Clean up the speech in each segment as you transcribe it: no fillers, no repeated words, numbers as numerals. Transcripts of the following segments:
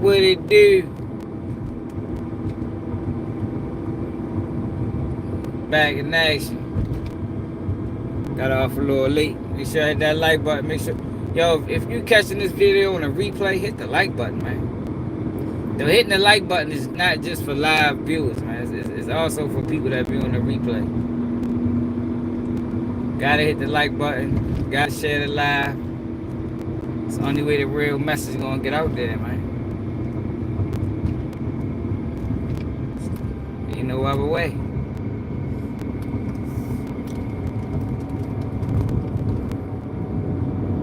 what it do? Back in action. Got off a little late. Make sure I hit that like button. Make sure, yo, if you catching this video on a replay, hit the like button, man. Though hitting the like button is not just for live viewers, man. It's also for people that view on the replay. Gotta hit the like button. Gotta share the live. It's the only way the real message is gonna get out there, man. Ain't no other way.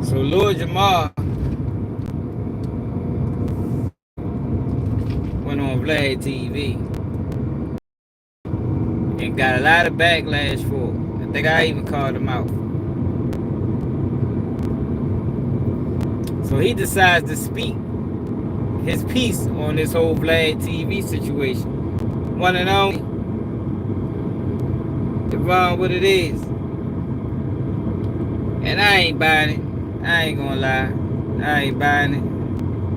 So Lord Jamar went on Vlad TV and got a lot of backlash for it. I think I even called him out. So he decides to speak his piece on this whole Vlad TV situation. One and only. Devon what it is. And I ain't buying it. I ain't gonna lie. I ain't buying it.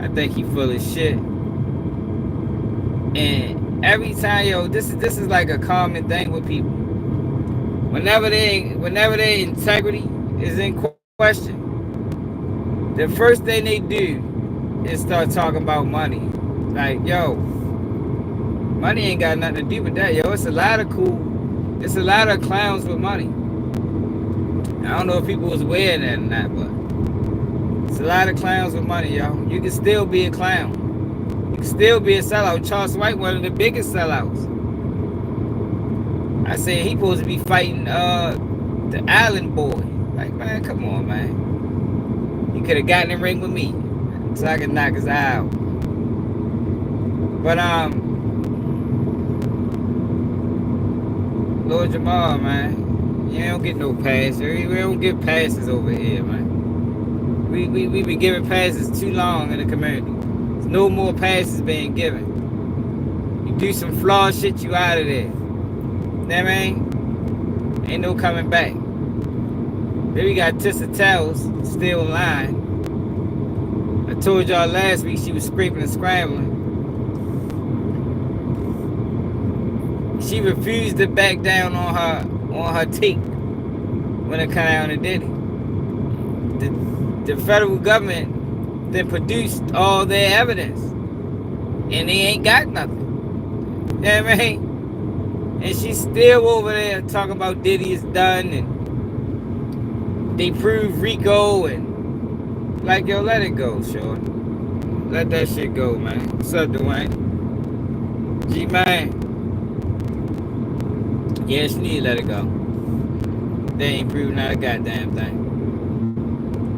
I think he full of shit. And every time, yo, this is like a common thing with people. Whenever their integrity is in question, the first thing they do is start talking about money. Like, yo, money ain't got nothing to do with that, yo. It's a lot of clowns with money. I don't know if people was aware of that or not, but it's a lot of clowns with money, yo. You can still be a clown. You can still be a sellout. Charles White, one of the biggest sellouts. I said he supposed to be fighting the Island Boy. Like, man, come on, man. You could have gotten in the ring with me, so I could knock his eye out. But Lord Jamar, man, you don't get no pass. We don't get passes over here, man. We been giving passes too long in the community. There's no more passes being given. You do some flawed shit, you out of there. You know what I mean? Ain't no coming back. Then we got Tissa Towels still in line. I told y'all last week she was scraping and scrambling. She refused to back down on her take when it come down to Diddy. The federal government then produced all their evidence, and they ain't got nothing. You know what I mean? And she's still over there talking about Diddy is done, and they proved Rico, and like, yo, let it go, short. Let that shit go, man. What's up, Dwayne? G-Man. Yeah, she need to let it go. They ain't proved not a goddamn thing.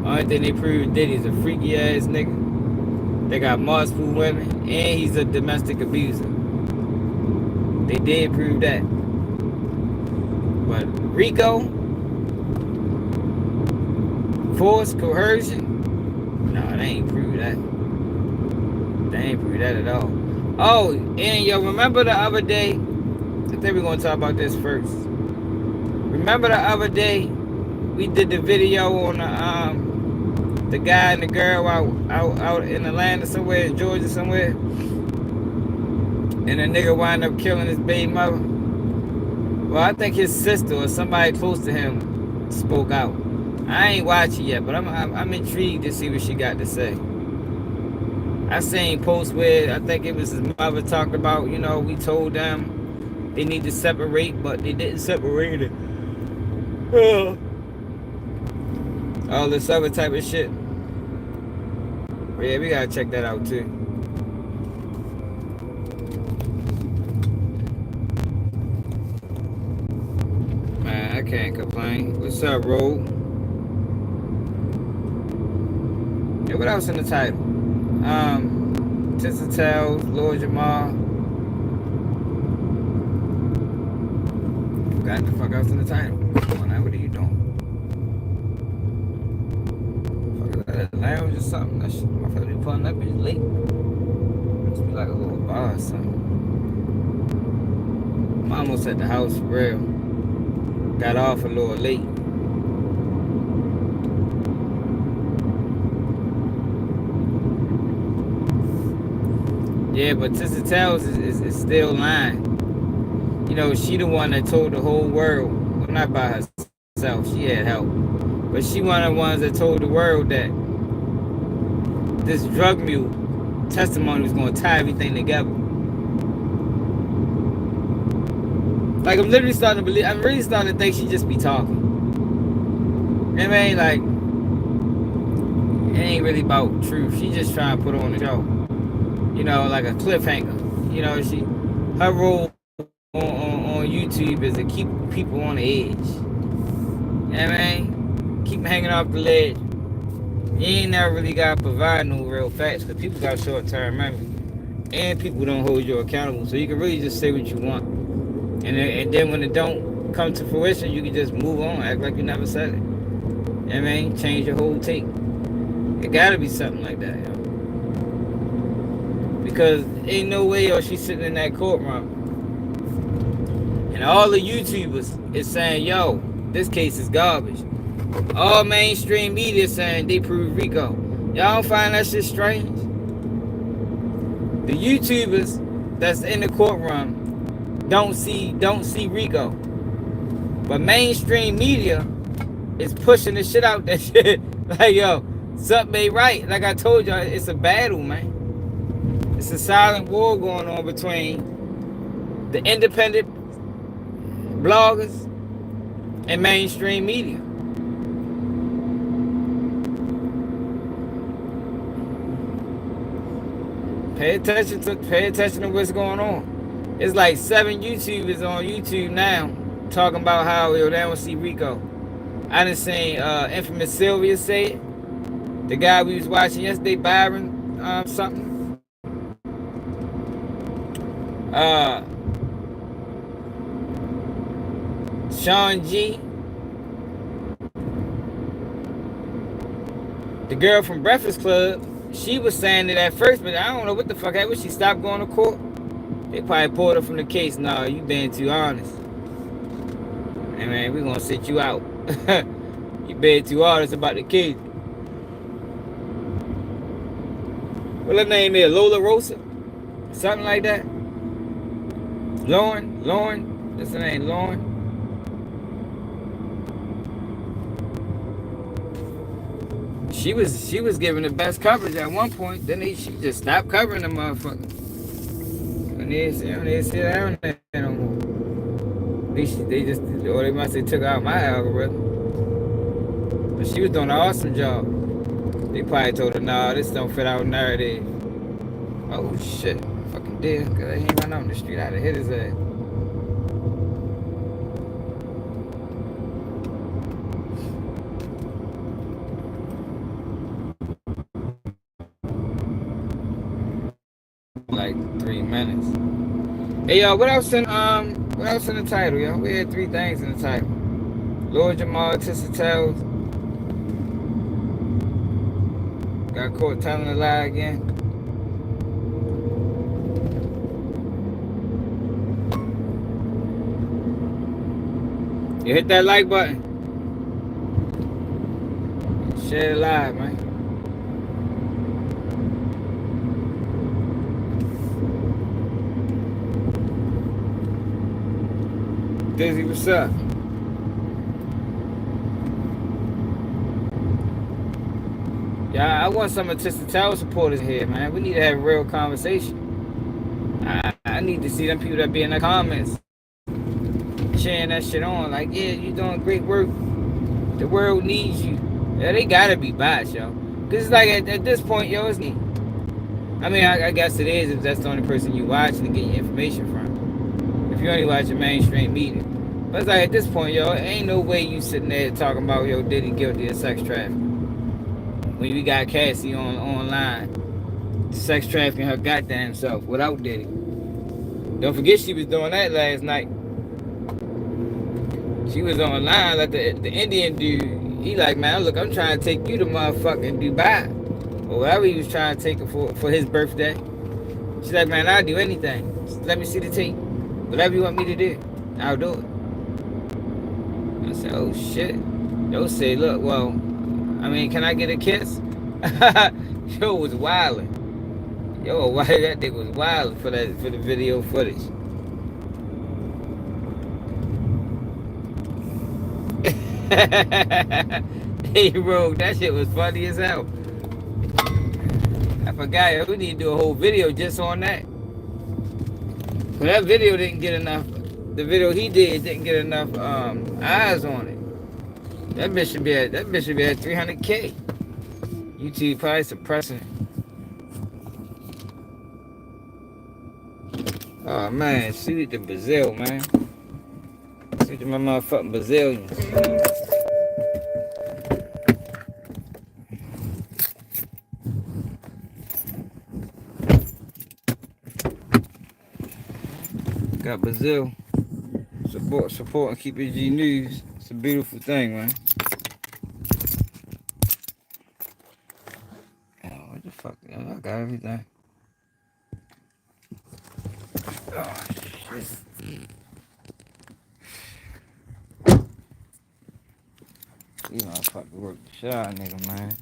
Only thing they proved Diddy's a freaky ass nigga. They got multiple women, and he's a domestic abuser. They did prove that. But Rico, force, coercion, no, they ain't proved that. They ain't proved that at all. Oh, and yo, remember the other day, I think we're gonna talk about this first. Remember the other day we did the video on the guy and the girl out in Atlanta somewhere, in Georgia somewhere, and the nigga wound up killing his baby mother? Well, I think his sister or somebody close to him spoke out. I ain't watching yet, but I'm intrigued to see what she got to say. I seen posts where I think it was his mother talked about, you know, we told them they need to separate, but they didn't separate it. All this other type of shit. But yeah, we gotta check that out too. Man, I can't complain. What's up, Ro? Yeah, what else in the title? Tissa Tells, Lord Jamar. Forgot the fuck else in the title. Come on now, what are you doing? That lounge or something. That shit, my father be pulling up is late. Must be like a little bar or something. I'm almost at the house for real. Got off a little late. Yeah, but Tissa Tells is still lying. You know, she the one that told the whole world, well, not by herself, she had help, but she one of the ones that told the world that this drug mule testimony was going to tie everything together. Like, I'm literally starting to believe, I'm really starting to think she just be talking. You know what I mean? Like, it ain't really about truth. She just trying to put on a show. You know, like a cliffhanger. You know, her role on YouTube is to keep people on the edge. You know what I mean? Keep hanging off the ledge. You ain't never really got to provide no real facts because people got short-term memory. And people don't hold you accountable. So you can really just say what you want. And then when it don't come to fruition, you can just move on. Act like you never said it. You know what I mean? Change your whole take. It gotta be something like that, yo. Because ain't no way, yo, she's sitting in that courtroom. And all the YouTubers is saying, yo, this case is garbage. All mainstream media saying they prove Rico. Y'all don't find that shit strange? The YouTubers that's in the courtroom don't see Rico. But mainstream media is pushing the shit out that shit. Like, yo, something ain't right. Like I told y'all, it's a battle, man. It's a silent war going on between the independent bloggers and mainstream media. Pay attention to what's going on. It's like 7 YouTubers on YouTube now talking about how, yo, they don't see Rico. I done seen Infamous Sylvia say it. The guy we was watching yesterday, Byron something. Sean G. The girl from Breakfast Club, she was saying it at first, but I don't know what the fuck happened. She stopped going to court. They probably pulled her from the case. Nah, you being too honest. Hey man, we gonna sit you out. You being too honest about the case. What her name is? Lola Rosa? Something like that? Lauren? That's her name, Lauren? She was giving the best coverage at one point. Then she just stopped covering the motherfucker. And they sit down there no more. They just, or they must have took out my algorithm. But she was doing an awesome job. They probably told her, nah, this don't fit our narrative. Oh shit, fucking deal, cause he ain't run out in the street. I'd have hit his ass. Like 3 minutes. Hey y'all, what else in the title, y'all? We had 3 things in the title. Lord Jamar, Tissa Tells. Got caught telling a lie again. You hit that like button. Share it live, man. Dizzy, what's up? Yeah, I want some of Tissa Tower supporters here, man. We need to have a real conversation. I need to see them people that be in the comments sharing that shit on. Like, yeah, you doing great work. The world needs you. Yeah, they gotta be biased, yo. Cause it's like at this point, yo, it's me. I mean, I guess it is if that's the only person you watch and get your information from. If you only watch your mainstream media. But it's like at this point, yo, ain't no way you sitting there talking about, yo, Diddy guilty of sex trafficking. When we got Cassie online, sex trafficking her goddamn self without Diddy. Don't forget she was doing that last night. She was online like the Indian dude. He like, man, look, I'm trying to take you to motherfucking Dubai. Or wherever he was trying to take her for his birthday. She's like, man, I'll do anything. Just let me see the tape. Whatever you want me to do, I'll do it. I said, oh shit. Yo say, look, well, I mean, can I get a kiss? Yo was wildin'. Yo, why that nigga was wild for the video footage. Hey, bro, that shit was funny as hell. I forgot. We need to do a whole video just on that. Cause that video didn't get enough. The video he did didn't get enough eyes on it. That bitch should be at 300K. YouTube probably suppressing. Oh man, shoot it to Brazil, man. Shoot to my motherfucking Brazilians. Got Brazil. Support and keep it G News. It's a beautiful thing, man. Oh, what the fuck? I got everything. Oh, shit. You know, I fucking work the shit out, nigga, man.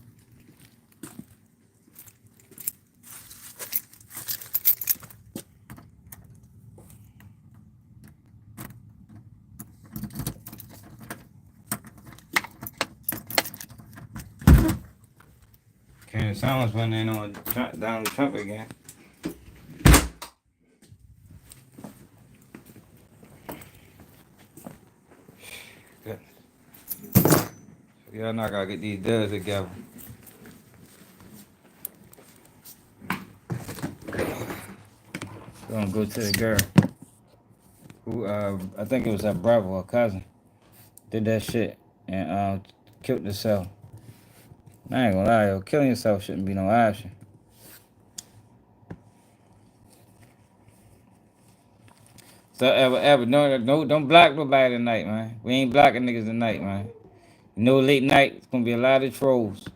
Okay, the sound was running on Donald Trump again. Good. Y'all not gotta get these dubs together. We're gonna go to the girl who, I think it was her brother or cousin, did that shit and killed herself. I ain't gonna lie, yo, killing yourself shouldn't be no option. So ever, no, don't block nobody tonight, man. We ain't blocking niggas tonight, man. You know, late night, it's gonna be a lot of trolls.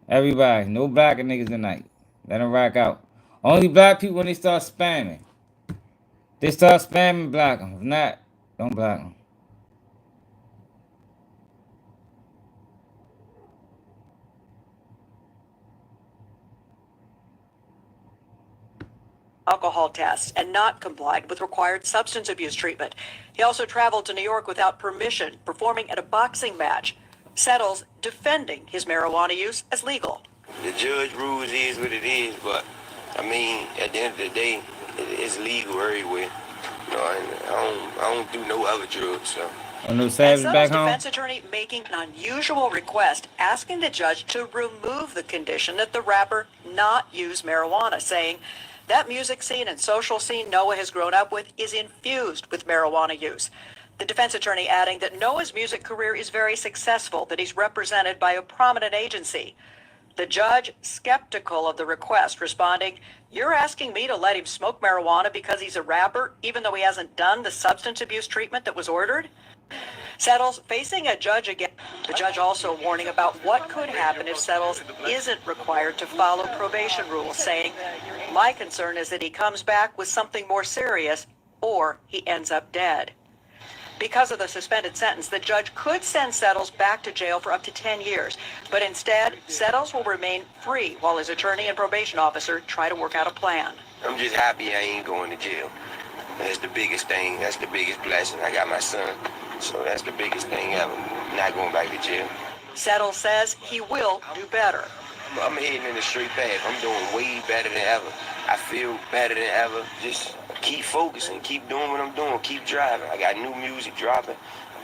Everybody, no blocking niggas tonight. Let them rock out. Only block people when they start spamming. They start spamming, block them. If not, don't block them. Alcohol tests and not complied with required substance abuse treatment. He also traveled to New York without permission, performing at a boxing match. Settles defending his marijuana use as legal. The judge rules is what it is, but I mean, at the end of the day, it's legal everywhere. You know, I don't do no other drugs, so. On no Savage back home. Defense attorney making an unusual request, asking the judge to remove the condition that the rapper not use marijuana, saying that music scene and social scene Noah has grown up with is infused with marijuana use. The defense attorney adding that Noah's music career is very successful, that he's represented by a prominent agency. The judge, skeptical of the request, responding, "You're asking me to let him smoke marijuana because he's a rapper, even though he hasn't done the substance abuse treatment that was ordered?" Settles facing a judge again. The judge also warning about what could happen if Settles isn't required to follow probation rules, saying, "My concern is that he comes back with something more serious or he ends up dead." Because of the suspended sentence, the judge could send Settles back to jail for up to 10 years. But instead, Settles will remain free while his attorney and probation officer try to work out a plan. I'm just happy I ain't going to jail. That's the biggest thing. That's the biggest blessing. I got my son. So that's the biggest thing ever. Not going back to jail. Settles says he will do better. I'm heading in the straight path. I'm doing way better than ever. I feel better than ever. Just keep focusing, keep doing what I'm doing, keep driving. I got new music dropping.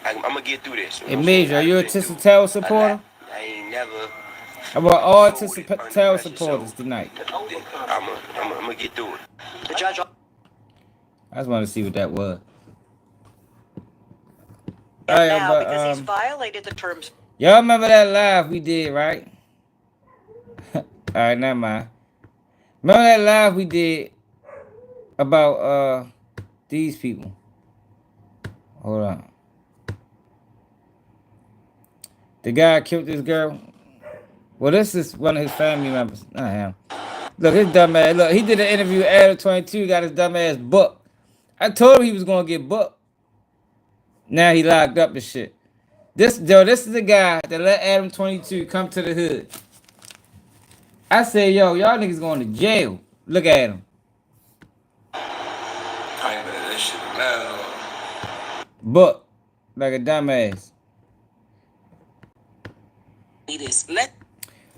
I'm gonna get through this. Hey, Major, are you a Tissa Tail supporter? I ain't never. How about all Tissa Tail supporters tonight? I'm gonna get through it. The judge. I just want to see what that was. And now, because he's violated the terms. Y'all remember that live we did, right? All right, never mind. Remember that live we did about these people? Hold on. The guy killed this girl. Well, this is one of his family members. Not him. Look, his dumb ass. Look, he did an interview with Adam 22, got his dumb ass booked. I told him he was gonna get booked. Now he locked up and shit. This is the guy that let Adam 22 come to the hood. I said, yo, y'all niggas going to jail. Look at him. I ain't been that shit now. But like a dumbass. It is. Let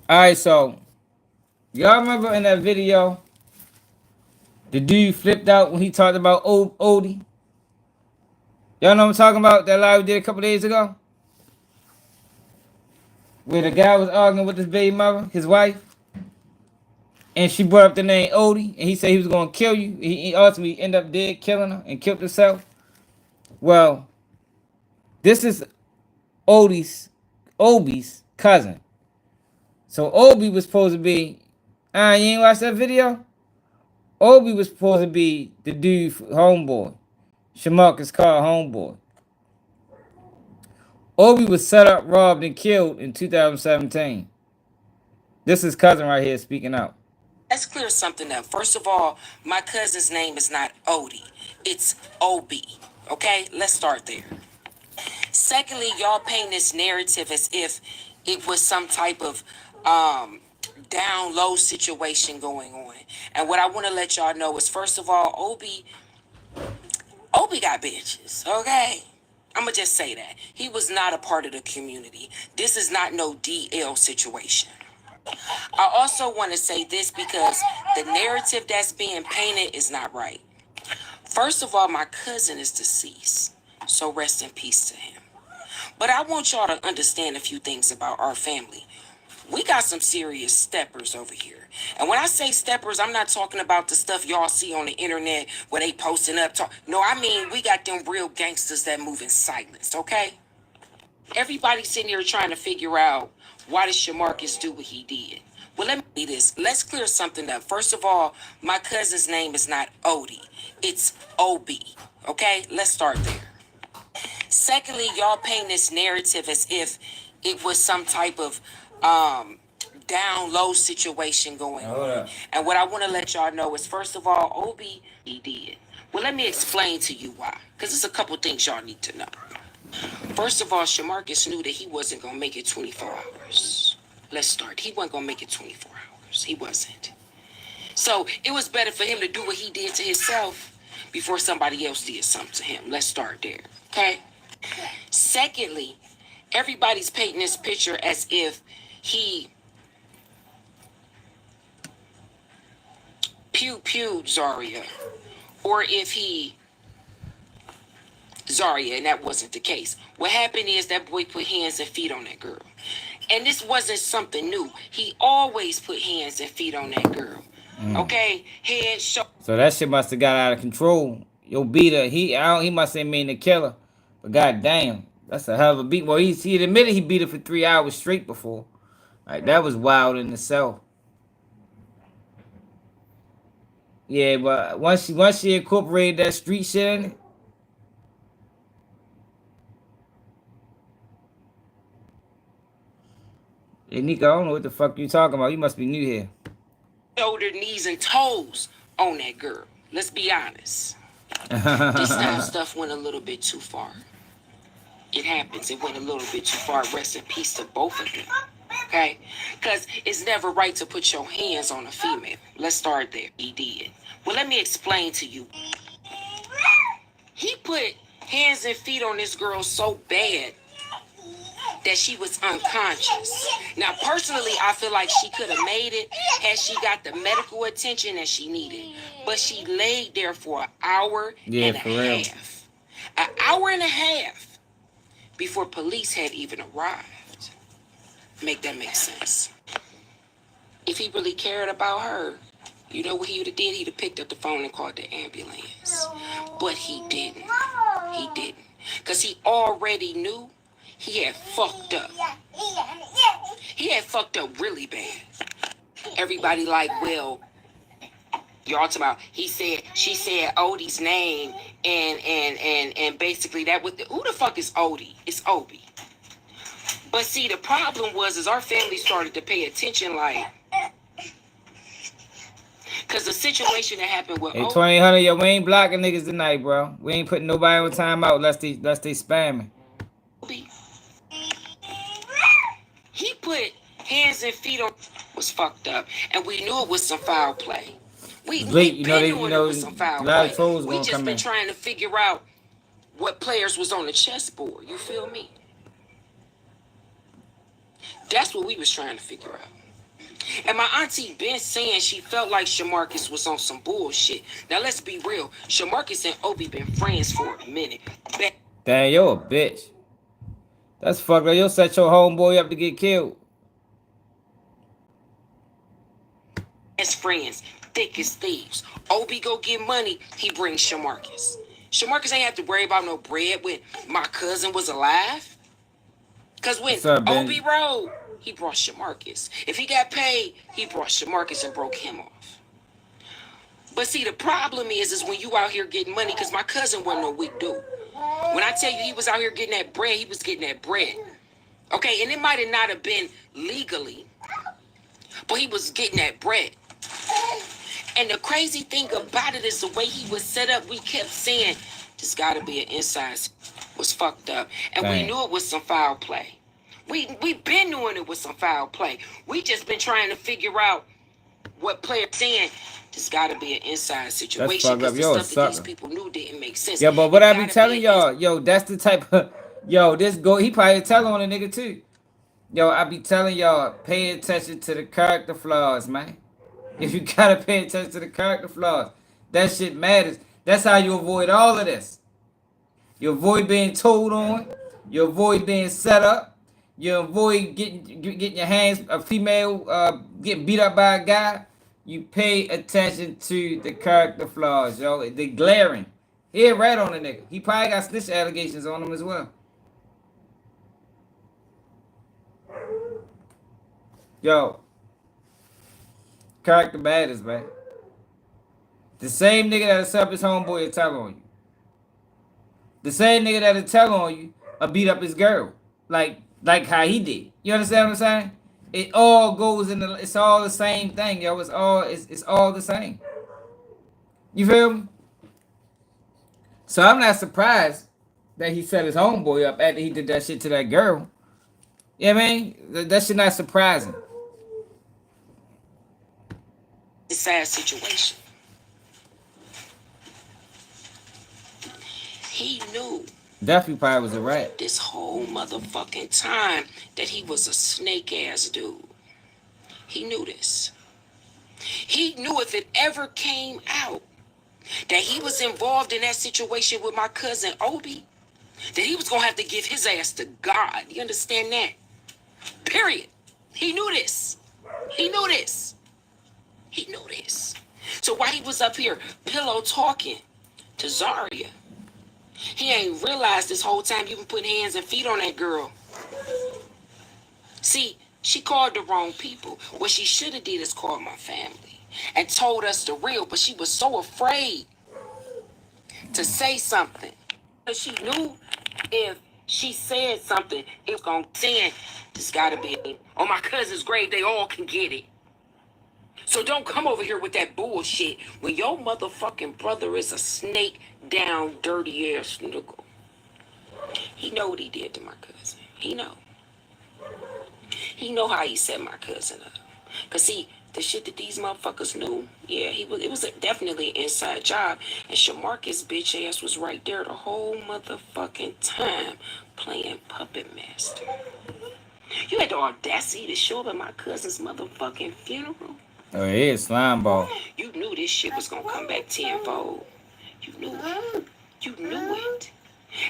Alright, so y'all remember in that video, the dude flipped out when he talked about Odie? Y'all know what I'm talking about? That live we did a couple days ago? Where the guy was arguing with his baby mother, his wife, and she brought up the name Odie, and he said he was gonna kill you. He ultimately ended up dead, killing her, and killed himself. Well, this is Obi's cousin. So Obi was supposed to be, you ain't watched that video? Obi was supposed to be the dude, homeboy. Shamarcus called homeboy. Obi was set up, robbed, and killed in 2017. This is cousin right here speaking out. Let's clear something up. First of all, my cousin's name is not Odie. It's Obi. Okay? Let's start there. Secondly, y'all paint this narrative as if it was some type of down low situation going on. And what I want to let y'all know is, first of all, Obi got bitches, okay? I'm going to just say that. He was not a part of the community. This is not no DL situation. I also want to say this because the narrative that's being painted is not right. First of all, my cousin is deceased, so rest in peace to him. But I want y'all to understand a few things about our family. We got some serious steppers over here. And when I say steppers, I'm not talking about the stuff y'all see on the internet where they posting up. No, I mean we got them real gangsters that move in silence, okay? Everybody sitting here trying to figure out, why did Shamarcus do what he did? Well, let me do this. Let's clear something up. First of all, my cousin's name is not Odie. It's Obi. Okay? Let's start there. Secondly, y'all paint this narrative as if it was some type of down low situation going on. And what I want to let y'all know is, first of all, Obi, he did. Well, let me explain to you why. Because there's a couple things y'all need to know. First of all, Shamarcus knew that he wasn't going to make it 24 hours. Let's start. He wasn't going to make it 24 hours. He wasn't. So it was better for him to do what he did to himself before somebody else did something to him. Let's start there. Okay? Secondly, everybody's painting this picture as if he pew-pewed Zaria, or if he Zaria, and that wasn't the case. What happened is that boy put hands and feet on that girl. And this wasn't something new. He always put hands and feet on that girl. Okay? Head, shoulder. So that shit must have got out of control. Yo, beater, he must have mean to kill her. But goddamn, that's a hell of a beat. Well, he admitted he beat her for 3 hours straight before. Like, that was wild in itself. Yeah, but once she incorporated that street shit in it. Hey, Nico, I don't know what the fuck you talking about. You must be new here. Shoulder, knees, and toes on that girl. Let's be honest. This time stuff went a little bit too far. It happens. It went a little bit too far. Rest in peace to both of them. Okay? Because it's never right to put your hands on a female. Let's start there. He did. Well, let me explain to you. He put hands and feet on this girl so bad that she was unconscious. Now, personally, I feel like she could have made it had she got the medical attention that she needed. But she laid there for an hour and a half. An hour and a half before police had even arrived. Make that make sense? If he really cared about her, you know what he would have did? He'd have picked up the phone and called the ambulance. But he didn't. He didn't. Because he already knew he had fucked up. He had fucked up really bad. Everybody like, well, y'all talking about, she said Odie's name, and basically that was, who the fuck is Odie? It's Obi. But see, the problem was our family started to pay attention, like, because the situation that happened with Hey, 2800, yo, we ain't blocking niggas tonight, bro. We ain't putting nobody on timeout unless they spamming. He put hands and feet on. was fucked up, and we knew it was some foul play. We Bleak, been they, knowing it was some a foul lot of play. trolls We gonna just come been in. trying to figure out what players was on the chessboard. You feel me? That's what we was trying to figure out. And my auntie been saying she felt like Shamarcus was on some bullshit. Now let's be real. Shamarcus and Obi been friends for a minute. Damn, yo a bitch. That's fucked up. You'll set your homeboy up to get killed. Best friends, thick as thieves. Obi go get money, he brings Shamarcus. Shamarcus ain't have to worry about no bread when my cousin was alive. Cause when What's up, Obi Ben? rode, he brought Shamarcus. If he got paid, he brought Shamarcus and broke him off. But see, the problem is when you out here getting money, cause my cousin wasn't no weak dude. When I tell you he was out here getting that bread, he was getting that bread. Okay, and it might have not have been legally, but he was getting that bread. And the crazy thing about it is the way he was set up, we kept saying, there's gotta be an inside was fucked up. And we knew it was some foul play. We been knowing it was some foul play. We just been trying to figure out what player saying there's gotta be an inside situation. That's fucked up. The Yo, a stuff that these sucker. people knew didn't make sense. Yo, but what I be telling y'all, yo, that's the type of, yo, this go, he probably tell on a nigga too. Yo, I be telling y'all, pay attention to the character flaws, man. If you gotta pay attention to the character flaws, that shit matters. That's how you avoid all of this. You avoid being told on. You avoid being set up. You avoid getting your hands, a female getting beat up by a guy. You pay attention to the character flaws, yo. They glaring. He a rat on the nigga. He probably got snitch allegations on him as well. Yo, character matters, man. The same nigga that'll set up his homeboy will tell on you. The same nigga that'll tell on you will beat up his girl. Like how he did. You understand what I'm saying? It all goes in the, it's all the same thing, yo. It's all the same. You feel me? So I'm not surprised that he set his homeboy up after he did that shit to that girl. You know what I mean? That shit not surprising. It's a sad situation. He knew Definitely probably was a rat. this whole motherfucking time that he was a snake ass dude. He knew this. He knew if it ever came out that he was involved in that situation with my cousin Obi, that he was gonna have to give his ass to God. You understand that? Period. He knew this. He knew this. He knew this. So while he was up here pillow talking to Zaria, he ain't realized this whole time you been putting hands and feet on that girl. See, she called the wrong people. What she should have did is call my family and told us the real, but she was so afraid to say something. Because she knew if she said something, it was going to say, this got to be on my cousin's grave, they all can get it. So don't come over here with that bullshit when your motherfucking brother is a snake down, dirty ass nigga. He know what he did to my cousin. He know. He know how he set my cousin up. Cause see, the shit that these motherfuckers knew, yeah, it was definitely an inside job. And Shamarcus bitch ass was right there the whole motherfucking time playing puppet master. You had the audacity to show up at my cousin's motherfucking funeral. Oh, he is slime ball. You knew this shit was gonna come back tenfold. You knew it. You knew it.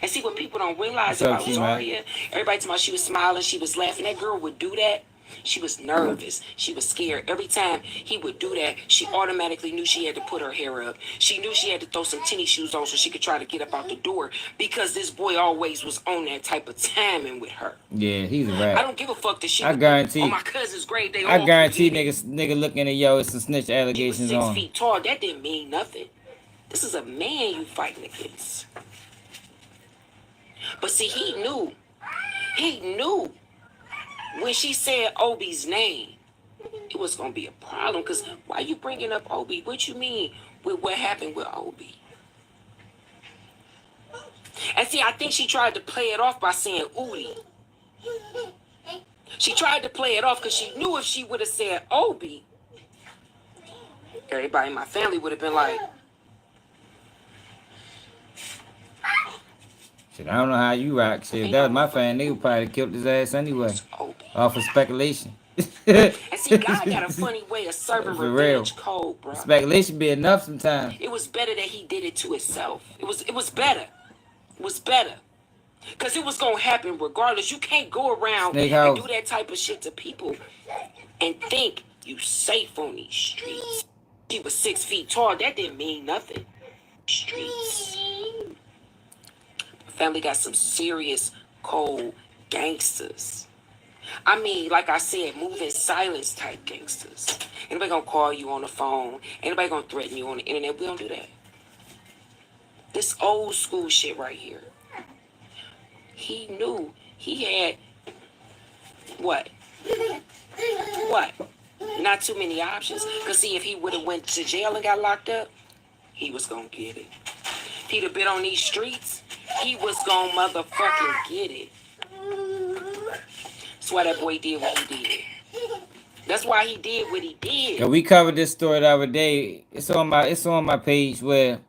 And see what people don't realize about Zaria, everybody talking about she was smiling, she was laughing. That girl would do that. She was nervous. She was scared. Every time he would do that, she automatically knew she had to put her hair up. She knew she had to throw some tennis shoes on so she could try to get up out the door because this boy always was on that type of timing with her. Yeah, he's a rat. I don't give a fuck that she I guarantee. On my cousin's grave, they all I guarantee nigga looking at yo, it's some snitch allegations he was 6 on. feet tall. That didn't mean nothing. This is a man you fighting against. But see, he knew when she said Obi's name, it was going to be a problem. Because why you bringing up Obi? What you mean with what happened with Obi? And see, I think she tried to play it off by saying Udi. She tried to play it off because she knew if she would have said Obi, everybody in my family would have been like, shit, I don't know how you rock. Shit, if that was my fan, they would probably killed his ass anyway. Off of speculation. And see, God got a funny way of serving For revenge real. cold, bro. Speculation be enough sometimes. It was better that he did it to himself. It was better. It was better. Because it was going to happen regardless. You can't go around and do that type of shit to people and think you safe on these streets. He was 6 feet tall. That didn't mean nothing. Streets. Family got some serious, cold gangsters. I mean, like I said, moving silence type gangsters. Anybody gonna call you on the phone? Anybody gonna threaten you on the internet? We don't do that. This old school shit right here. He knew he had what? What? Not too many options. Cause see, if he would have went to jail and got locked up, he was gonna get it. If he'd have been on these streets, he was gonna motherfucking get it. That's why that boy did what he did. That's why he did what he did. Yeah, we covered this story the other day. It's on my page where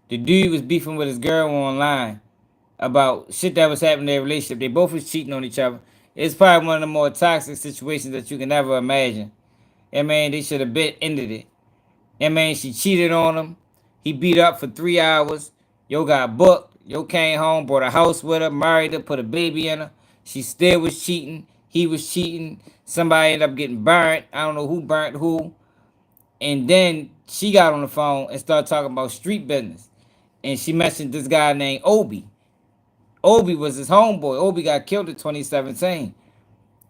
the dude was beefing with his girl online about shit that was happening in their relationship. They both was cheating on each other. It's probably one of the more toxic situations that you can ever imagine. And man, they should have ended it. And man, she cheated on him. He beat up for 3 hours. Yo got booked. Yo came home, brought a house with her, married her, put a baby in her. She still was cheating. He was cheating. Somebody ended up getting burnt. I don't know who burnt who. And then she got on the phone and started talking about street business. And she mentioned this guy named Obi. Obi was his homeboy. Obi got killed in 2017.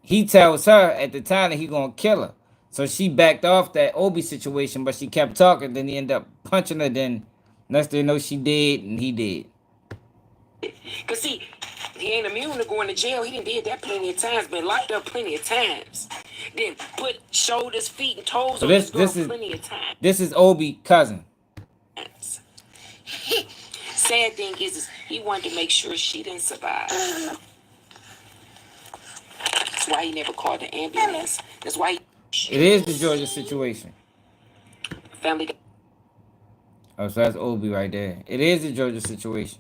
He tells her at the time that he gonna kill her. So she backed off that Obi situation, but she kept talking. Then he ended up punching her. Then next thing you know, she did, and he did. Cause see, he ain't immune to going to jail. He done did that plenty of times. Been locked up plenty of times. Then put shoulders, feet, and toes on this girl plenty of times. This is Obi's cousin. Sad thing is he wanted to make sure she didn't survive. That's why he never called the ambulance. That's why it is the Georgia situation. Family. Oh, so that's Obi right there. It is the Georgia situation.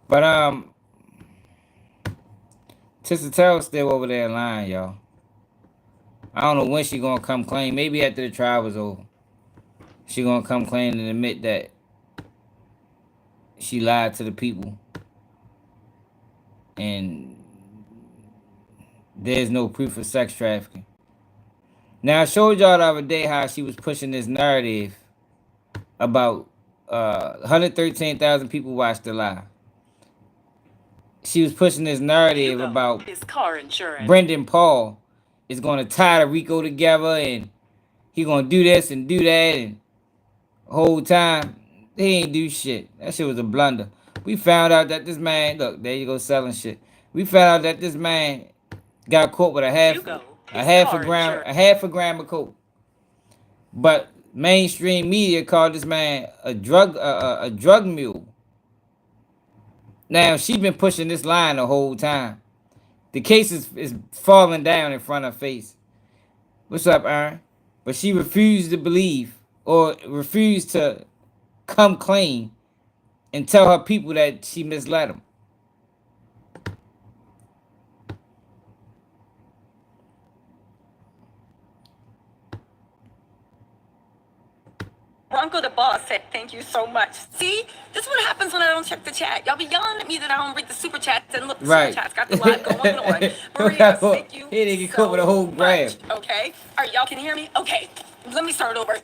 But Tissa Tell's still over there lying, y'all. I don't know when she gonna come clean. Maybe after the trial was over. She gonna come clean and admit that she lied to the people. And there's no proof of sex trafficking. Now, I showed y'all the other day how she was pushing this narrative about 113,000 people watched the live. She was pushing this narrative about his car insurance. Brendan Paul is going to tie the Rico together and he going to do this and do that. And the whole time, they ain't do shit. That shit was a blunder. We found out that this man, look, there you go selling shit. We found out that this man got caught with a half a gram of coke. But mainstream media called this man a drug mule. Now, she been pushing this line the whole time. The case is falling down in front of her face. What's up, Aaron? But she refused to believe or refused to come clean and tell her people that she misled them. Bronco the boss said thank you so much. See, this is what happens when I don't check the chat. Y'all be yelling at me that I don't read the super chats, and look, the super chats got the live going on. Maria, thank you. He didn't get caught with a whole grab. Okay, all right, y'all can hear me. Okay, let me start over.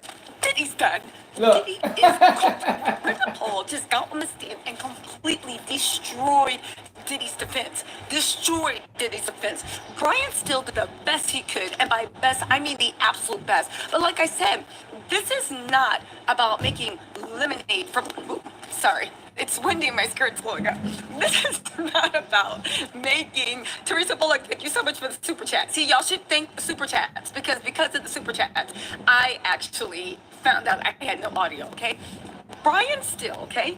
Diddy's done. Look. Diddy is caught. Brenda Paul just got on the stand and completely destroyed Diddy's defense. Destroyed Diddy's defense. Brian still did the best he could, and by best, I mean the absolute best. But like I said, this is not about making lemonade from... Ooh, sorry. It's windy and my skirt's blowing up. This is not about making... Teresa Bullock, thank you so much for the super chat. See, y'all should thank the super chats because of the super chats, I actually found out I had no audio, okay? Brian still, okay?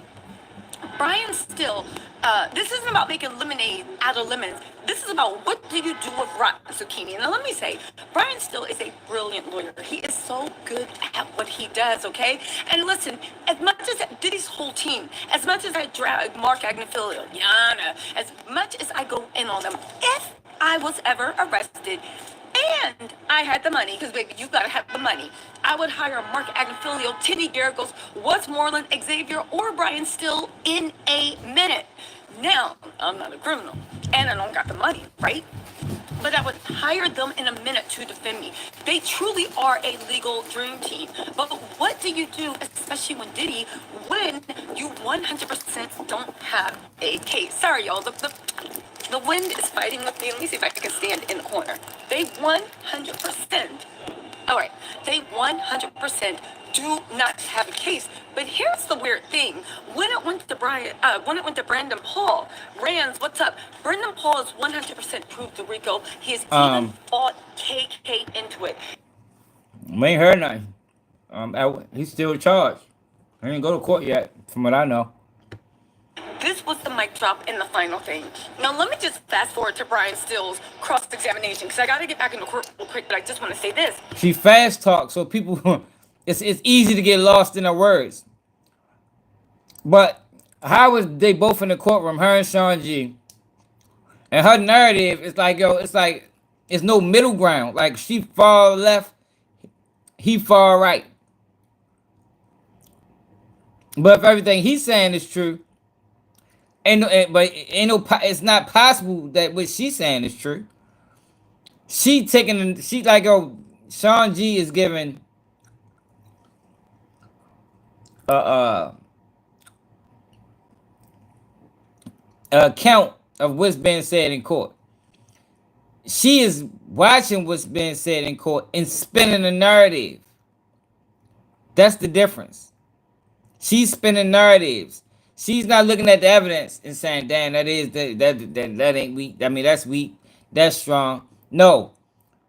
Brian Still, this isn't about making lemonade out of lemons. This is about what do you do with rotten zucchini. Now, let me say, Brian Still is a brilliant lawyer. He is so good at what he does, okay? And listen, as much as Diddy's whole team, as much as I drag Mark Agnifilo, Yana, as much as I go in on them, if I was ever arrested and I had the money, because baby, you gotta have the money, I would hire Mark Agnifilo, Timmy Garagos, Westmoreland, Xavier, or Brian Still in a minute. Now, I'm not a criminal, and I don't got the money, right? But I would hire them in a minute to defend me. They truly are a legal dream team. But what do you do, especially when you 100% don't have a case? Sorry, y'all. The wind is fighting with me. Let me see if I can stand in the corner. They 100%. All right. They 100% do not have a case. But here's the weird thing. When it went to Brandon Paul, Rands, what's up? Brandon Paul is 100% proved to Rico. He has even fought KK into it. We ain't heard nothing. He's still charged. He didn't go to court yet, from what I know. This was the mic drop in the final thing. Now, let me just fast forward to Brian Still's cross-examination, because I got to get back in the court real quick, but I just want to say this. She fast talks, so people, it's easy to get lost in her words. But how was they both in the courtroom, her and Sean G? And her narrative is like, it's no middle ground. Like, she far left, he far right. But if everything he's saying is true, it's not possible that what she's saying is true. She like, Sean G is giving a account of what's being said in court. She is watching what's being said in court and spinning the narrative. That's the difference. She's spinning narratives. She's not looking at the evidence and saying, "Damn, that ain't weak. I mean, that's weak. That's strong." No,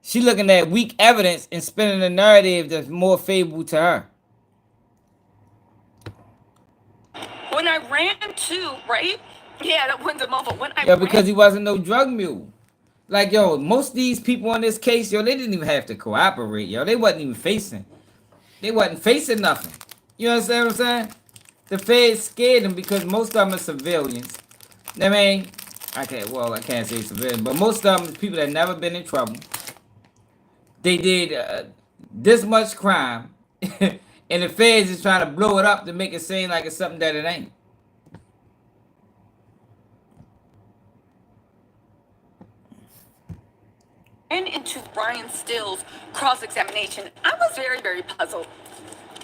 she's looking at weak evidence and spinning a narrative that's more favorable to her. When I ran too, right? Yeah, that went over. Because he wasn't no drug mule. Like, most of these people on this case, they didn't even have to cooperate, They wasn't facing nothing. You understand what I'm saying? The feds scared them because most of them are civilians. I mean, I can't say civilians, but most of them are people that never been in trouble. They did this much crime, and the feds is trying to blow it up to make it seem like it's something that it ain't. And into Brian Still's cross-examination, I was very, very puzzled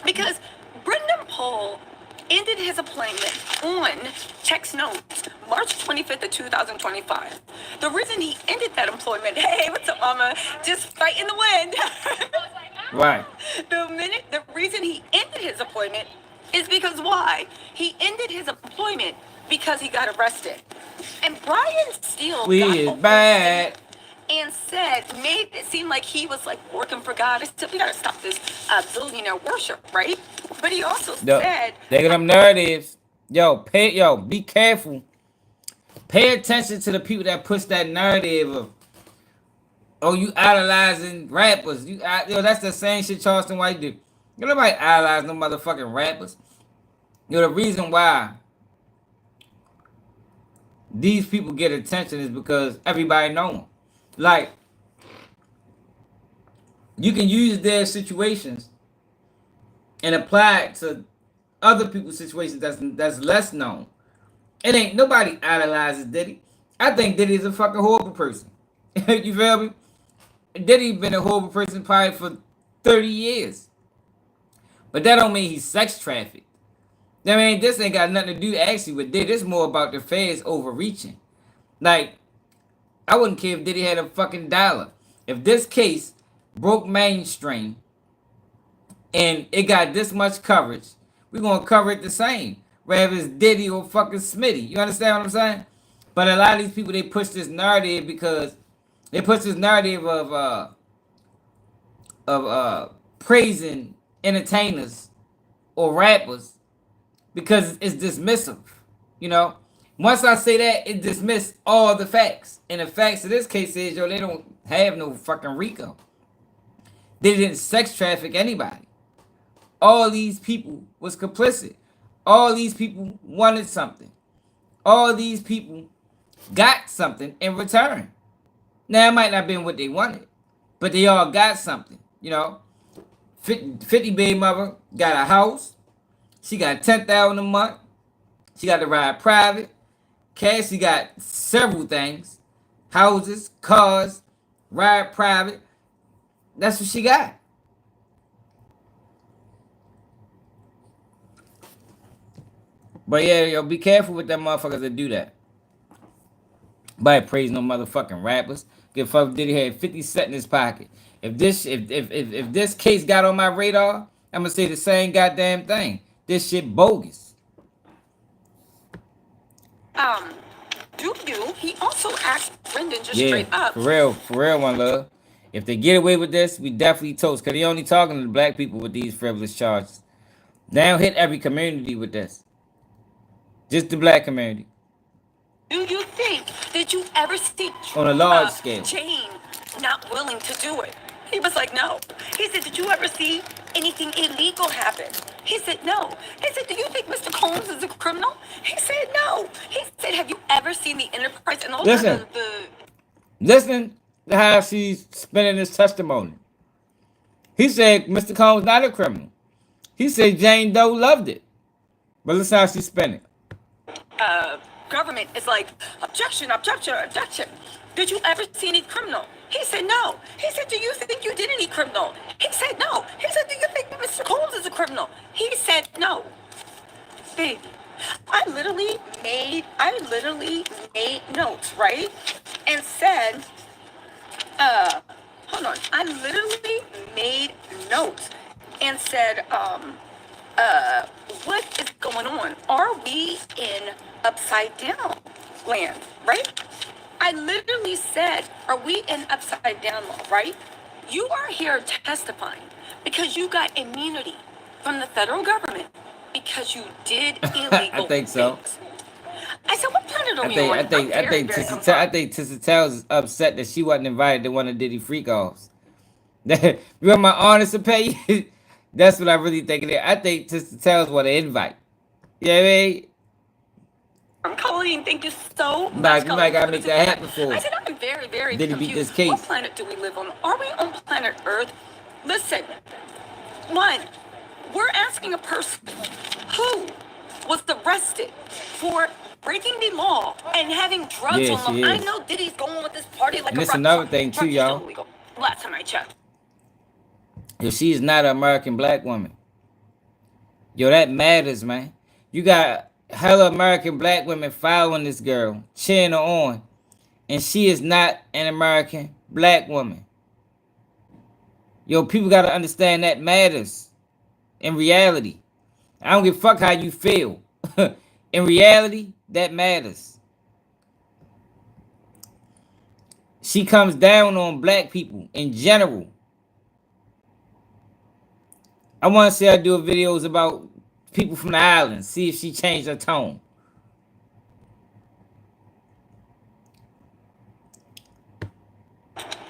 because Brendan Paul ended his employment on checks notes March 25th of 2025. The reason he ended that employment, hey, what's up, mama? Just fighting the wind. Right. The reason he ended his employment is because why? He ended his employment because he got arrested. And Brian Still is bad. And made it seem like he was like working for God. I said, we gotta stop this billionaire worship, right? But he also said, they got them narratives. Be careful. Pay attention to the people that push that narrative of, you idolizing rappers. That's the same shit Charleston White did. Nobody idolize no motherfucking rappers. The reason why these people get attention is because everybody know them. Like, you can use their situations and apply it to other people's situations that's less known. It ain't nobody idolizes Diddy. I think Diddy's a fucking horrible person. You feel me? Diddy been a horrible person probably for 30 years. But that don't mean he's sex trafficked. I mean, this ain't got nothing to do actually with Diddy. It's more about the feds overreaching. Like, I wouldn't care if Diddy had a fucking dollar. If this case broke mainstream and it got this much coverage, we're going to cover it the same. Whether it's Diddy or fucking Smitty. You understand what I'm saying? But a lot of these people, they push this narrative because they push this narrative of praising entertainers or rappers because it's dismissive. You know, once I say that, it dismisses all the facts. And the facts of this case is, yo, they don't have no fucking RICO. They didn't sex traffic anybody. All these people was complicit. All these people wanted something. All these people got something in return. Now, it might not have been what they wanted, but they all got something, you know. 50 baby mother got a house. She got $10,000 a month. She got to ride private. Cassie got several things. Houses, cars, ride private. That's what she got. But yeah, yo, be careful with them motherfuckers that do that. Nobody praise no motherfucking rappers. Give fuck Diddy had 50 cents in his pocket. If this case got on my radar, I'm gonna say the same goddamn thing. This shit bogus. Do you? He also asked Brendan just straight up. For real, one love. If they get away with this, we definitely toast. Cause they only talking to the black people with these frivolous charges. They don't hit every community with this. Just the black community. Do you think, did you ever see on a large scale Jane not willing to do it? He was like, no. He said, did you ever see anything illegal happen? He said, no. He said, do you think Mr. Combs is a criminal? He said, no. He said, have you ever seen the enterprise and all listen to how she's spinning his testimony. He said Mr. Combs not a criminal. He said Jane Doe loved it. But listen how she's spinning. Government is like, objection, objection, objection. Did you ever see any criminal? He said no. He said, do you think you did any criminal? He said no. He said, do you think Mr. Combs is a criminal? He said no. Baby, I literally made notes, right? And said, hold on. I literally made notes and said, what is going on? Are we in upside down land, right? I literally said, are we in upside down law, right? You are here testifying because you got immunity from the federal government because you did illegal I think so. things. I said, what planet are we on? I think Tissa Tells is upset that she wasn't invited to one of Diddy freak offs. You want my honest opinion? That's what I really think it is. I think Tissa Tells want an invite. You know what I mean? Colleen, thank you so much. You might gotta make that happen for us. I said, I'm very, very Did he confused. beat this case? What planet do we live on? Are we on planet Earth? Listen, one, we're asking a person who was arrested for breaking the law and having drugs on them. I know Diddy's going with this party like and a this another thing too, y'all. Last time I checked. If she is not an American black woman, yo, that matters, man. You got hella American black women following this girl, cheering her on, and she is not an American black woman. Yo, people got to understand that matters in reality. I don't give a fuck how you feel. In reality, that matters. She comes down on black people in general. I want to see her do videos about people from the islands. See if she changed her tone.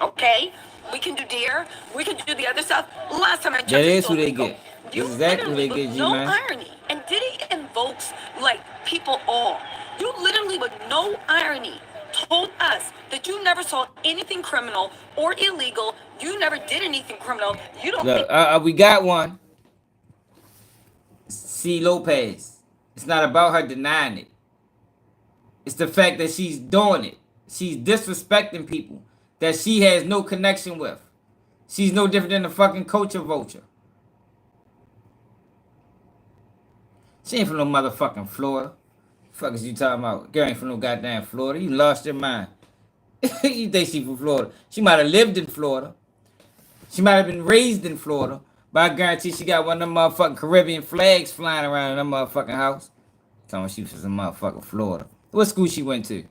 Okay, we can do deer. We can do the other stuff. Last time I checked, that is who they get. That's exactly who they get, G, no man. irony. And Diddy invokes like people all. You literally, with no irony, told us that you never saw anything criminal or illegal. You never did anything criminal. You don't. Look, we got one. C. Lopez. It's not about her denying it. It's the fact that she's doing it. She's disrespecting people that she has no connection with. She's no different than the fucking culture vulture. She ain't from no motherfucking Florida. Fuck is you talking about? Girl ain't from no goddamn Florida. You lost your mind. You think she from Florida? She might have lived in Florida. She might have been raised in Florida. But I guarantee she got one of them motherfucking Caribbean flags flying around in that motherfucking house. Talking about she was from motherfucking Florida. What school she went to?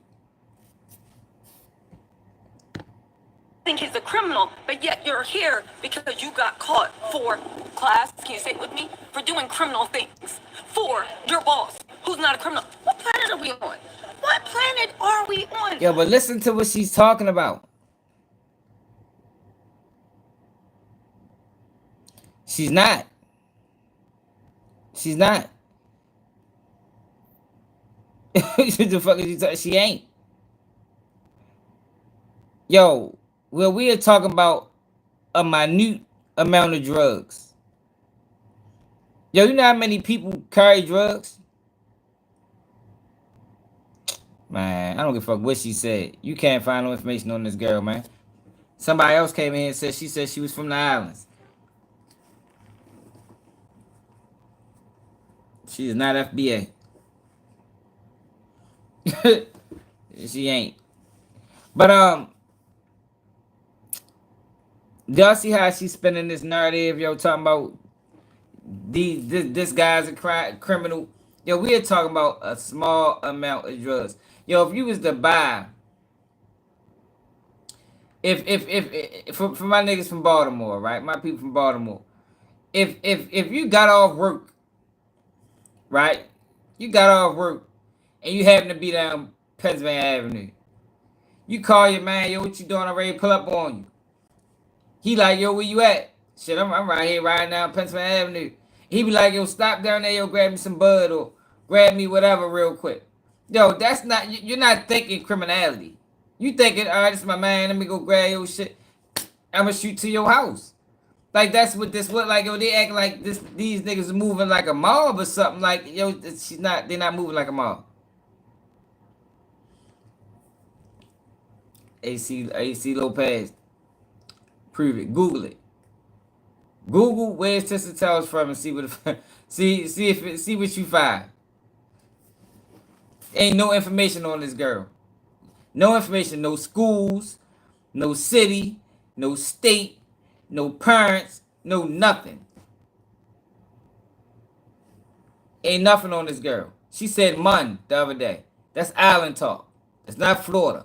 Think he's a criminal, but yet you're here because you got caught for class. Can you say it with me? For doing criminal things. For your boss, who's not a criminal. What planet are we on? What planet are we on? Yeah, but listen to what she's talking about. She's not. She's not. What the fuck is she talking? She ain't. Yo, well, we are talking about a minute amount of drugs. Yo, you know how many people carry drugs? Man, I don't give a fuck what she said. You can't find no information on this girl, man. Somebody else came in here and said she was from the islands. She is not FBA. She ain't. But y'all see how she's spinning this narrative, yo, talking about this guy's a criminal. Yo, we are talking about a small amount of drugs. Yo, if you was to buy, if for my niggas from Baltimore, right? My people from Baltimore. If you got off work, right? You got off work and you happen to be down Pennsylvania Avenue. You call your man, yo, what you doing? I'm ready to pull up on you. He like, yo, where you at? Shit, I'm right here riding down Pennsylvania Avenue. He be like, yo, stop down there, yo, grab me some bud or grab me whatever real quick. Yo, that's not, you're not thinking criminality. You thinking, all right, this is my man, let me go grab your shit. I'm gonna shoot to your house. Like, that's what this look like. Yo, they act like these niggas are moving like a mob or something. Like, yo, they're not moving like a mob. AC Lopez. Prove it. Google it. Google where's Tissa Towers from and see what see what you find. Ain't no information on this girl. No information. No schools. No city. No state. No parents. No nothing. Ain't nothing on this girl. She said mun the other day. That's island talk. It's not Florida.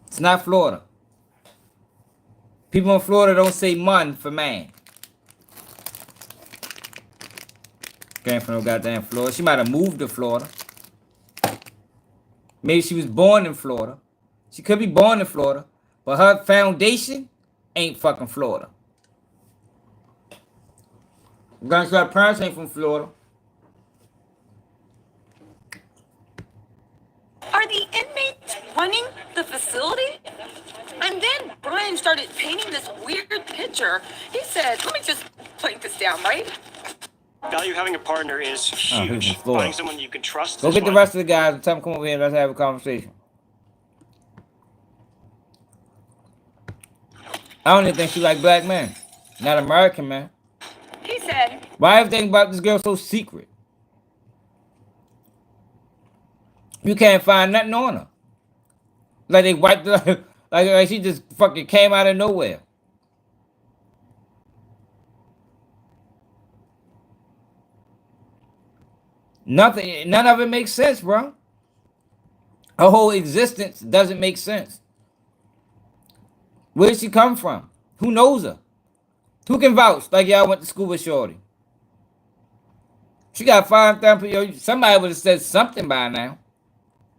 It's not Florida. People in Florida don't say mun for man. Came from no goddamn Florida. She might have moved to Florida. Maybe she was born in Florida. She could be born in Florida. But her foundation ain't fucking Florida. Her parents ain't from Florida. Are the inmates running the facility? And then Brian started painting this weird picture. He said, let me just break this down, right? Value having a partner is huge. Finding someone you can trust. Go get the rest of the guys and tell them come over here and let's have a conversation. I don't even think she like black men. Not American men. He said, why everything about this girl so secret? You can't find nothing on her. Like they wiped her, like she just fucking came out of nowhere. Nothing, none of it makes sense, bro. Her whole existence doesn't make sense. Where did she come from? Who knows her? Who can vouch? Like y'all went to school with Shorty. She got 5,000. Somebody would have said something by now.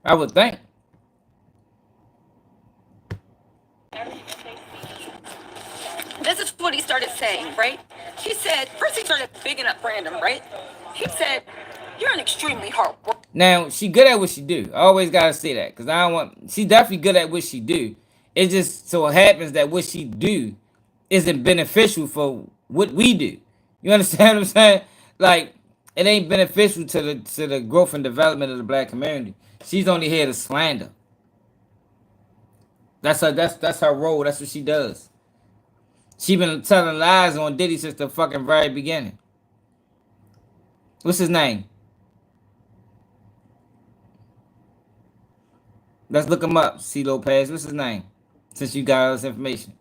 I would think. this is what he started saying, right? He said, first he started bigging up Brandon, right? He said, you're an extremely hard worker. Now, she good at what she do. I always gotta say that. Because I don't want... She definitely good at what she do. It just so happens that what she do isn't beneficial for what we do. You understand what I'm saying? Like, it ain't beneficial to the growth and development of the black community. She's only here to slander. That's her role. That's what she does. She been telling lies on Diddy since the fucking very beginning. What's his name? Let's look him up, C. Lopez. What's his name? Since you got all this information.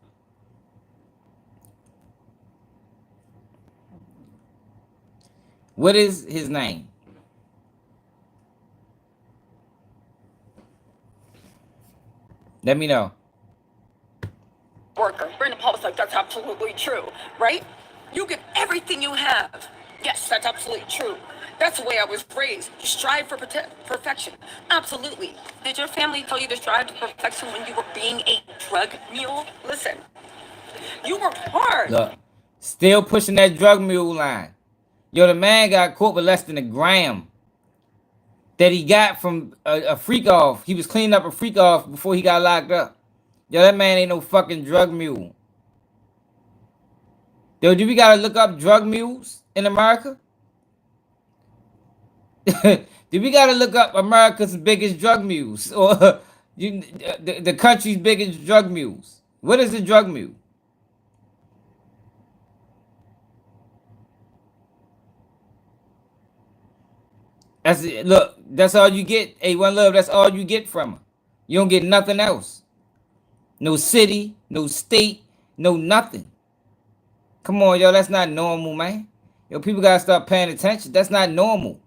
What is his name? Let me know. Worker. Brandon Paul was like, that's absolutely true, right? You give everything you have. Yes, that's absolutely true. That's the way I was raised. You strive for perfection. Absolutely. Did your family tell you to strive to perfection when you were being a drug mule? Listen, you worked hard. Look, still pushing that drug mule line. Yo, the man got caught with less than a gram that he got from a freak off. He was cleaning up a freak off before he got locked up. Yo, that man ain't no fucking drug mule. Yo, do we gotta look up drug mules in America? Do we gotta look up America's biggest drug mules? Or the country's biggest drug mules? What is a drug mule? That's it. Look, that's all you get. Hey, One Love, that's all you get from her. You don't get nothing else. No city, no state, no nothing. Come on, yo, that's not normal, man. Yo, people gotta start paying attention. That's not normal.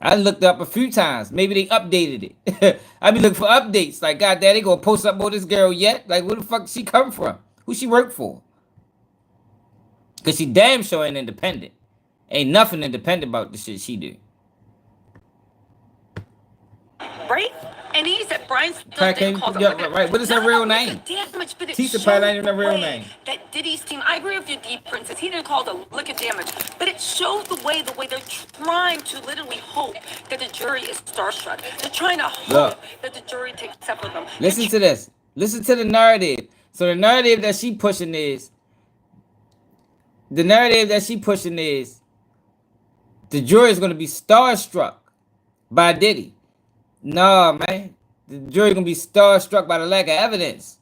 I looked up a few times. Maybe they updated it. I be looking for updates. Like, God, they gonna post up on this girl yet? Like, where the fuck she come from? Who she work for? Cause she damn sure ain't independent. Ain't nothing independent about the shit she do. Right? And he said Brian still didn't call them. Right. What is her real name? Damage, but Tisa probably ain't even her real name. That Diddy's team, I agree with you, D Princess. He didn't call it a lick of damage, but it shows the way they're trying to literally hope that the jury is starstruck. They're trying to hope that the jury takes up with them. Listen to this. Listen to the narrative. So the narrative that she pushing is the jury is going to be starstruck by Diddy. No, man. The jury going to be starstruck by the lack of evidence.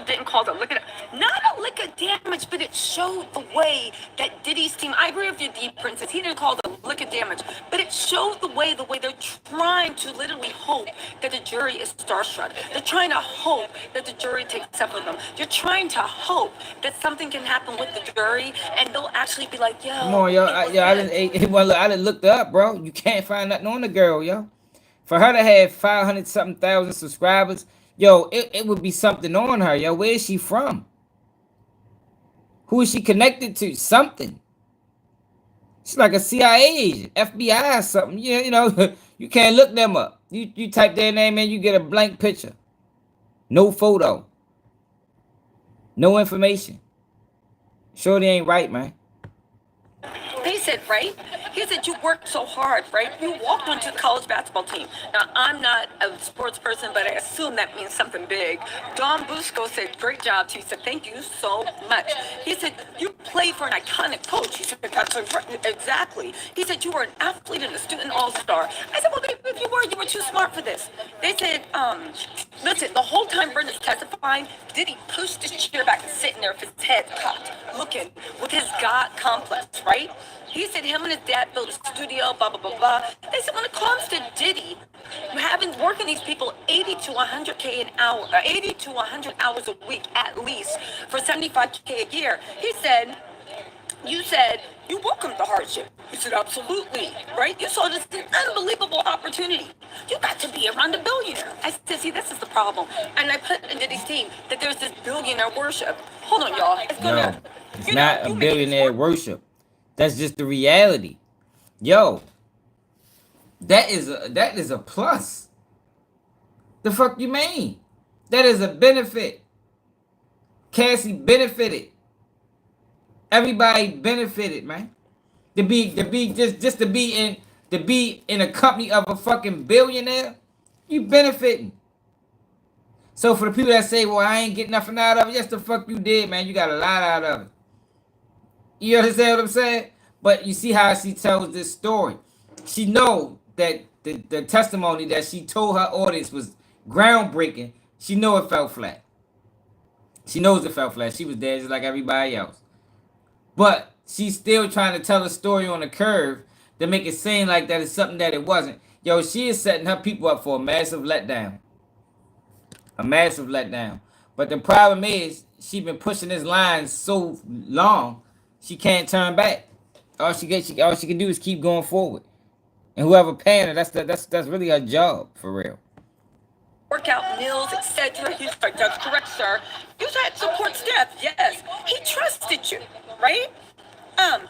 Didn't call it not a lick of damage, but it showed the way that Diddy's team, I agree with you, D Princess, he didn't call it a lick of damage, but it showed the way they're trying to literally hope that the jury is starstruck. They're trying to hope that the jury takes up with them. You're trying to hope that something can happen with the jury and they'll actually be like, yo. Come on, yo. I done looked up, bro. You can't find nothing on the girl, yo. For her to have 500-something thousand subscribers, yo, it would be something on her, yo. Where is she from? Who is she connected to? Something. She's like a CIA agent, FBI or something. Yeah, you know, you can't look them up. You type their name in, you get a blank picture. No photo. No information. Shorty ain't right, man. He said, right? He said, you worked so hard, right? You walked onto the college basketball team. Now, I'm not a sports person, but I assume that means something big. Don Busco said, great job, Tisa. Thank you so much. He said, you played for an iconic coach. He said, that's exactly. He said, you were an athlete and a student all-star. I said, well, if you were too smart for this. They said, listen, the whole time Brenda's testifying, Diddy pushed his chair back and sitting there with his head cocked, looking with his God complex, right? He said him and his dad built a studio, blah, blah, blah, blah. They said when it comes to Diddy, working these people 80 to 100K an hour, 80 to 100 hours a week at least for 75K a year. He said, you said you welcomed the hardship. He said, absolutely, right? You saw this unbelievable opportunity. You got to be around a billionaire. I said, see, this is the problem. And I put in Diddy's team that there's this billionaire worship. Hold on, y'all. It's not a billionaire worship. That's just the reality. Yo, that is a plus. The fuck you mean? That is a benefit. Cassie benefited. Everybody benefited, man. To be in a company of a fucking billionaire, you benefiting. So for the people that say, well, I ain't getting nothing out of it, yes, the fuck you did, man. You got a lot out of it. You understand what I'm saying? But you see how she tells this story. She know that the testimony that she told her audience was groundbreaking. She know it fell flat. She knows it fell flat. She was there just like everybody else. But she's still trying to tell a story on a curve to make it seem like that is something that it wasn't. Yo, she is setting her people up for a massive letdown. A massive letdown. But the problem is, she been pushing this line so long, she can't turn back. All she can do is keep going forward. And whoever paying her, that's really her job, for real. workout meals, etc. He's like, that's correct, sir. You had support staff, yes. He trusted you, right?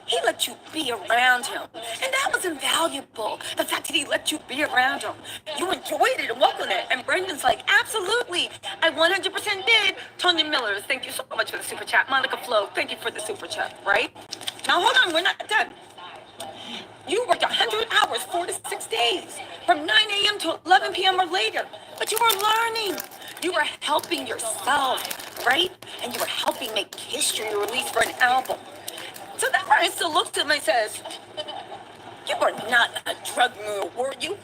He let you be around him. And that was invaluable. The fact that he let you be around him. You enjoyed it and welcomed it. And Brendan's like, absolutely. I 100% did. Tonya Miller, thank you so much for the super chat. Monica Flo, thank you for the super chat, right? Now hold on, we're not done. You worked 100 hours, 4 to 6 days, from 9 a.m. to 11 p.m. or later. But you were learning. You were helping yourself, right? And you were helping make history release for an album. So that person still looks at him and says, you were not a drug mule, were you?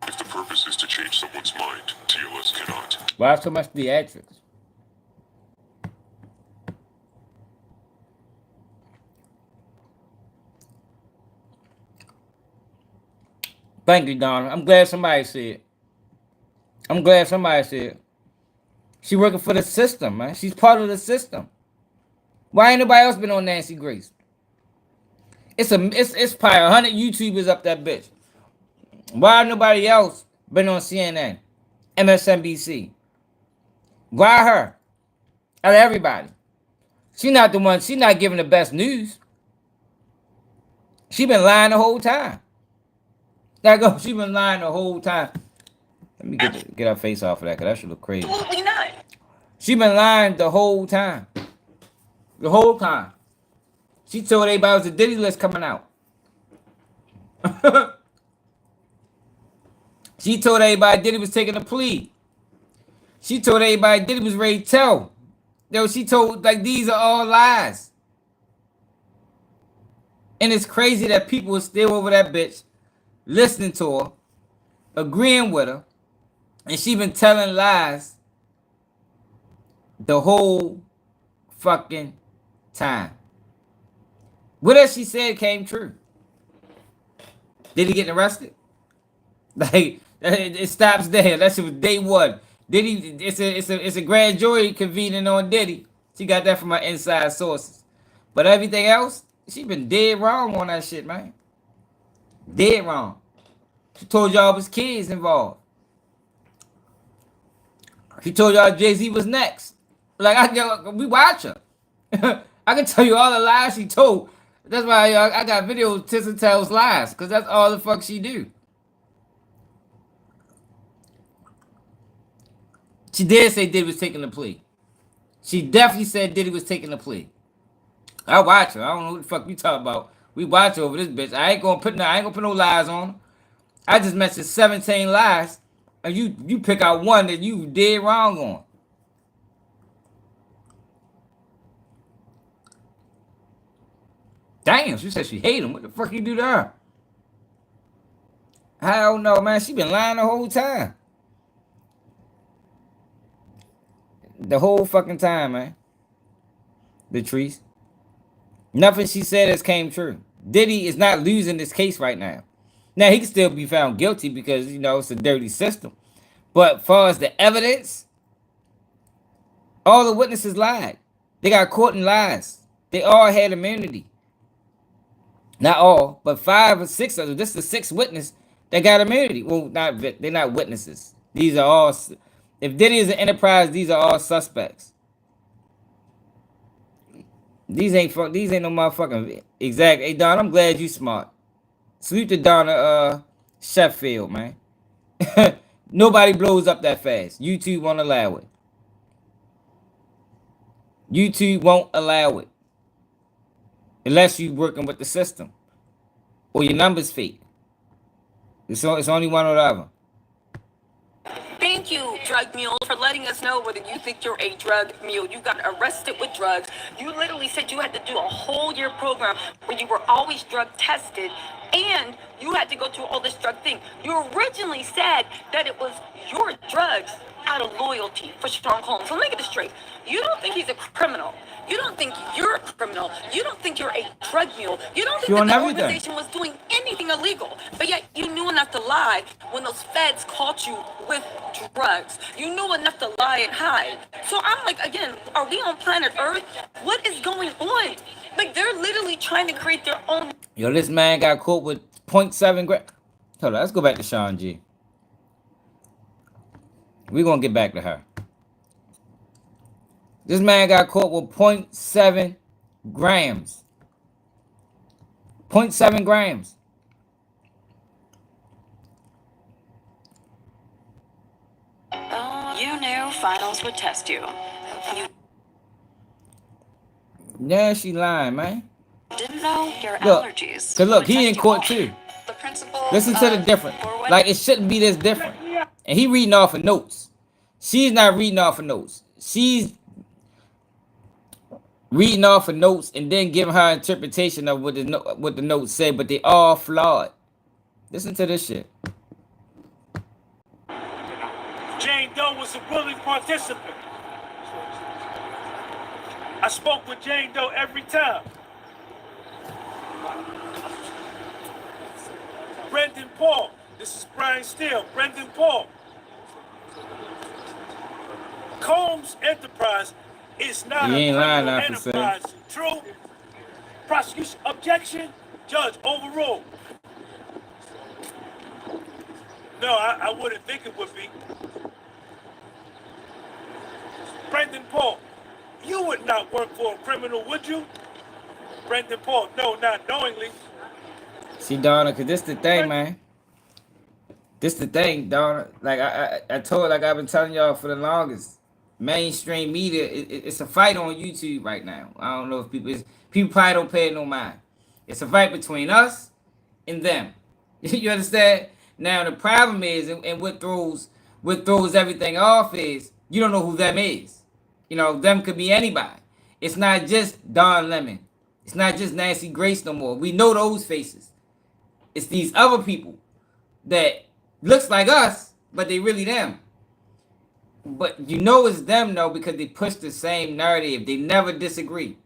If the purpose is to change someone's mind, TOS cannot. Why so much theatrics? Thank you, Donna. I'm glad somebody said it. I'm glad somebody said it. She working for the system, man. She's part of the system. Why ain't nobody else been on Nancy Grace? It's probably 100 YouTubers up that bitch. Why nobody else been on CNN, MSNBC? Why her? Out of everybody. She not the one. She not giving the best news. She been lying the whole time. She been lying the whole time. Let me get her face off of that, because that should look crazy. Absolutely not. She been lying the whole time. The whole time. She told everybody it was a Diddy list coming out. She told everybody Diddy was taking a plea. She told everybody Diddy was ready to tell. Yo, she told, like, these are all lies. And it's crazy that people are still over that bitch, listening to her, agreeing with her, and she been telling lies the whole fucking time. What else she said came true? Did he get arrested? Like, it stops there. That shit was day one. Diddy, it's a grand jury convening on Diddy. She got that from her inside sources. But everything else, she been dead wrong on that shit, man. Dead wrong. She told y'all it was kids involved. She told y'all Jay-Z was next. Like, we watch her. I can tell you all the lies she told. That's why I got videos Tissa tells lies, because that's all the fuck she do. She did say Diddy was taking the plea. She definitely said Diddy was taking the plea. I watch her. I don't know what the fuck you talking about. We watch her over this bitch. I ain't gonna put no lies on her. I just mentioned 17 lies, and you pick out one that you did wrong on. Damn, she said she hate him. What the fuck you do to her? I don't know, man. She been lying the whole time. The whole fucking time, man. Latrice. Nothing she said has came true. Diddy is not losing this case right now. Now, he can still be found guilty because, you know, it's a dirty system. But as far as the evidence, all the witnesses lied. They got caught in lies. They all had immunity. Not all, but 5 or 6 of them. This is the 6th witness that got immunity. Well, they're not witnesses. These are all, if Diddy is an enterprise, these are all suspects. These ain't no motherfucking exact. Hey, Don, I'm glad you smart. Salute to Donna Sheffield, man. Nobody blows up that fast. YouTube won't allow it. YouTube won't allow it. Unless you working with the system. Or your number's fake. It's only one or the other. Thank you, drug mule, for letting us know whether you think you're a drug mule. You got arrested with drugs. You literally said you had to do a whole year program where you were always drug tested, and you had to go through all this drug thing. You originally said that it was your drugs out of loyalty for Sean Combs. So let me get this straight. You don't think he's a criminal. You don't think you're a criminal. You don't think you're a drug mule. You don't think that the organization was doing anything illegal. But yet you knew enough to lie when those feds caught you with drugs. You knew enough to lie and hide. So I'm like, again, are we on planet Earth? What is going on? Like, they're literally trying to create their own. Yo, this man got caught with 0.7 grams. Hold on, let's go back to Sean G. We're gonna get back to her. This man got caught with 0.7 grams. 0.7 grams. You knew finals would test you. You Yeah, she lying, man. didn't know your Look, allergies. cause look, would he test in you court all. too. The principle Listen to the of difference. four-way- Like it shouldn't be this different. And he reading off of notes. She's not reading off of notes. She's reading off of notes and then giving her interpretation of what the notes say, but they all flawed. Listen to this shit. Jane Doe was a willing participant. I spoke with Jane Doe every time. Brendan Paul. This is Brian Steele. Brendan Paul. Combs Enterprise is not You a ain't lying criminal now for saying. enterprise. True. Prosecution objection. Judge overruled. No, I wouldn't think it would be. Brendan Paul, you would not work for a criminal, would you? Brendan Paul, no, not knowingly. See, Donna, cause this the thing, man. This the thing, Donna. Like I told, like I've been telling y'all for the longest. Mainstream media, it's a fight on YouTube right now. I don't know if people probably don't pay it no mind. It's a fight between us and them. You understand? Now the problem is, and what throws everything off is you don't know who them is. You know, them could be anybody. It's not just Don Lemon. It's not just Nancy Grace no more. We know those faces. It's these other people that looks like us, but they really them. But you know it's them though because they push the same narrative. They never disagree.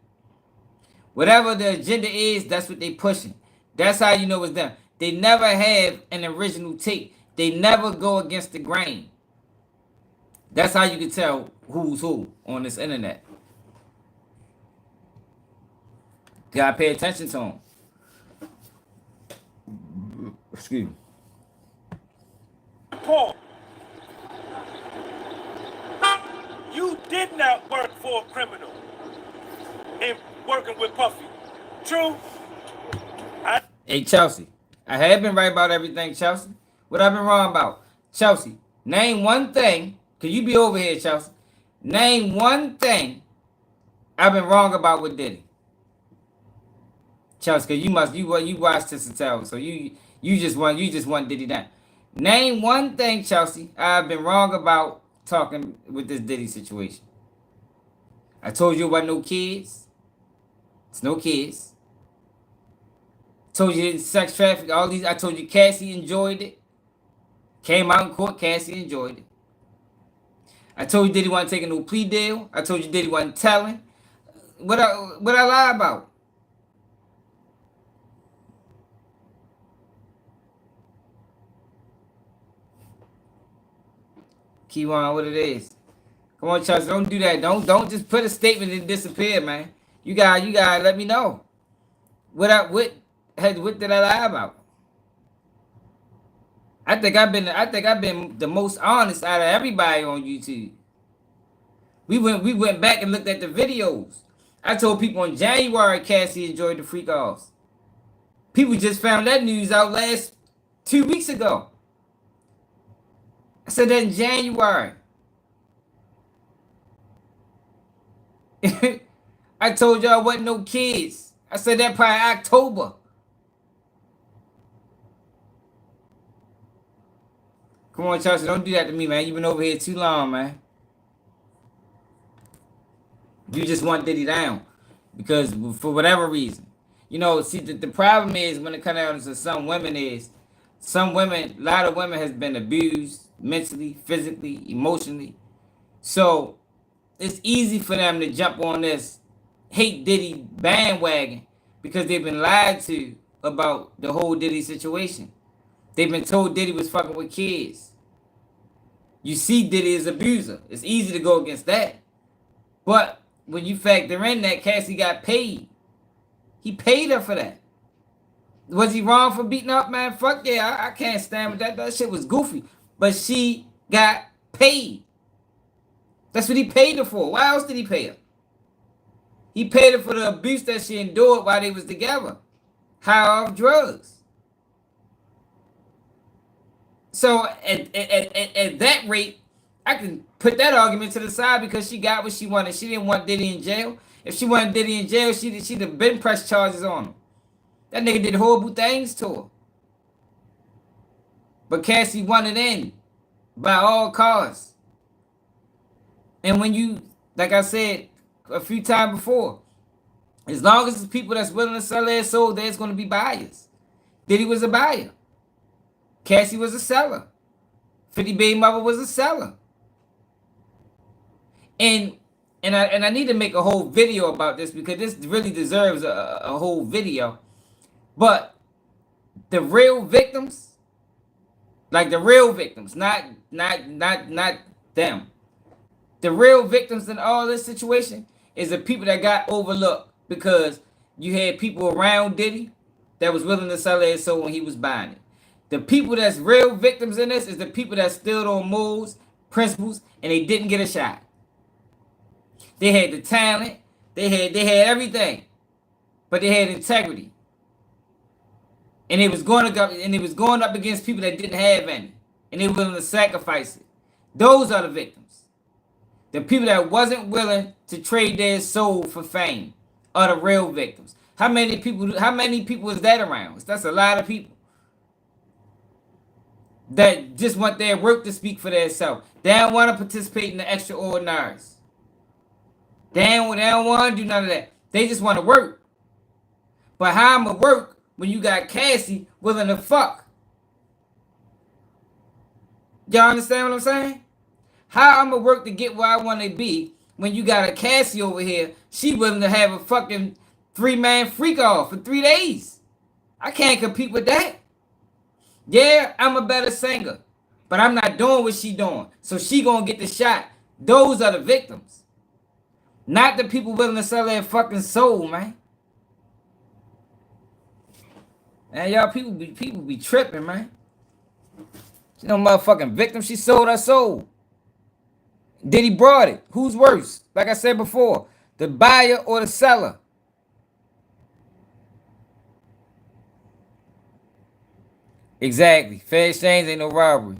Whatever the agenda is, that's what they pushing. That's how you know it's them. They never have an original take. They never go against the grain. That's how you can tell who's who on this internet. You gotta pay attention to them. Excuse me. Paul, you did not work for a criminal in working with Puffy. True? Hey, Chelsea. I have been right about everything, Chelsea. What I've been wrong about? Chelsea, name one thing. Could you be over here, Chelsea? Name one thing I've been wrong about with Diddy. Chelsea, cause you watched Tissa Tell, so you just want Diddy down. Name one thing, Chelsea, I've been wrong about talking with this Diddy situation. I told you about no kids. It's no kids. Told you sex traffic, all these. I told you Cassie enjoyed it. Came out in court, Cassie enjoyed it. I told you Diddy wasn't taking no plea deal. I told you Diddy wasn't telling. What I lie about? Keep on what it is. Come on, Chelsea, don't do that. Don't just put a statement and disappear, man. You gotta let me know. What did I lie about? I think I've been the most honest out of everybody on YouTube. We went back and looked at the videos. I told people in January Cassie enjoyed the freak offs. People just found that news out last 2 weeks ago. I said that in January. I told y'all wasn't no kids. I said that probably October. Come on, Chelsea, don't do that to me, man. You've been over here too long, man. You just want Diddy down. Because for whatever reason. You know, see, the problem is when it comes down to some women, a lot of women has been abused mentally, physically, emotionally. So it's easy for them to jump on this hate Diddy bandwagon because they've been lied to about the whole Diddy situation. They've been told Diddy was fucking with kids. You see Diddy as abuser. It's easy to go against that. But when you factor in that Cassie got paid, he paid her for that. Was he wrong for beating up, man? Fuck yeah, I can't stand with that. That shit was goofy. But she got Paid. That's what he paid her for. Why else did he pay her? He paid her for the abuse that she endured while they was together. High off drugs. So at that rate, I can put that argument to the side because she got what she wanted. She didn't want Diddy in jail. If she wanted Diddy in jail, she'd have been pressed charges on him. That nigga did horrible things to her. But Cassie wanted in by all costs. And when you, like I said a few times before, as long as it's people that's willing to sell their soul, there's going to be buyers. Diddy was a buyer. Cassie was a seller. 50 Baby Mother was a seller. And I need to make a whole video about this because this really deserves a whole video. But the real victims, like the real victims, not them. The real victims in all this situation is the people that got overlooked because you had people around Diddy that was willing to sell their soul when he was buying it. The people that's real victims in this is the people that stood on morals, principles, and they didn't get a shot. They had the talent, they had everything, but they had integrity. And it was going up against people that didn't have any, and they were willing to sacrifice it. Those are the victims. The people that wasn't willing to trade their soul for fame are the real victims. How many people is that around? That's a lot of people that just want their work to speak for themselves. They don't want to participate in the extraordinaries. They don't want to do none of that. They just want to work. But how I'ma work when you got Cassie willing to fuck? Y'all understand what I'm saying? How I'ma work to get where I want to be when you got a Cassie over here, she willing to have a fucking 3-man freak off for 3 days. I can't compete with that. Yeah, I'm a better singer, but I'm not doing what she doing. So she gonna get the shot. Those are the victims. Not the people willing to sell their fucking soul, man. Man, y'all people be tripping, man. She no motherfucking victim. She sold her soul. Diddy brought it. Who's worse? Like I said before, the buyer or the seller? Exactly. Fair exchange ain't no robbery.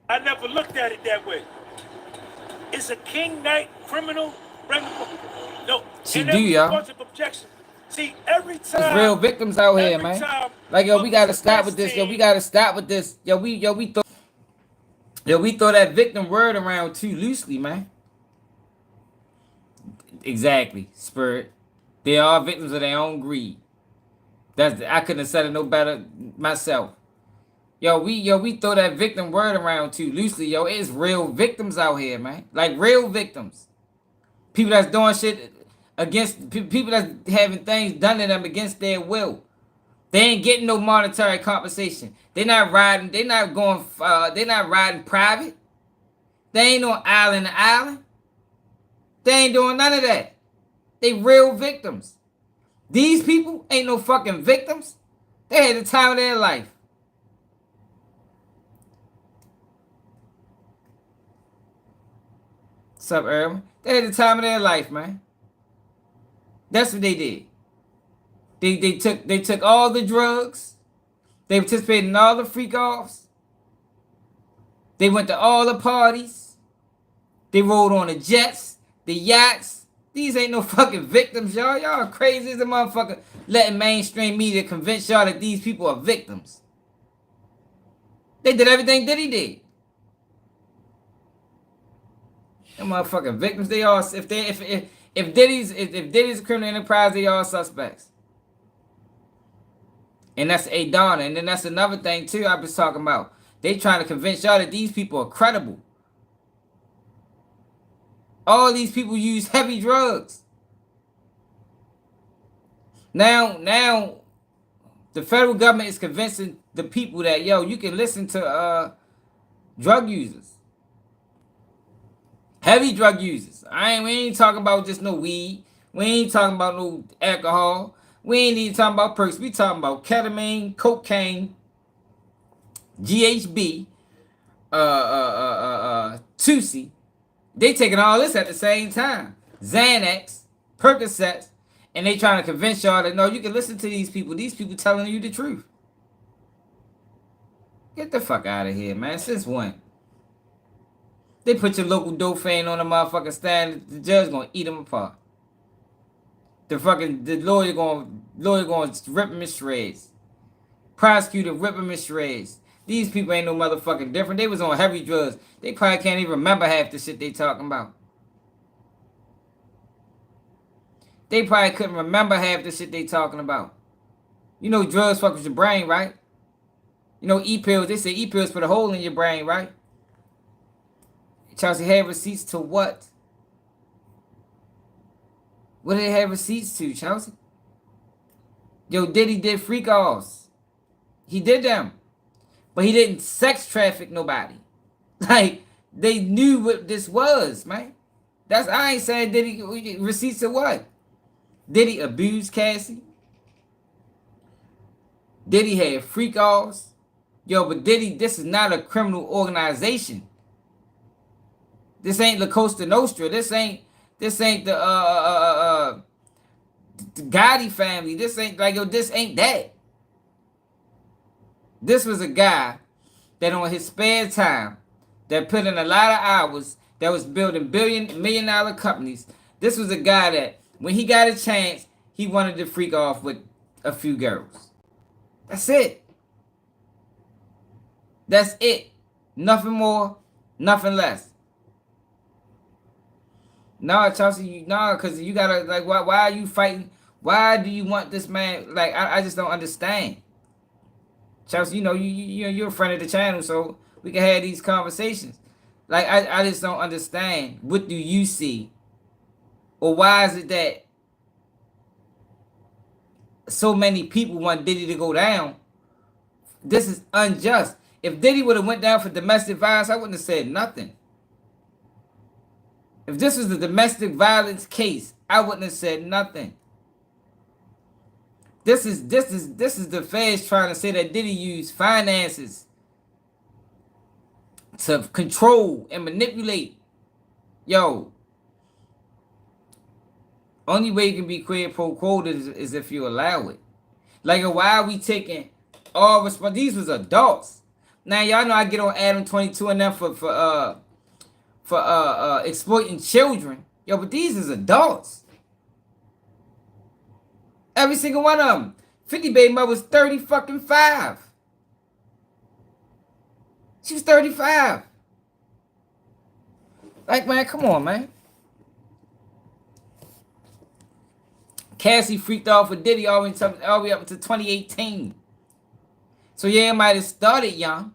I never looked at it that way. Is a king knight criminal? No. She do, y'all. Bunch of objections. See, every time. There's real victims out here, man. Like, yo, we gotta stop with this. Yo, we gotta stop with this. We throw that victim word around too loosely, man. Exactly, Spirit. They are victims of their own greed. I couldn't have said it no better myself. Yo, we throw that victim word around too loosely. Yo, it's real victims out here, man. Like real victims. People that's doing shit against people that's having things done to them against their will. They ain't getting no monetary compensation. They're not riding. They're not riding private. They ain't on island to island. They ain't doing none of that. They real victims. These people ain't no fucking victims. They had the time of their life. What's up, Erwin? They had the time of their life, man. That's what they did. They took all the drugs. They participated in all the freak offs. They went to all the parties. They rode on the jets, the yachts. These ain't no fucking victims, y'all. Y'all are crazy as a motherfucker letting mainstream media convince y'all that these people are victims. They did everything Diddy did. Them motherfucking victims, they all if Diddy's a criminal enterprise, they all suspects. And that's a Donna. And then that's another thing too I was talking about. They trying to convince y'all that these people are credible. All these people use heavy drugs. Now the federal government is convincing the people that, yo, you can listen to drug users. Heavy drug users. We ain't talking about just no weed. We ain't talking about no alcohol. We ain't even talking about perks. We talking about ketamine, cocaine, GHB, Tissa. They taking all this at the same time. Xanax, Percocets, and they trying to convince y'all that no, you can listen to these people. These people telling you the truth. Get the fuck out of here, man. Since when? They put your local Dauphin on the motherfucking stand. The judge gonna eat them apart. The lawyer gonna rip him in shreds. Prosecutor rip him in shreds. These people ain't no motherfucking different. They was on heavy drugs. They probably can't even remember half the shit they talking about. They probably couldn't remember half the shit they talking about. You know drugs fuck with your brain, right? You know E-pills, they say E-pills put a hole in your brain, right? Chelsea had receipts to what? What did they have receipts to, Chelsea? Yo, Diddy did freak offs. He did them. But he didn't sex traffic nobody. Like, they knew what this was, man. I ain't saying Diddy receipts to what? Diddy abused Cassie. Diddy had freak offs. Yo, but Diddy, this is not a criminal organization. This ain't La Costa Nostra. This ain't the Gotti family. This ain't like, yo, this ain't that. This was a guy that on his spare time, that put in a lot of hours, that was building million-dollar companies. This was a guy that, when he got a chance, he wanted to freak off with a few girls. That's it. That's it. Nothing more, nothing less. No, Chelsea, because you gotta, like, why are you fighting? Why do you want this man? Like, I just don't understand. Chelsea, you know, you're a friend of the channel, so we can have these conversations. Like, I just don't understand. What do you see? Or why is it that so many people want Diddy to go down? This is unjust. If Diddy would have went down for domestic violence, I wouldn't have said nothing. If this was a domestic violence case, I wouldn't have said nothing. This is the feds trying to say that Diddy used finances to control and manipulate. Yo, only way you can be quid pro quo is if you allow it. Like, why are we taking all responsibility? These was adults. Now y'all know I get on Adam 22 and them for exploiting children. Yo, but these is adults. Every single one of them. 50 baby mother was 30 fucking 5. She was 35. Like, man, come on, man. Cassie freaked off with Diddy all the way up to 2018. So yeah, it might have started young.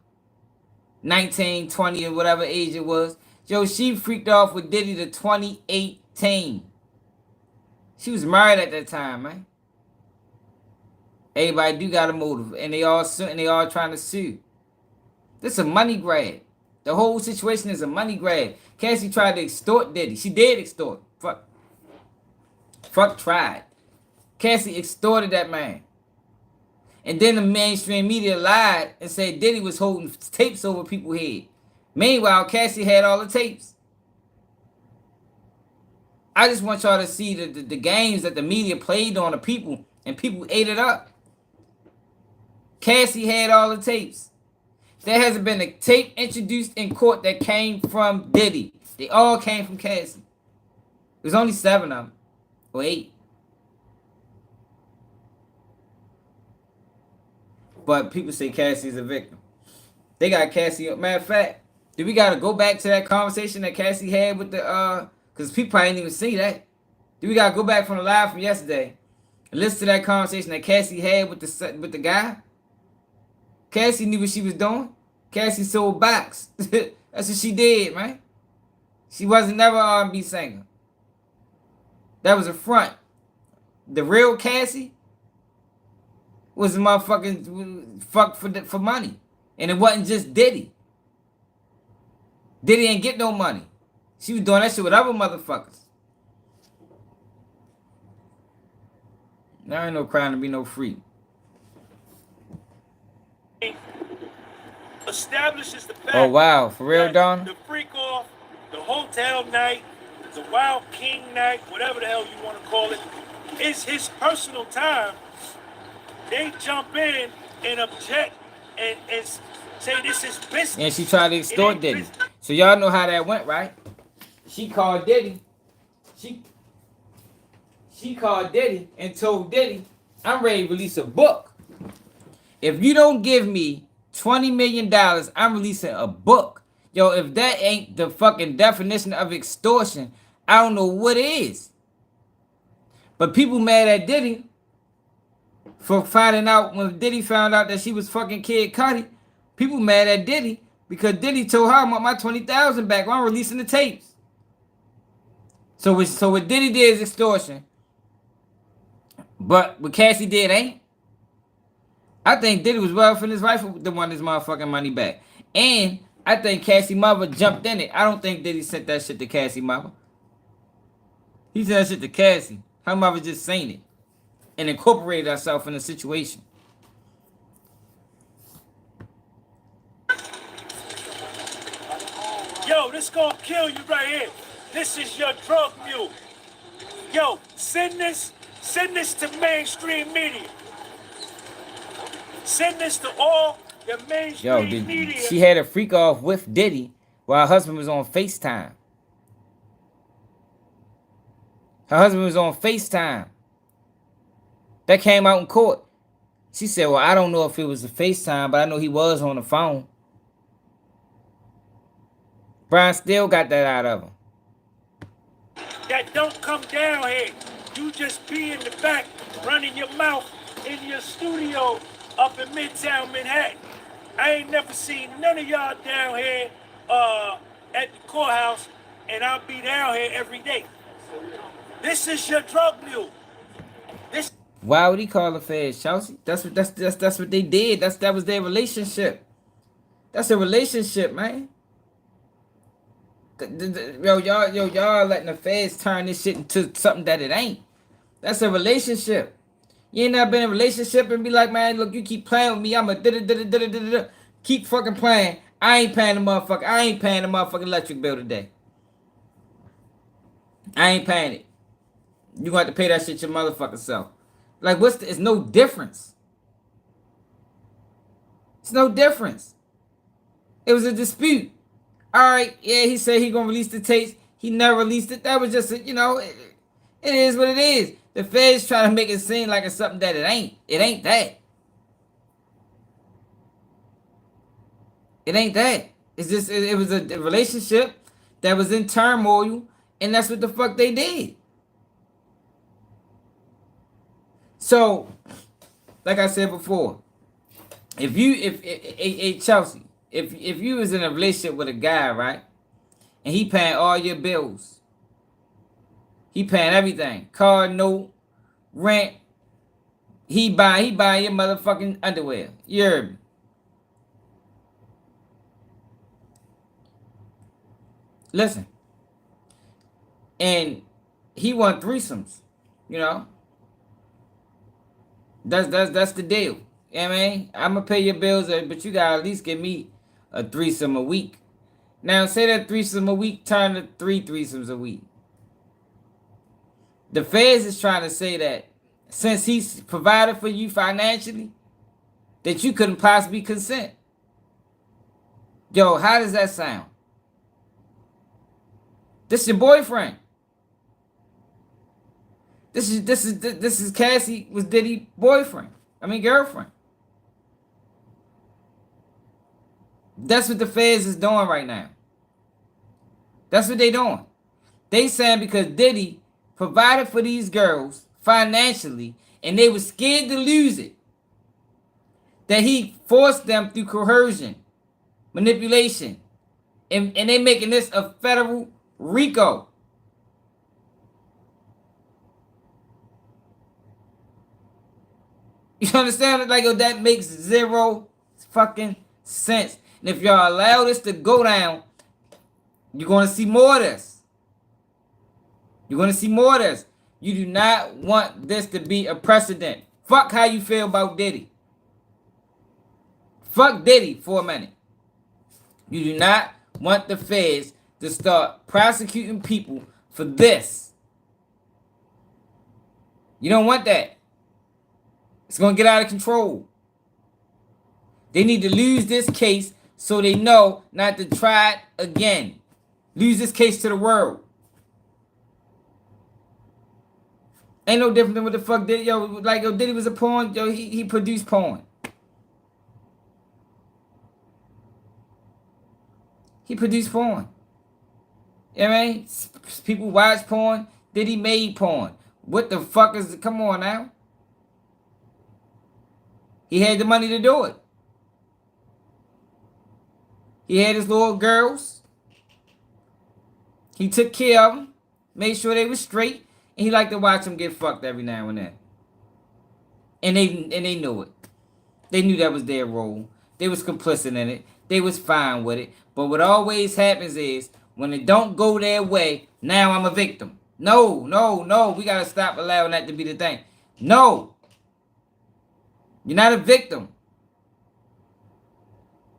19, 20, or whatever age it was. Yo, she freaked off with Diddy to 2018. She was married at that time, man. Everybody do got a motive, and they all trying to sue. This is a money grab. The whole situation is a money grab. Cassie tried to extort Diddy. She did extort. Fuck tried. Cassie extorted that man. And then the mainstream media lied and said Diddy was holding tapes over people's head. Meanwhile, Cassie had all the tapes. I just want y'all to see the games that the media played on the people, and people ate it up. Cassie had all the tapes. There hasn't been a tape introduced in court that came from Diddy. They all came from Cassie. There's only 7 of them. Or 8. But people say Cassie's a victim. They got Cassie. Matter of fact, do we gotta go back to that conversation that Cassie had with the because people probably didn't even see that. Do we gotta go back from the live from yesterday and listen to that conversation that Cassie had with the guy? Cassie knew what she was doing. Cassie sold box. That's what she did, man. She wasn't never an R&B singer. That was a front. The real Cassie was a motherfucking fuck for money. And it wasn't just Diddy. Diddy ain't get no money. She was doing that shit with other motherfuckers. There ain't no crime to be no free. establishes the fact. Oh wow, for real, that Don? the freak off, the hotel night, the Wild King night, whatever the hell you want to call it, is his personal time. They jump in and object and say this is business. And she tried to extort Diddy. So y'all know how that went, right? She called Diddy. She called Diddy and told Diddy, I'm ready to release a book. If you don't give me $20 million, I'm releasing a book. Yo, if that ain't the fucking definition of extortion, I don't know what is. But people mad at Diddy for finding out, when Diddy found out that she was fucking Kid Cudi, people mad at Diddy because Diddy told her, I want my $20,000 back. Well, I'm releasing the tapes. So what Diddy did is extortion. But what Cassie did ain't. I think Diddy was well for his rifle to want his motherfucking money back. And I think Cassie mother jumped in it. I don't think Diddy sent that shit to Cassie mother. He sent that shit to Cassie. Her mother just seen it and incorporated herself in the situation. Yo, this gonna kill you right here. This is your drug mule. Yo, send this to mainstream media. Send this to all the mainstream media. She had a freak off with Diddy while her husband was on FaceTime. Her husband was on FaceTime. That came out in court. She said, well, I don't know if it was a FaceTime, but I know he was on the phone. Brian still got that out of him. That don't come down here. You just be in the back, running your mouth in your studio up in Midtown Manhattan. I ain't never seen none of y'all down here at the courthouse, and I'll be down here every day. This is your drug mule. Why would he call the feds, Chelsea? That's what they did. That was their relationship. That's a relationship, man. Y'all letting the feds turn this shit into something that it ain't. That's a relationship. You ain't never been in a relationship and be like, man, look, you keep playing with me, I'm a keep fucking playing. I ain't paying the motherfucking electric bill today. I ain't paying it. You gonna have to pay that shit your motherfucking self. Like, it's no difference. It's no difference. It was a dispute. All right, yeah, he said he gonna release the tapes. He never released it. That was just, it is what it is. The feds trying to make it seem like it's something that it ain't. It ain't that. It ain't that. It's just, it was a relationship that was in turmoil, and that's what the fuck they did. So, like I said before, if Chelsea, if you was in a relationship with a guy, right, and he paying all your bills, he paying everything, car note, rent, he buying your motherfucking underwear. You heard me? Listen, and he want threesomes, That's the deal. You know what I mean? I'm going to pay your bills, but you got to at least give me a threesome a week. Now, say that threesome a week turn to 3 threesomes a week. The feds is trying to say that since he's provided for you financially, that you couldn't possibly consent. Yo, how does that sound? This is your boyfriend. This is Cassie was Diddy's girlfriend. That's what the feds is doing right now. That's what they doing. They saying because Diddy provided for these girls financially and they were scared to lose it, that he forced them through coercion, manipulation, and they making this a federal RICO. You understand? Like, that makes zero fucking sense. And if y'all allow this to go down, you're going to see more of this. You're going to see more of this. You do not want this to be a precedent. Fuck how you feel about Diddy. Fuck Diddy for a minute. You do not want the feds to start prosecuting people for this. You don't want that. It's going to get out of control. They need to lose this case so they know not to try it again. Lose this case to the world. Ain't no different than what the fuck Diddy. Yo, like, yo, Diddy was a porn. Yo, he produced porn. He produced porn. You know what I mean? People watch porn. Diddy made porn. What the fuck is... Come on now. He had the money to do it. He had his little girls. He took care of them. Made sure they were straight. And he liked to watch them get fucked every now and then. And they knew it. They knew that was their role. They was complicit in it. They was fine with it. But what always happens is, when it don't go their way, now I'm a victim. No, no, no. We got to stop allowing that to be the thing. No. You're not a victim.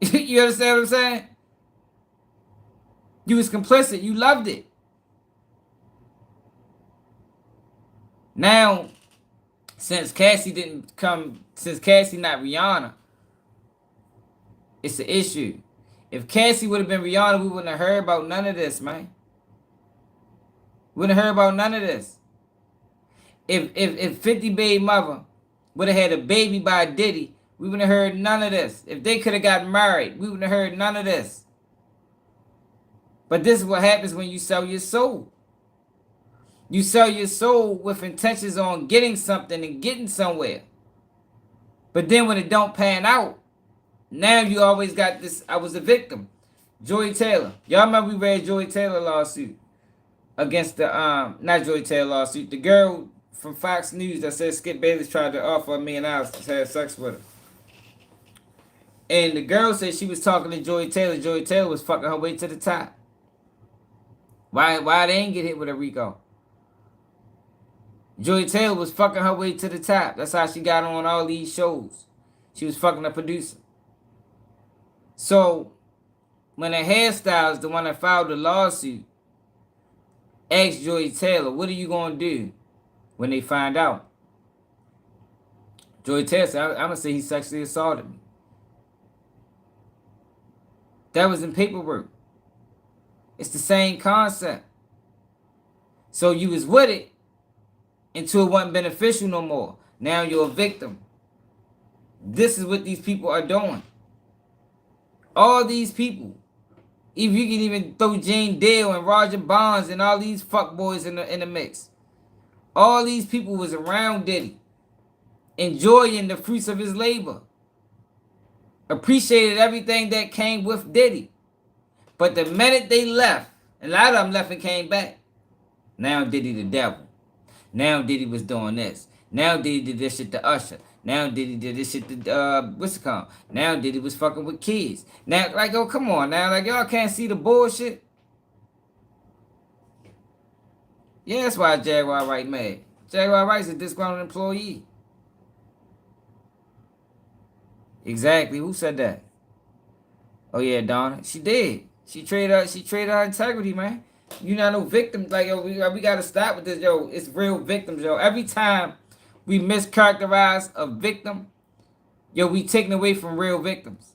You understand what I'm saying? You was complicit. You loved it. Now, since Cassie not Rihanna, it's an issue. If Cassie would have been Rihanna, we wouldn't have heard about none of this, man. Wouldn't have heard about none of this. If 50 baby mother would have had a baby by Diddy, we wouldn't have heard none of this. If they could have got married, we wouldn't have heard none of this. But this is what happens when you sell your soul. You sell your soul with intentions on getting something and getting somewhere. But then when it don't pan out, now you always got this, I was a victim. Joy Taylor. Y'all remember we read Joy Taylor lawsuit against the, not Joy Taylor lawsuit, the girl from Fox News that said Skip Bayless tried to offer $1 million to have sex with her. And the girl said she was talking to Joy Taylor. Joy Taylor was fucking her way to the top. Why they ain't get hit with a RICO? Joy Taylor was fucking her way to the top. That's how she got on all these shows. She was fucking a producer. So, when the hairstylist, the one that filed the lawsuit, asked Joy Taylor, what are you going to do when they find out? Joy Taylor said, I'm going to say he sexually assaulted me. That was in paperwork. It's the same concept. So you was with it until it wasn't beneficial no more. Now you're a victim. This is what these people are doing. All these people. If you can even throw Jane Dale and Roger Bonds and all these fuckboys in the mix. All these people was around Diddy, enjoying the fruits of his labor. Appreciated everything that came with Diddy. But the minute they left, and a lot of them left and came back, now Diddy the devil. Now Diddy was doing this. Now Diddy did this shit to Usher. Now Diddy did this shit to, what's it called? Now Diddy was fucking with kids. Now, like, oh, come on now. Like, y'all can't see the bullshit. Yeah, that's why Jaguar Wright mad. Jaguar Wright's a disgruntled employee. Exactly. Who said that? Oh, yeah, Donna. She did. She traded her integrity, man. You not no victim. Like, yo, we got to stop with this, yo. It's real victims, yo. Every time we mischaracterize a victim, yo, we taking away from real victims.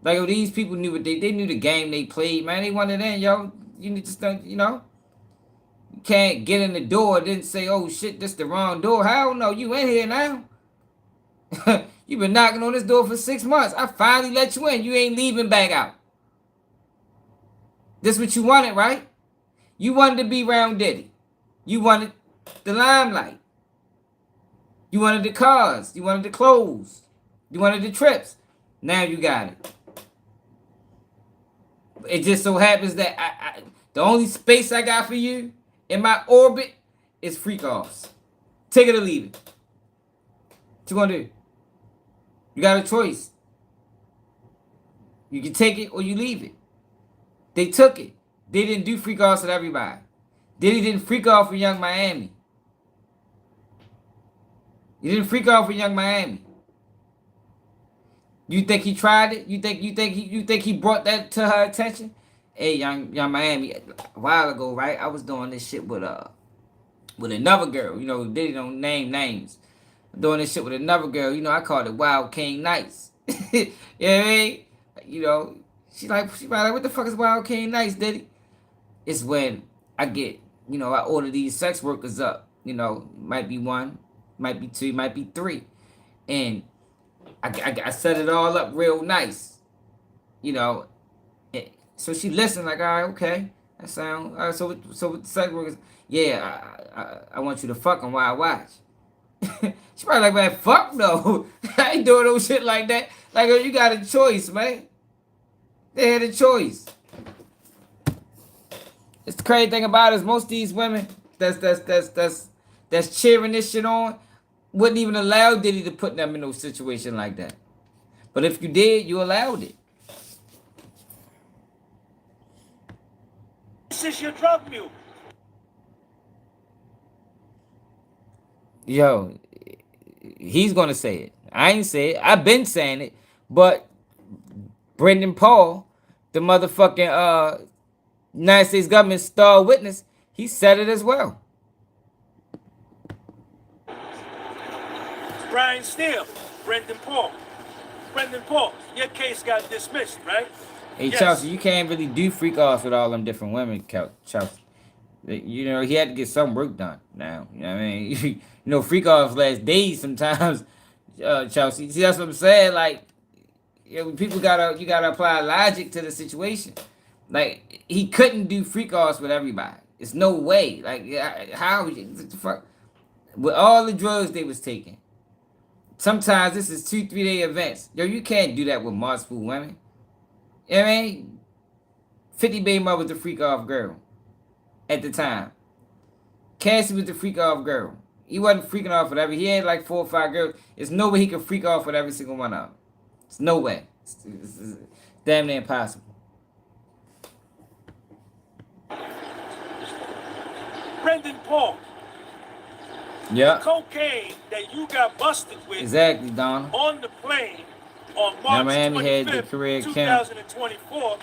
Like, yo, these people knew what they knew the game they played, man. They wanted in, yo. You need to start, you know. You can't get in the door and then say, oh, shit, this the wrong door. Hell no, you in here now. You been knocking on this door for 6 months. I finally let you in. You ain't leaving back out. This what you wanted, right? You wanted to be around Diddy. You wanted the limelight. You wanted the cars. You wanted the clothes. You wanted the trips. Now you got it. It just so happens that the only space I got for you in my orbit is freak offs. Take it or leave it. What you gonna do? You got a choice. You can take it or you leave it. They took it. They didn't do freak offs with everybody. Diddy didn't freak off with Young Miami. You didn't freak off with Young Miami. You think he tried it? You think he brought that to her attention? Hey, young Miami, a while ago, right? I was doing this shit with another girl. You know, they don't name names. Doing this shit with another girl. You know, I called it Wild King Nights. You know what I mean? You know, she probably like, what the fuck is Wild King Nights, Diddy? It's when I get, you know, I order these sex workers up. You know, might be one, might be two, might be three, and I set it all up real nice. You know, so she listened like, all right, okay, that sound. All right, so with the sex workers, yeah, I want you to fuck them while I watch. She probably like, man, fuck no. I ain't doing no shit like that. Like, you got a choice, man. They had a choice. It's the crazy thing about it is most of these women that's cheering this shit on wouldn't even allow Diddy to put them in no situation like that. But if you did, you allowed it. This is your drug mule. Yo, he's gonna say it. I ain't say it. I've been saying it. But Brendan Paul, the motherfucking United States government star witness, he said it as well. Brian Steele, Brendan Paul. Brendan Paul, your case got dismissed, right? Hey, Yes. Chelsea, you can't really do freak offs with all them different women, Chelsea. You know, he had to get some work done now. You know what I mean? You know, freak offs last days sometimes, Chelsea. See, that's what I'm saying. Like, you know, you gotta apply logic to the situation. Like, he couldn't do freak offs with everybody. It's no way. Like, how? What the fuck? With all the drugs they was taking. Sometimes this is 2-3 day events. Yo, you can't do that with multiple women. You know what I mean? 50 Baby Mother was the freak off girl at the time. Cassie was the freak off girl. He wasn't freaking off with every. He had like 4 or 5 girls. There's no way he could freak off with every single one of them. It's no way. It's damn near impossible. Brendan Paul. Yeah. The cocaine that you got busted with Exactly, Donna. on the plane on Now March Miami had the 25th, career Cant 2024.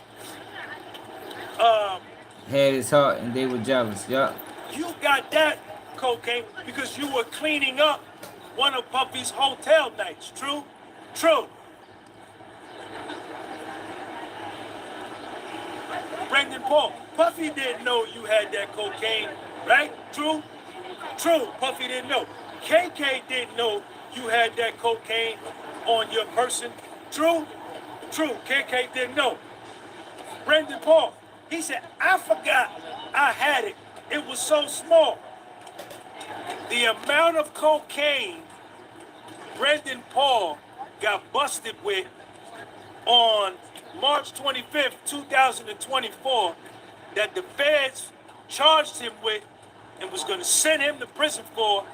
had his heart and they were jealous. Yeah. You got that cocaine because you were cleaning up one of Puffy's hotel nights. True? True. Brendan Paul, Puffy didn't know you had that cocaine, right? True? True. Puffy didn't know. KK didn't know you had that cocaine on your person. True? True. KK didn't know. Brendan Paul, he said, I forgot I had it. It was so small. The amount of cocaine Brendan Paul got busted with on March 25th, 2024, that the feds charged him with and was going to send him to prison for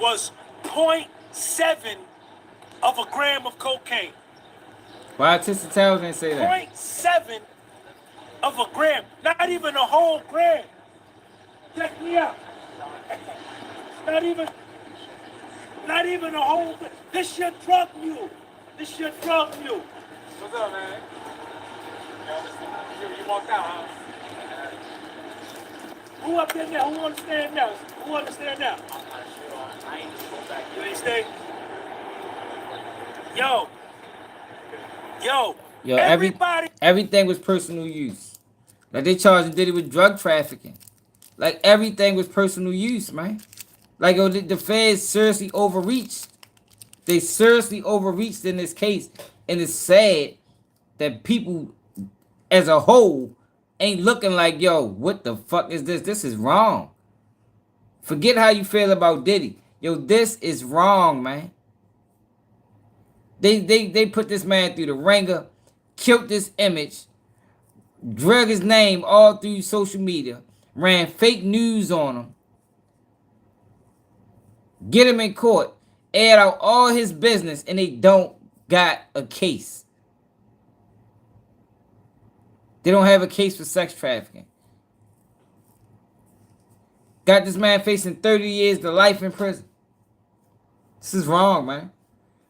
was 0.7 of a gram of cocaine. Why Tissa Towers didn't say that? 0.7 of a gram. Not even a whole gram. Check me out. Not even a whole gram. This your drug mule. This your drug mule. What's up, man? You walked out, huh? Who up there now? Who understand now? Who understand now? I'm not sure. I ain't just go back. You ain't stay? Yo, everybody. Everything was personal use. Like they charged Diddy with drug trafficking. Like everything was personal use, man. Like the feds seriously overreached. They seriously overreached in this case. And it's sad that people as a whole ain't looking like, yo, what the fuck is this? This is wrong. Forget how you feel about Diddy. Yo, this is wrong, man. They put this man through the ringer, killed this image, drug his name all through social media, ran fake news on him, get him in court, add out all his business, and they don't got a case. They don't have a case for sex trafficking. Got this man facing 30 years to life in prison. This is wrong, man.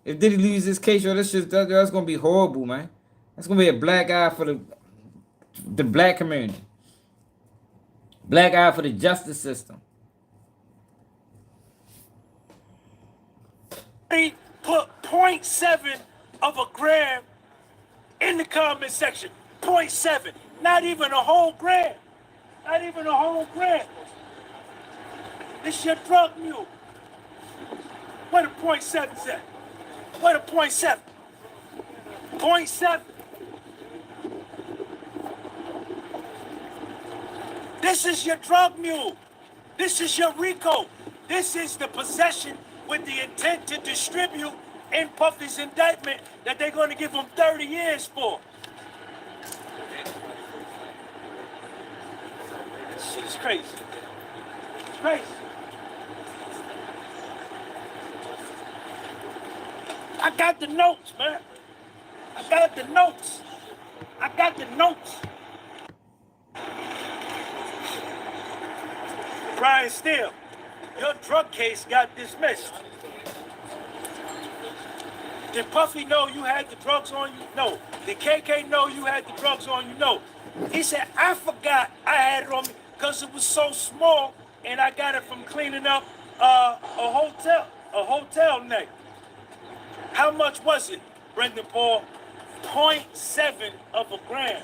If Diddy loses this case, yo, that's gonna be horrible, man. That's gonna be a black eye for the black community. Black eye for the justice system. Put zero point 0.7 of a gram in the comment section. 0.7. Not even a whole gram. Not even a whole gram. This your drug mule. What a 0.7's at? What a 0.7? 0.7. This is your drug mule. This is your RICO. This is the possession with the intent to distribute in Puffy's indictment that they're going to give him 30 years for. This shit is crazy. It's crazy. I got the notes, man. I got the notes. I got the notes. Brian Steele, your drug case got dismissed. Did Puffy know you had the drugs on you? No. Did KK know you had the drugs on you? No. He said, I forgot I had it on me because it was so small and I got it from cleaning up a hotel neck. How much was it, Brendan Paul? 0.7 of a gram.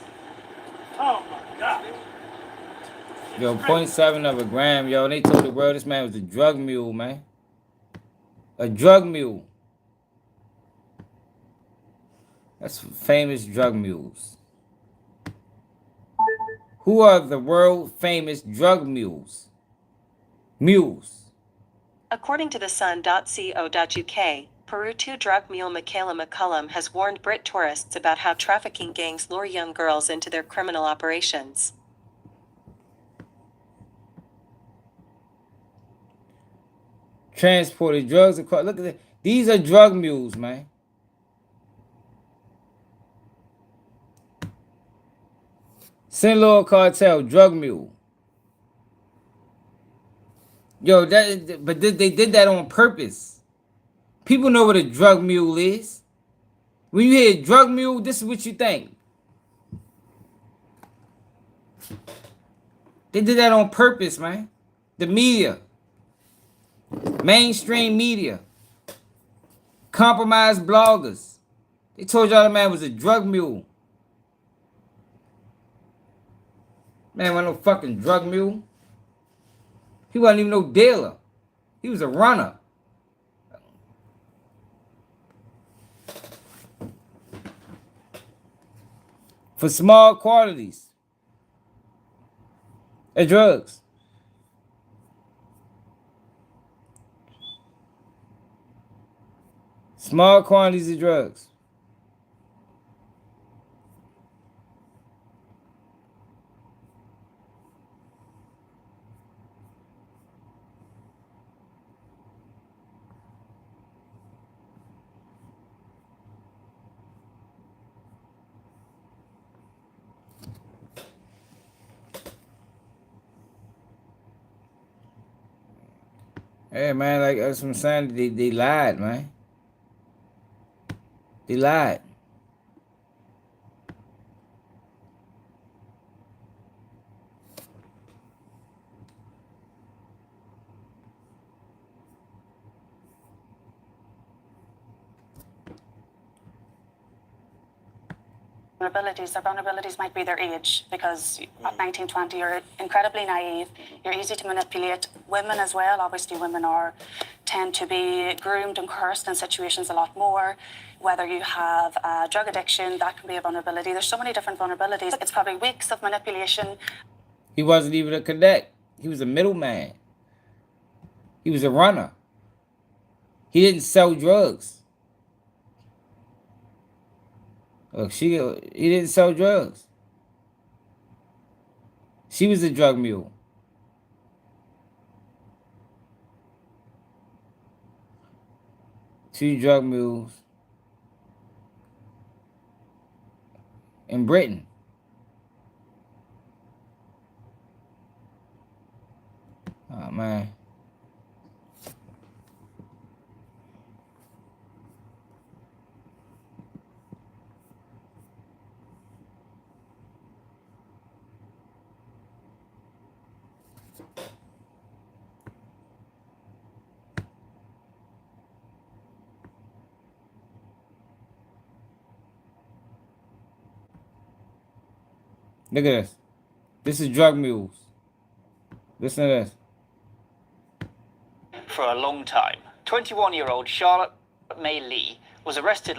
Oh my God. Yo, 0.7 of a gram, yo. They told the world this man was a drug mule, man. A drug mule. That's famous drug mules. Who are the world famous drug mules? Mules. According to the sun.co.uk, Peru 2 drug mule Michaela McCullum has warned Brit tourists about how trafficking gangs lure young girls into their criminal operations. Transported drugs across. Look at that. These are drug mules, man. Sinaloa cartel, drug mule. Yo, they did that on purpose. People know what a drug mule is. When you hear drug mule, this is what you think. They did that on purpose, man. The media. Mainstream media. Compromised bloggers. They told y'all the man was a drug mule. Man wasn't no fucking drug mule. He wasn't even no dealer. He was a runner. For small quantities of drugs. Small quantities of drugs. Hey, man, like that's what I'm saying. They lied, man. They lied. Vulnerabilities. Their vulnerabilities might be their age, because at 19, 20, you're incredibly naive, you're easy to manipulate. Women as well, obviously women tend to be groomed and cursed in situations a lot more. Whether you have drug addiction, that can be a vulnerability. There's so many different vulnerabilities. It's probably weeks of manipulation. He wasn't even a cadet. He was a middleman. He was a runner. He didn't sell drugs. Look, he didn't sell drugs. She was a drug mule. Two drug mules in Britain. Oh, man. Look at this. This is drug mules. Listen to this. For a long time, 21-year-old Charlotte May Lee was arrested.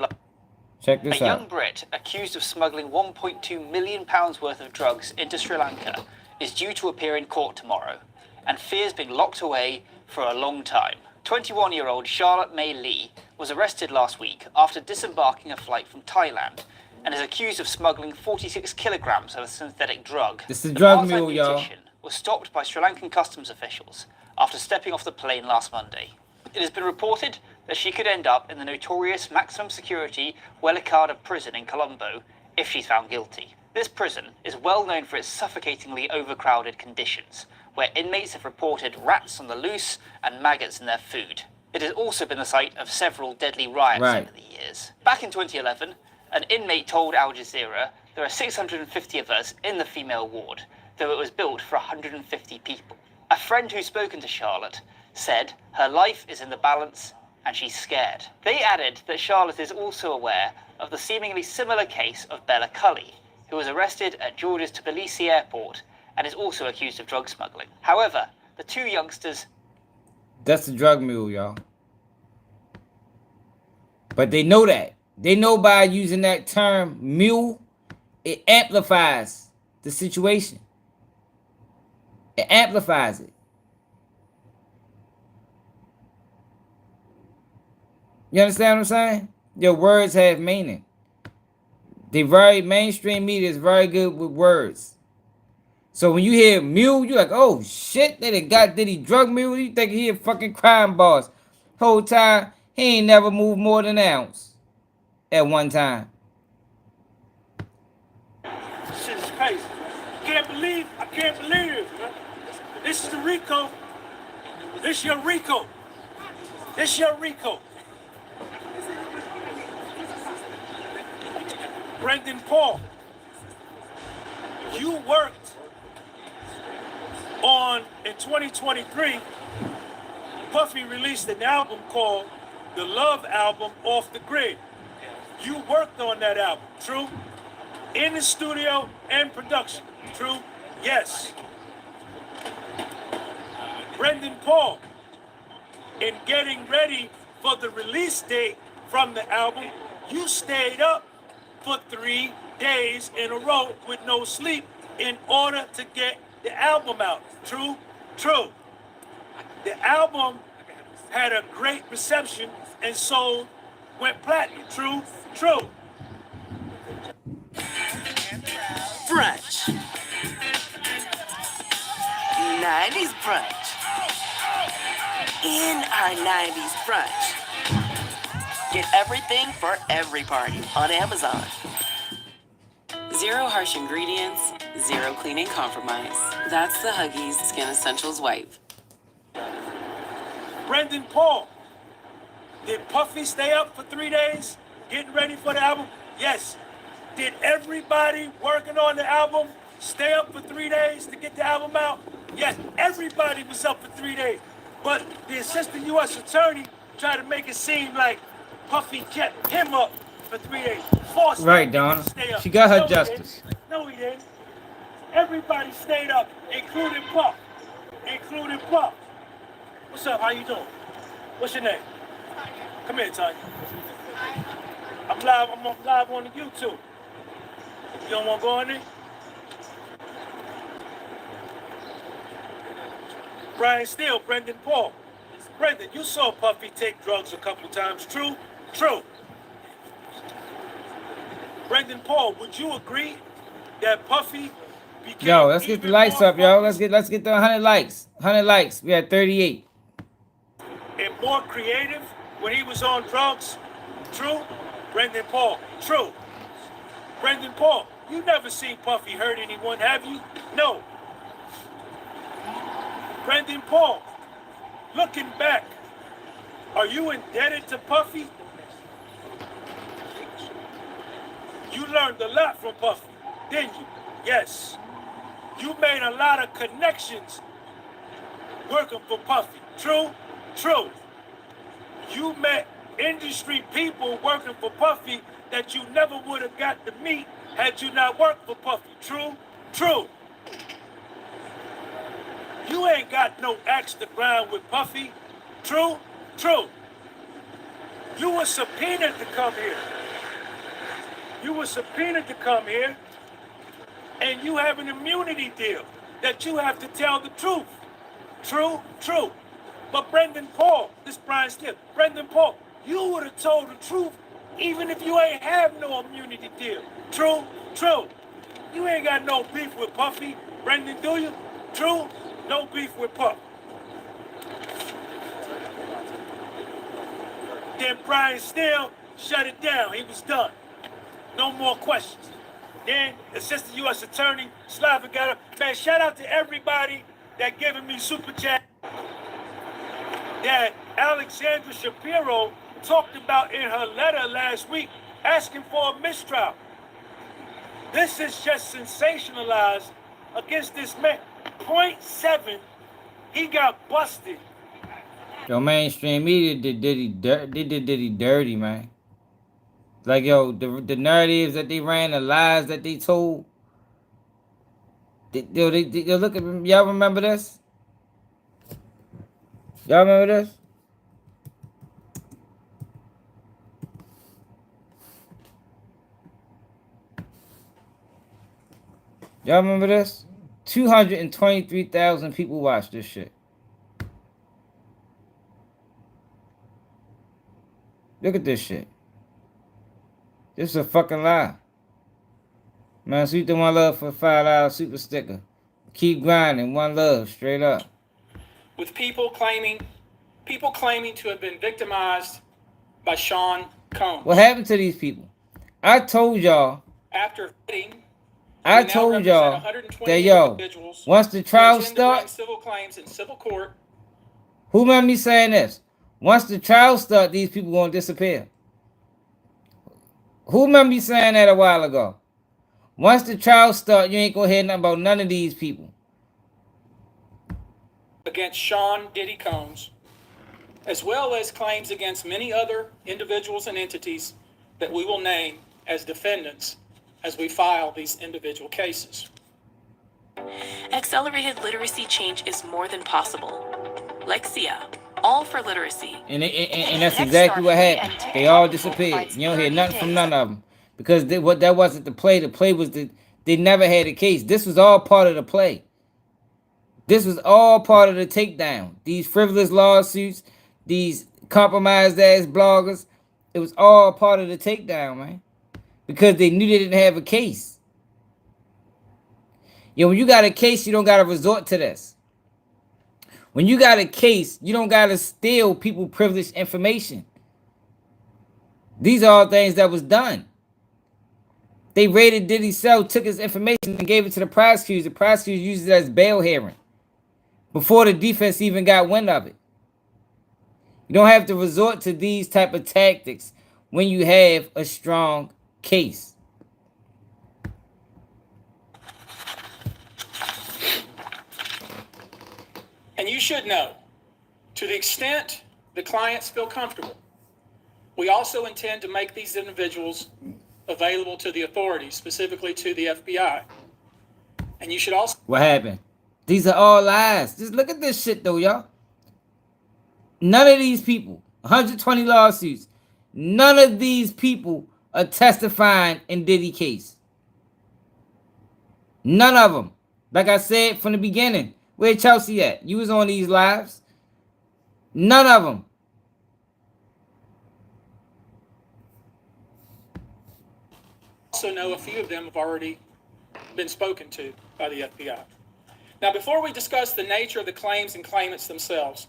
Check this A out. young Brit accused of smuggling £1.2 million worth of drugs into Sri Lanka is due to appear in court tomorrow and fears being locked away for a long time. 21-year-old Charlotte May Lee was arrested last week after disembarking a flight from Thailand and is accused of smuggling 46 kilograms of a synthetic drug. This is a drug The part-time mule, y'all. beautician was stopped by Sri Lankan customs officials after stepping off the plane last Monday. It has been reported that she could end up in the notorious maximum security Wellicada prison in Colombo if she's found guilty. This prison is well known for its suffocatingly overcrowded conditions, where inmates have reported rats on the loose and maggots in their food. It has also been the site of several deadly riots over the years. Back in 2011, an inmate told Al Jazeera there are 650 of us in the female ward, though it was built for 150 people. A friend who's spoken to Charlotte said her life is in the balance and she's scared. They added that Charlotte is also aware of the seemingly similar case of Bella Cully, who was arrested at Georgia's Tbilisi airport and is also accused of drug smuggling. However, the two youngsters... That's the drug mule, y'all. But they know that. They know by using that term mule, it amplifies the situation. It amplifies it. You understand what I'm saying? Your words have meaning. The very mainstream media is very good with words. So when you hear mule, you're like, oh shit, they done got Diddy drug mule. You think he a fucking crime boss. Whole time, he ain't never moved more than an ounce at one time. Shit is crazy. I can't believe it, man. This is the Rico. This your Rico. This your Rico. Brendan Paul, you worked on, in 2023, Puffy released an album called The Love Album Off the Grid. You worked on that album, true? In the studio and production, true? Yes. Brendan Paul, in getting ready for the release date from the album, you stayed up for 3 days in a row with no sleep in order to get the album out. True? True. The album had a great reception and sold, went platinum. True? True. Brunch. 90s brunch. In our 90s brunch. Get everything for every party on Amazon. Zero harsh ingredients, zero cleaning compromise. That's the Huggies Skin Essentials wipe. Brendan Paul, did Puffy stay up for 3 days getting ready for the album? Yes. Did everybody working on the album stay up for 3 days to get the album out? Yes, everybody was up for 3 days. But the assistant U.S. attorney tried to make it seem like Puffy kept him up for 3 days. Forced Right, him Donna. to stay up. She got her No, he justice. didn't. No, he didn't. Everybody stayed up, including Puff. Including Puff. What's up? How you doing? What's your name? Come here, Tanya. I'm live on the YouTube. You don't want to go in there? Brian Steele, Brendan Paul. Brendan, you saw Puffy take drugs a couple times. True? True. Brendan Paul, would you agree that Puffy became... Yo, let's get the likes up, yo. Let's get the 100 likes. 100 likes. We had 38. and more creative when he was on drugs? True? Brendan Paul. True. Brendan Paul, you never seen Puffy hurt anyone, have you? No. Brendan Paul, looking back, are you indebted to Puffy? You learned a lot from Puffy, didn't you? Yes. You made a lot of connections working for Puffy. True? True. You met industry people working for Puffy that you never would have got to meet had you not worked for Puffy. True? True. You ain't got no axe to grind with Puffy. True? True. You were subpoenaed to come here. You were subpoenaed to come here, and you have an immunity deal that you have to tell the truth. True? True. But Brendan Paul, this Brian Smith, Brendan Paul, you would have told the truth even if you ain't have no immunity deal. True? True. You ain't got no beef with Puffy. Brendan, do you? True? No beef with Puff. Then Brian Steele shut it down. He was done. No more questions. Then Assistant U.S. Attorney Slavic got up. Man, shout out to everybody that giving me super chat that Alexandra Shapiro talked about in her letter last week, asking for a mistrial. This is just sensationalized against this man. Point 7, he got busted. Yo, mainstream media did Diddy dirty, man. Like, yo, the narratives that they ran, the lies that they told. They look at, y'all remember this? Y'all remember this? Y'all remember this? 223,000 people watched this shit. Look at this shit. This is a fucking lie. Man, sweet the one love for $5 super sticker. Keep grinding, one love, straight up. With people claiming to have been victimized by Sean Combs. What happened to these people? I told y'all. After vetting, I told y'all that, yo, once the trial starts, civil claims in civil court. Who remember me saying this? Once the trial starts, these people gonna disappear. Who remember me saying that a while ago? Once the trial starts, you ain't gonna hear nothing about none of these people. Against Sean Diddy Combs, as well as claims against many other individuals and entities that we will name as defendants as we file these individual cases. Accelerated literacy change is more than possible. Lexia, all for literacy. And that's exactly what happened. They all disappeared. You don't hear nothing from none of them. Because that wasn't the play. The play was they never had a case. This was all part of the play. This was all part of the takedown. These frivolous lawsuits, these compromised ass bloggers, it was all part of the takedown, man. Because they knew they didn't have a case. Yo, when you got a case, you don't got to resort to this. When you got a case, you don't got to steal people privileged information. These are all things that was done. They raided Diddy's cell, took his information, and gave it to the prosecutors. The prosecutors used it as bail hearing before the defense even got wind of it. You don't have to resort to these type of tactics when you have a strong case. And you should know, to the extent the clients feel comfortable, we also intend to make these individuals available to the authorities, specifically to the FBI. And you should also... What happened? These are all lies. Just look at this shit, though, y'all. None of these people, 120 lawsuits, none of these people are testifying in Diddy case. None of them. Like I said from the beginning, where Chelsea at? You was on these lives. None of them. Also know a few of them have already been spoken to by the FBI. Now, before we discuss the nature of the claims and claimants themselves,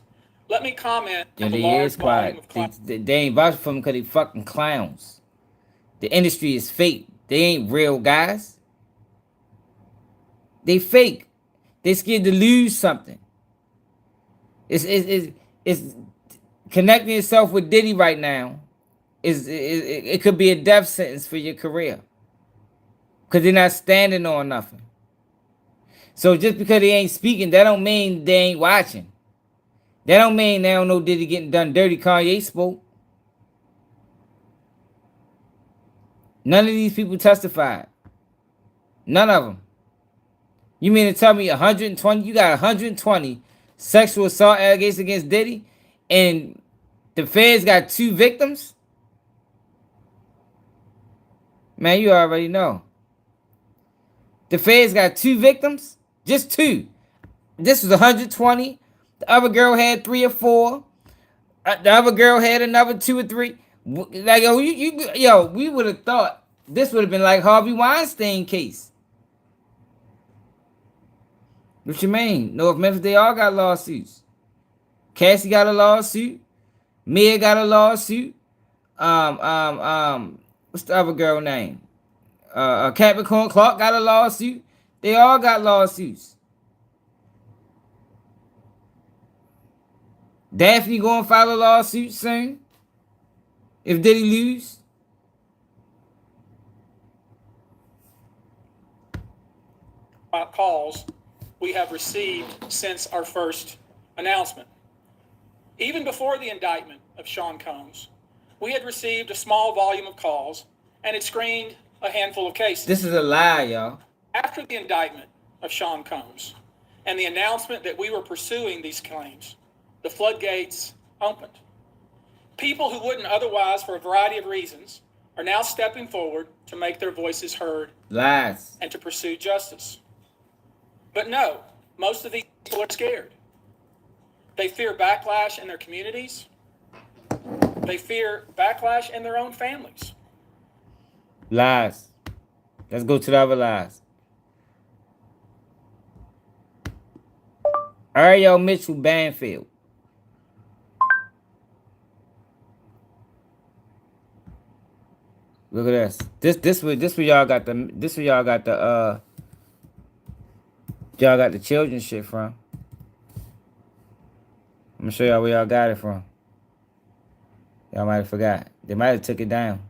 let me comment on the large volume of claims. They ain't vouching for them because they fucking clowns. The industry is fake. They ain't real guys. They fake. They scared to lose something. It's connecting yourself with Diddy right now. It could be a death sentence for your career. Because they're not standing on nothing. So just because they ain't speaking, that don't mean they ain't watching. That don't mean they don't know Diddy getting done dirty. Kanye spoke. None of these people testified. None of them. You mean to tell me 120? You got 120 sexual assault allegations against Diddy, and the feds got 2 victims? Man, you already know. The feds got 2 victims? Just 2. This was 120. The other girl had 3 or 4. The other girl had another 2 or 3. Like, yo, we would have thought this would have been like Harvey Weinstein case. What you mean? North Memphis, they all got lawsuits. Cassie got a lawsuit. Mia got a lawsuit. What's the other girl name? Capricorn Clark got a lawsuit. They all got lawsuits. Daphne gonna file a lawsuit soon if Diddy lose. Calls we have received since our first announcement. Even before the indictment of Sean Combs, we had received a small volume of calls and had screened a handful of cases. This is a lie, y'all. After the indictment of Sean Combs and the announcement that we were pursuing these claims, the floodgates opened. People who wouldn't otherwise, for a variety of reasons, are now stepping forward to make their voices heard. Lies. And to pursue justice. But no, most of these people are scared. They fear backlash in their communities. They fear backlash in their own families. Lies. Let's go to the other lies. Ariel Mitchell Banfield. Look at this. This where y'all got the y'all got the children shit from. I'm gonna show y'all where y'all got it from. Y'all might have forgot. They might have took it down.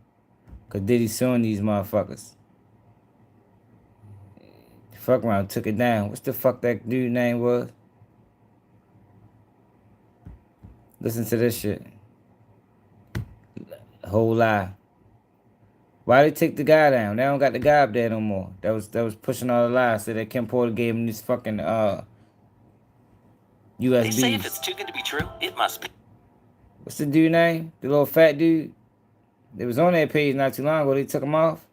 Cause Diddy suing these motherfuckers. Fuck around, took it down. What's the fuck that dude name was? Listen to this shit. Whole lie. Why they take the guy down? They don't got the guy up there no more. That was pushing all the lies. Said that Kim Porter gave him this fucking USBs. They say if it's too good to be true, it must be. What's the dude name? The little fat dude? They was on that page not too long ago. They took him off.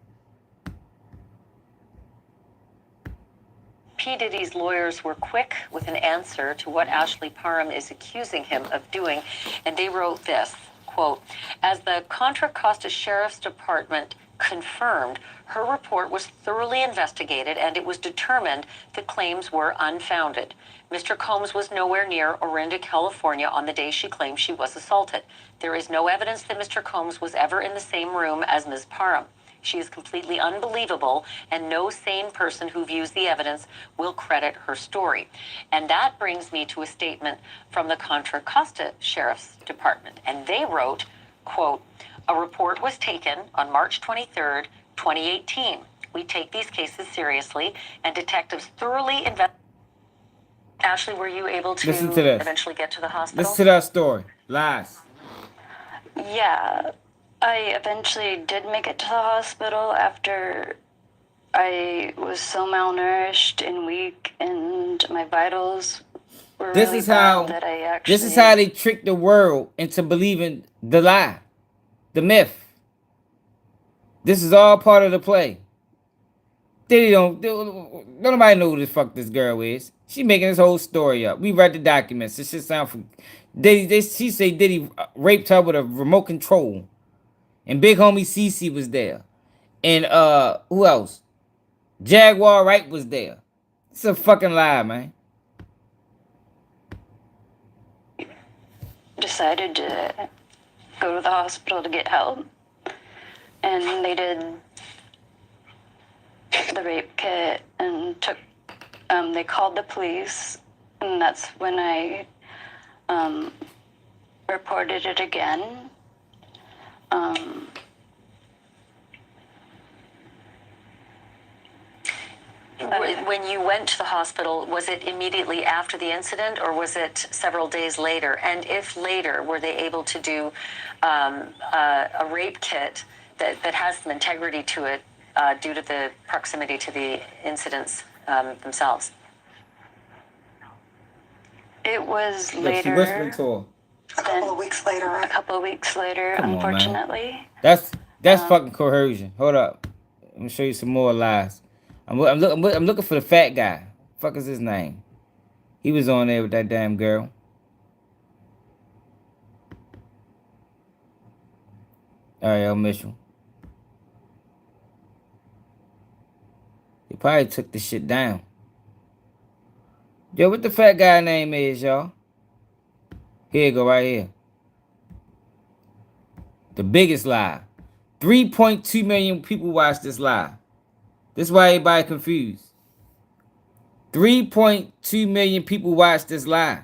P. Diddy's lawyers were quick with an answer to what Ashley Parham is accusing him of doing, and they wrote this, quote, as the Contra Costa Sheriff's Department confirmed, her report was thoroughly investigated and it was determined the claims were unfounded. Mr. Combs was nowhere near Orinda, California on the day she claimed she was assaulted. There is no evidence that Mr. Combs was ever in the same room as Ms. Parham. She is completely unbelievable, and no sane person who views the evidence will credit her story. And that brings me to a statement from the Contra Costa Sheriff's Department. And they wrote, quote, a report was taken on March 23rd, 2018. We take these cases seriously, and detectives thoroughly investigate. Ashley, were you able to eventually get to the hospital? Listen to that story. Lies. Yeah. I eventually did make it to the hospital after I was so malnourished and weak, and my vitals were really bad that I actually... This is how they trick the world into believing the lie, the myth. This is all part of the play. Don't nobody know who the fuck this girl is. She making this whole story up. We read the documents. This shit sound from Diddy. She say Diddy raped her with a remote control. And big homie CC was there. And who else? Jaguar Wright was there. It's a fucking lie, man. Decided to go to the hospital to get help. And they did the rape kit and took, they called the police. And that's when I reported it again. when you went to the hospital, was it immediately after the incident or was it several days later? And if later, were they able to do a rape kit that has some integrity to it due to the proximity to the incidents themselves? It was Look, she whispering later. to her. A couple of weeks later, Come on, man. unfortunately. That's fucking coercion. Hold up. Let me show you some more lies. I'm looking for the fat guy. Fuck is his name? He was on there with that damn girl. Ariel Mitchell. He probably took the shit down. Yo, what the fat guy name is, y'all? Here you go, right here. The biggest lie. 3.2 million people watched this lie. This is why everybody confused. 3.2 million people watched this lie.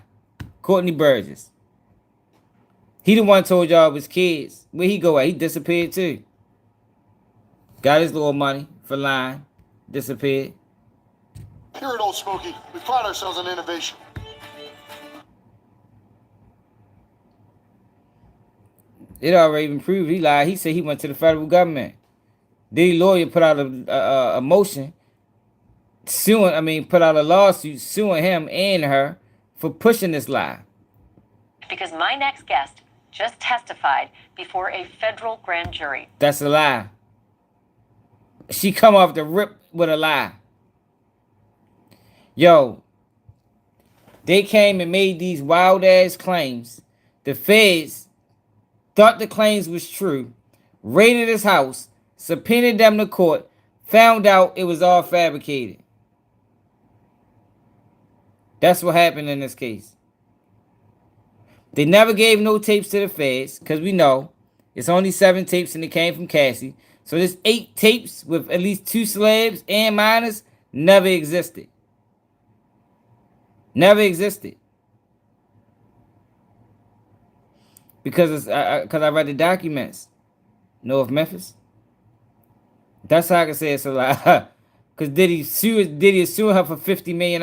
Courtney Burgess. He the one told y'all it was kids. Where he go at? He disappeared too. Got his little money for lying. Disappeared. Here at Old Smoky, we pride ourselves on innovation. It already been proved he lied. He said he went to the federal government. Diddy lawyer put out a motion put out a lawsuit suing him and her for pushing this lie. Because my next guest just testified before a federal grand jury. That's a lie. She come off the rip with a lie. Yo, they came and made these wild ass claims. The feds thought the claims was true, raided his house, subpoenaed them to court, found out it was all fabricated. That's what happened in this case. They never gave no tapes to the feds, because we know it's only 7 tapes and it came from Cassie. So this 8 tapes with at least 2 celebs and minors never existed. Never existed. Because I read the documents. North Memphis. That's how I can say it's a lie. Because Diddy is suing her for $50 million.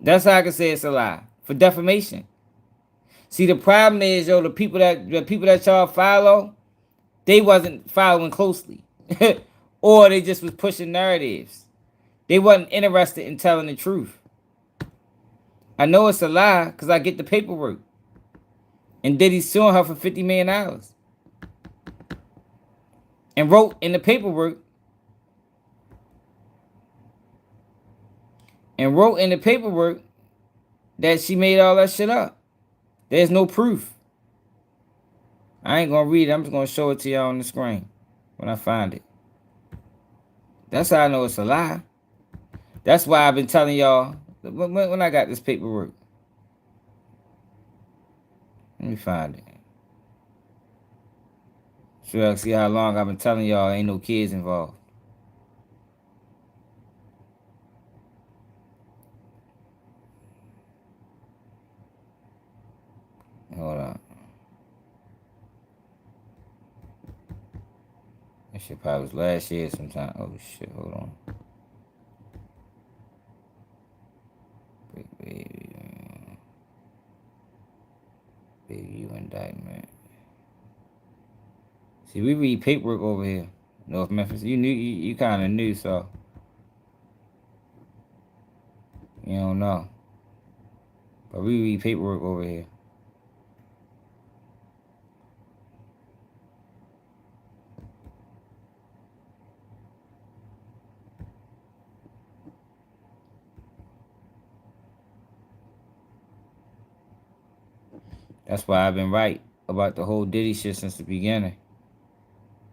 That's how I can say it's a lie. For defamation. See, the problem is, yo, the people that y'all follow, they wasn't following closely. Or they just was pushing narratives. They wasn't interested in telling the truth. I know it's a lie because I get the paperwork. And Diddy's suing her for $50 million. And wrote in the paperwork. That she made all that shit up. There's no proof. I ain't gonna read it. I'm just gonna show it to y'all on the screen when I find it. That's how I know it's a lie. That's why I've been telling y'all when I got this paperwork. Let me find it. So y'all see how long I've been telling y'all ain't no kids involved. Hold on. That shit probably was last year sometime. Oh shit, hold on. Baby, you indictment. See, we read paperwork over here. North Memphis. You kind of knew, so. You don't know. But we read paperwork over here. That's why I've been right about the whole Diddy shit since the beginning.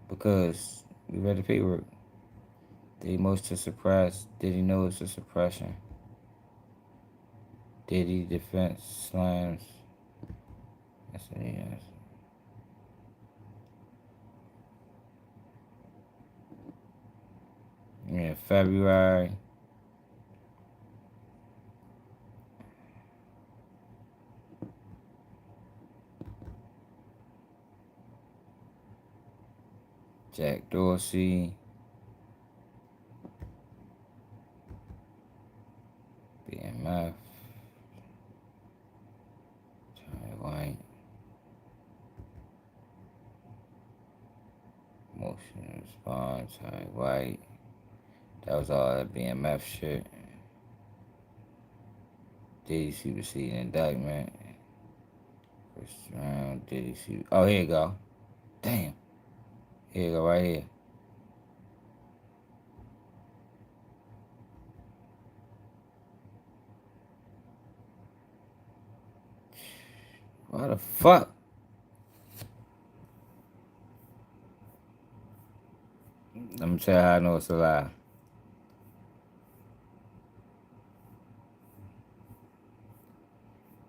Because we read the paperwork. Diddy motion to suppress. Diddy knows the suppression. Diddy defense slams. That's what he has. Yeah, February. Jack Dorsey. BMF. White. Motion response. White. That was all that BMF shit. Diddy superseding indictment. First round. Diddy super. Oh, here you go. Damn. Here you go, right here. What the fuck? Let me tell you how I know it's a lie.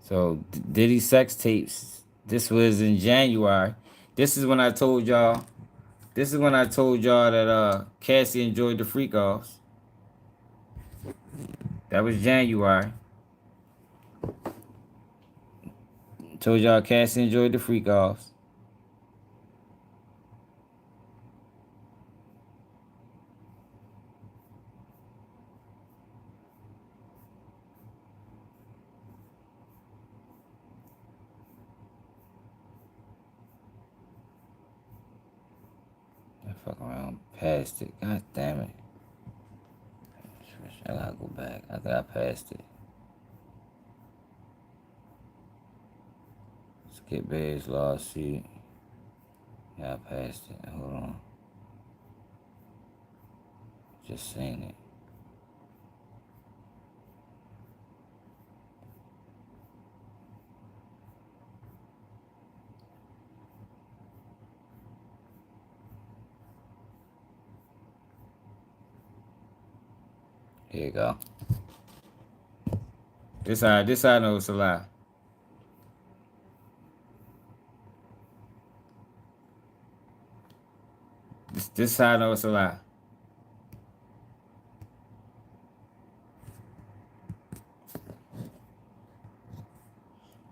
So Diddy sex tapes. This was in January. This is when I told y'all. This is when I told y'all that Cassie enjoyed the freak offs. That was January. Told y'all Cassie enjoyed the freak offs. I fuck around past it. God damn it. I gotta go back. I think I passed it. Skip Bates lawsuit. Yeah, I passed it. Hold on. Just saying it. Here you go. This how I know it's a lie. This how I know it's a lie.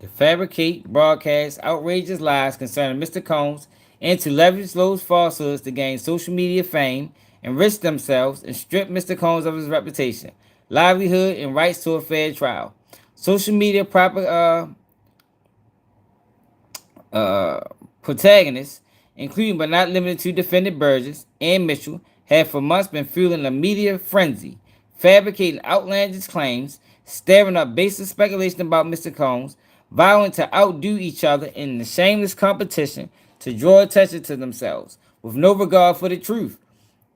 To fabricate, broadcast outrageous lies concerning Mr. Combs and to leverage those falsehoods to gain social media fame, enrich themselves, and strip Mr. Combs of his reputation, livelihood, and rights to a fair trial. Social media protagonists, including but not limited to defendant Burgess and Mitchell, have for months been fueling a media frenzy, fabricating outlandish claims, stirring up baseless speculation about Mr. Combs, vowing to outdo each other in the shameless competition to draw attention to themselves, with no regard for the truth.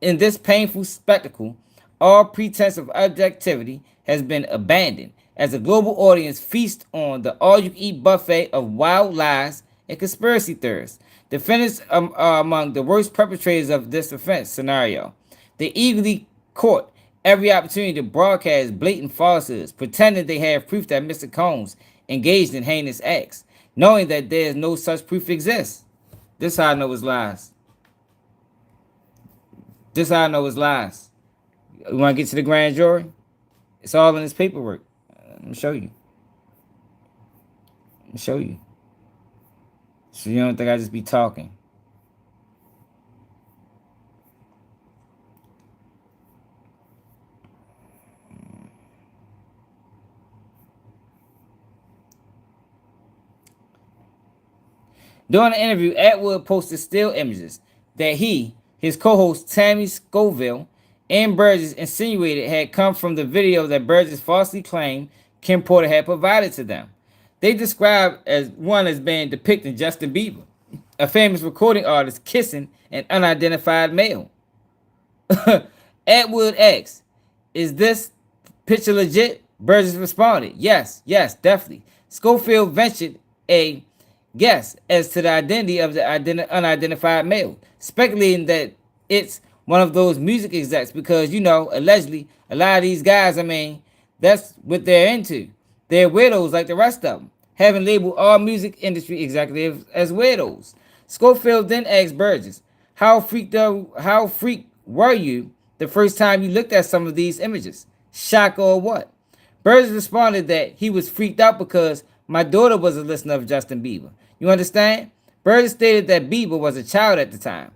In this painful spectacle, all pretense of objectivity has been abandoned as a global audience feasts on the all-you-eat buffet of wild lies and conspiracy theorists. Defendants are among the worst perpetrators of this offense scenario. They eagerly court every opportunity to broadcast blatant falsehoods, pretending they have proof that Mr. Combs engaged in heinous acts, knowing that there is no such proof exists. This is how I know it's lies. This is how I know it's lies. You want to get to the grand jury? It's all in this paperwork. Let me show you. Let me show you. So you don't think I just be talking. During the interview, Atwood posted still images that he, his co-host Tammy Scoville, and Burgess insinuated had come from the video that Burgess falsely claimed Kim Porter had provided to them. They described as one as being depicting Justin Bieber, a famous recording artist, kissing an unidentified male. Atwood asked, "Is this picture legit?" Burgess responded, yes, definitely. Schofield ventured a guess as to the identity of the unidentified male, speculating that it's one of those music execs because, allegedly, a lot of these guys, that's what they're into. They're weirdos like the rest of them, having labeled all music industry executives as weirdos. Schofield then asked Burgess, how freaked were you the first time you looked at some of these images? Shock or what? Burgess responded that he was freaked out because my daughter was a listener of Justin Bieber. You understand? Burgess stated that Bieber was a child at the time.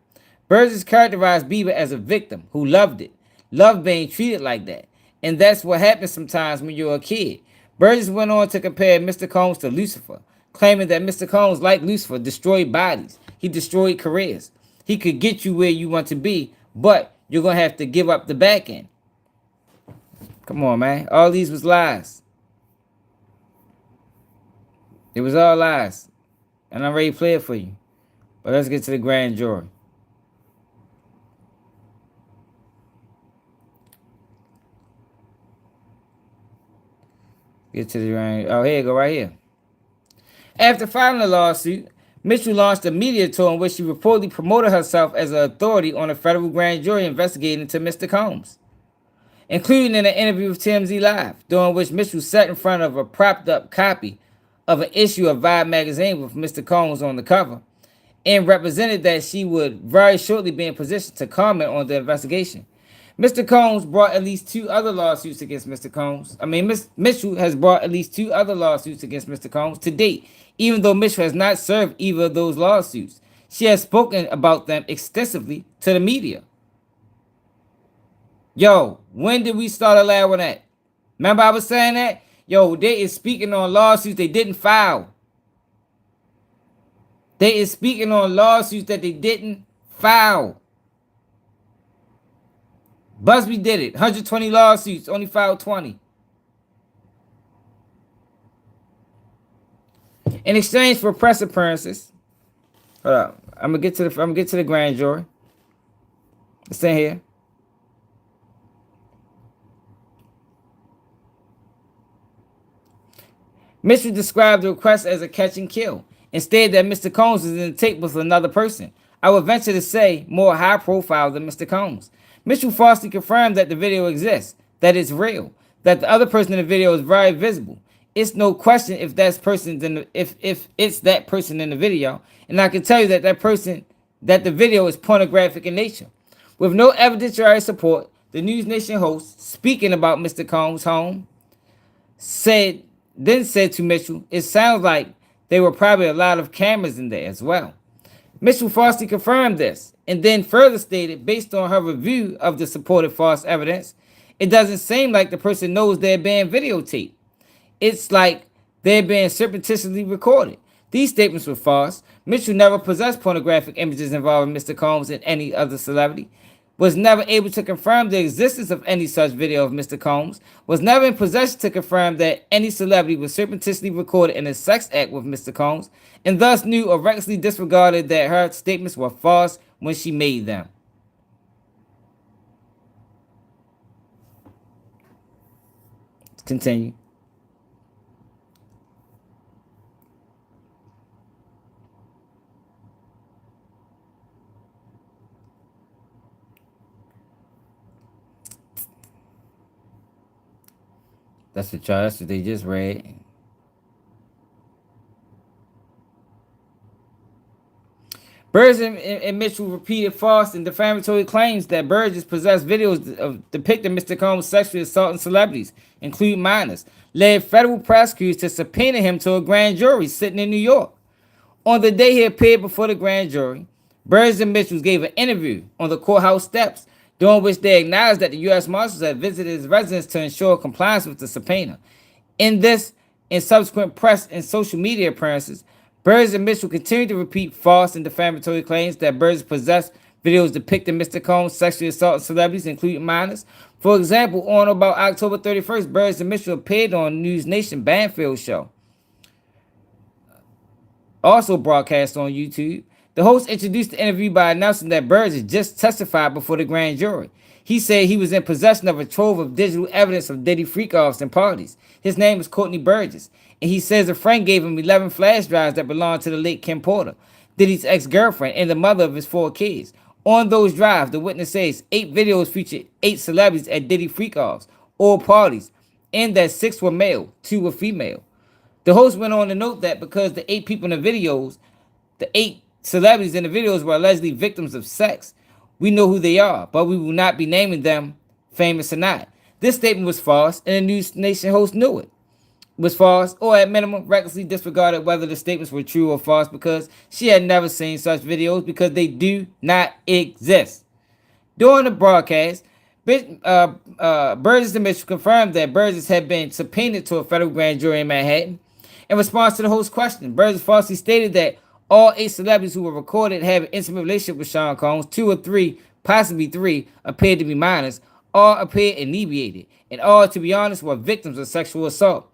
Burgess characterized Bieber as a victim who loved it, loved being treated like that, And that's what happens sometimes when you're a kid. Burgess went on to compare Mr. Combs to Lucifer, claiming that Mr. Combs, like Lucifer, destroyed bodies. He destroyed careers. He could get you where you want to be, but you're going to have to give up the back end. Come on, man. All these was lies. It was all lies. And I'm ready to play it for you. But let's get to the grand jury. Get to the grand. Oh, here you go, right here. After filing the lawsuit, Mitchell launched a media tour in which she reportedly promoted herself as an authority on a federal grand jury investigating into Mr. Combs, including in an interview with TMZ Live, during which Mitchell sat in front of a propped-up copy of an issue of Vibe magazine with Mr. Combs on the cover, and represented that she would very shortly be in position to comment on the investigation. Mr. Combs brought at least 2 other lawsuits against Mr. Combs. Mitchell has brought at least 2 other lawsuits against Mr. Combs to date, even though Mitchell has not served either of those lawsuits. She has spoken about them extensively to the media. Yo, when did we start allowing that? Remember I was saying that? Yo, they is speaking on lawsuits they didn't file. They is speaking on lawsuits that they didn't file. Busby did it. 120 lawsuits, only filed 20. In exchange for press appearances, hold up. I'm gonna get to the grand jury. Stay here. Mitchell described the request as a catch and kill, and stated that Mr. Combs was in the tape with another person. I would venture to say more high profile than Mr. Combs. Mitchell falsely confirmed that the video exists, that it's real, that the other person in the video is very visible. It's no question if that's if it's that person in the video, and I can tell you that that the video is pornographic in nature. With no evidentiary support, the News Nation host, speaking about Mr. Combs' home, said to Mitchell, it sounds like there were probably a lot of cameras in there as well. Mitchell falsely confirmed this, and then further stated, based on her review of the supported false evidence, it doesn't seem like the person knows they're being videotaped. It's like they're being surreptitiously recorded. These statements were false. Mitchell never possessed pornographic images involving Mr. Combs and any other celebrity, was never able to confirm the existence of any such video of Mr. Combs, was never in possession to confirm that any celebrity was surreptitiously recorded in a sex act with Mr. Combs, and thus knew or recklessly disregarded that her statements were false when she made them. Let's continue. That's what they just read. Burgess and Mitchell repeated false and defamatory claims that Burgess possessed videos of depicting Mr. Combs sexually assaulting celebrities, including minors, led federal prosecutors to subpoena him to a grand jury sitting in New York. On the day he appeared before the grand jury, Burgess and Mitchell gave an interview on the courthouse steps, during which they acknowledged that the U.S. Marshals had visited his residence to ensure compliance with the subpoena. In this and subsequent press and social media appearances, Burgess and Mitchell continued to repeat false and defamatory claims that Burgess possessed videos depicting Mr. Combs sexually assaulting celebrities, including minors. For example, on about October 31st, Burgess and Mitchell appeared on News Nation Banfield show, also broadcast on YouTube. The host introduced the interview by announcing that Burgess just testified before the grand jury. He said he was in possession of a trove of digital evidence of Diddy freak-offs and parties. His name is Courtney Burgess, and he says a friend gave him 11 flash drives that belonged to the late Kim Porter, Diddy's ex-girlfriend and the mother of his 4 kids. On those drives, the witness says 8 videos featured 8 celebrities at Diddy freak-offs or parties, and that 6 were male, 2 were female. The host went on to note that because the 8 people in the videos, the 8 celebrities in the videos were allegedly victims of sex, we know who they are, but we will not be naming them, famous or not. This statement was false, and the News Nation host knew it was false, or at minimum, recklessly disregarded whether the statements were true or false because she had never seen such videos because they do not exist. During the broadcast, Burgess and Mitchell confirmed that Burgess had been subpoenaed to a federal grand jury in Manhattan. In response to the host's question, Burgess falsely stated that all 8 celebrities who were recorded having an intimate relationship with Sean Combs, 2 or 3, possibly 3, appeared to be minors, all appeared inebriated, and all, to be honest, were victims of sexual assault.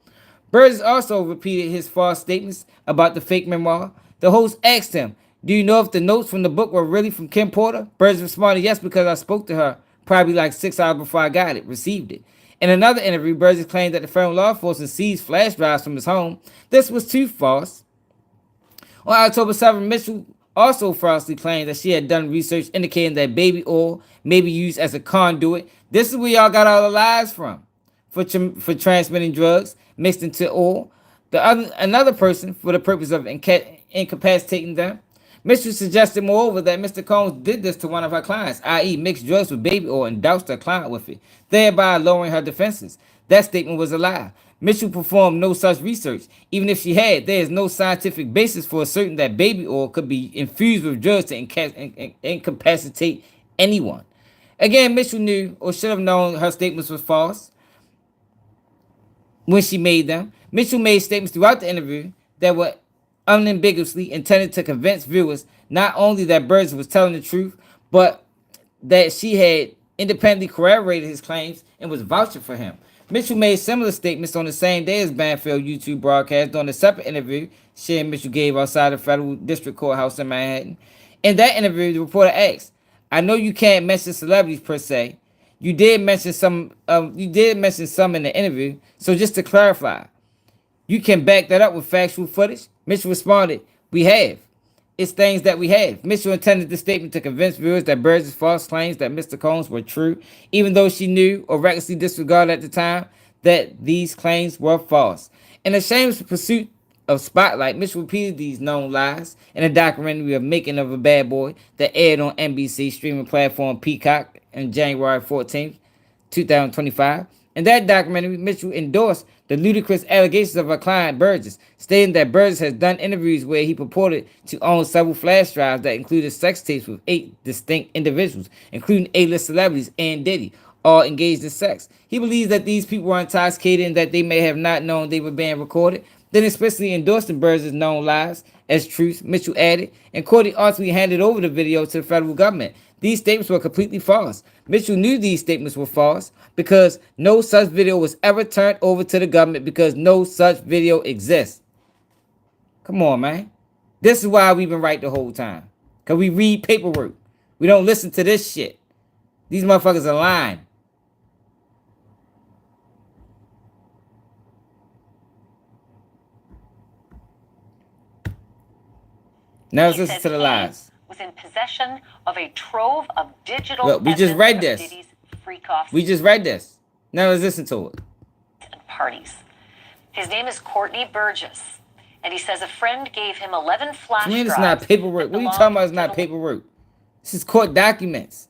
Burgess also repeated his false statements about the fake memoir. The host asked him, "Do you know if the notes from the book were really from Kim Porter?" Burgess responded, "Yes, because I spoke to her probably like 6 hours before I received it." In another interview, Burgess claimed that the federal law enforcement seized flash drives from his home. This was too false. On October 7th, Mitchell also falsely claimed that she had done research indicating that baby oil may be used as a conduit. This is where y'all got all the lies from for transmitting drugs mixed into oil. Another person for the purpose of incapacitating them. Mitchell suggested, moreover, that Mr. Combs did this to one of her clients, i.e., mixed drugs with baby oil and doused her client with it, thereby lowering her defenses. That statement was a lie. Mitchell performed no such research. Even if she had, there is no scientific basis for asserting that baby oil could be infused with drugs to incapacitate anyone. Again, Mitchell knew or should have known her statements were false when she made them. Mitchell made statements throughout the interview that were unambiguously intended to convince viewers not only that Burgess was telling the truth, but that she had independently corroborated his claims and was vouching for him. Mitchell made similar statements on the same day as Banfield YouTube broadcast during a separate interview she and Mitchell gave outside the federal district courthouse in Manhattan. In that interview, the reporter asked, "I know you can't mention celebrities per se. You did mention some. You did mention some in the interview. So just to clarify, you can back that up with factual footage?" Mitchell responded, "We have. It's things that we have." Mitchell intended the statement to convince viewers that Burgess' false claims that Mr. Combs were true, even though she knew or recklessly disregarded at the time that these claims were false. In a shameless pursuit of spotlight, Mitchell repeated these known lies in a documentary of Making of a Bad Boy that aired on NBC streaming platform Peacock on January 14th, 2025. In that documentary, Mitchell endorsed the ludicrous allegations of her client Burgess, stating that Burgess has done interviews where he purported to own several flash drives that included sex tapes with 8 distinct individuals, including A-list celebrities and Diddy, all engaged in sex. He believes that these people were intoxicated and that they may have not known they were being recorded. Then explicitly endorsing Burgess' known lies as truth, Mitchell added, and Cordy ultimately handed over the video to the federal government. These statements were completely false. Mitchell knew these statements were false because no such video was ever turned over to the government because no such video exists. Come on, man. This is why we've been right the whole time. Because we read paperwork. We don't listen to this shit. These motherfuckers are lying. Now let's listen to the lies. Was in possession of a trove of digital Look, we just read this. Diddy's freak-offs We just read this. Now let's listen to it. and parties. His name is Courtney Burgess, and he says a friend gave him 11 flash I mean, it's drives not paperwork. What are you talking about? It's not paperwork. This is court documents.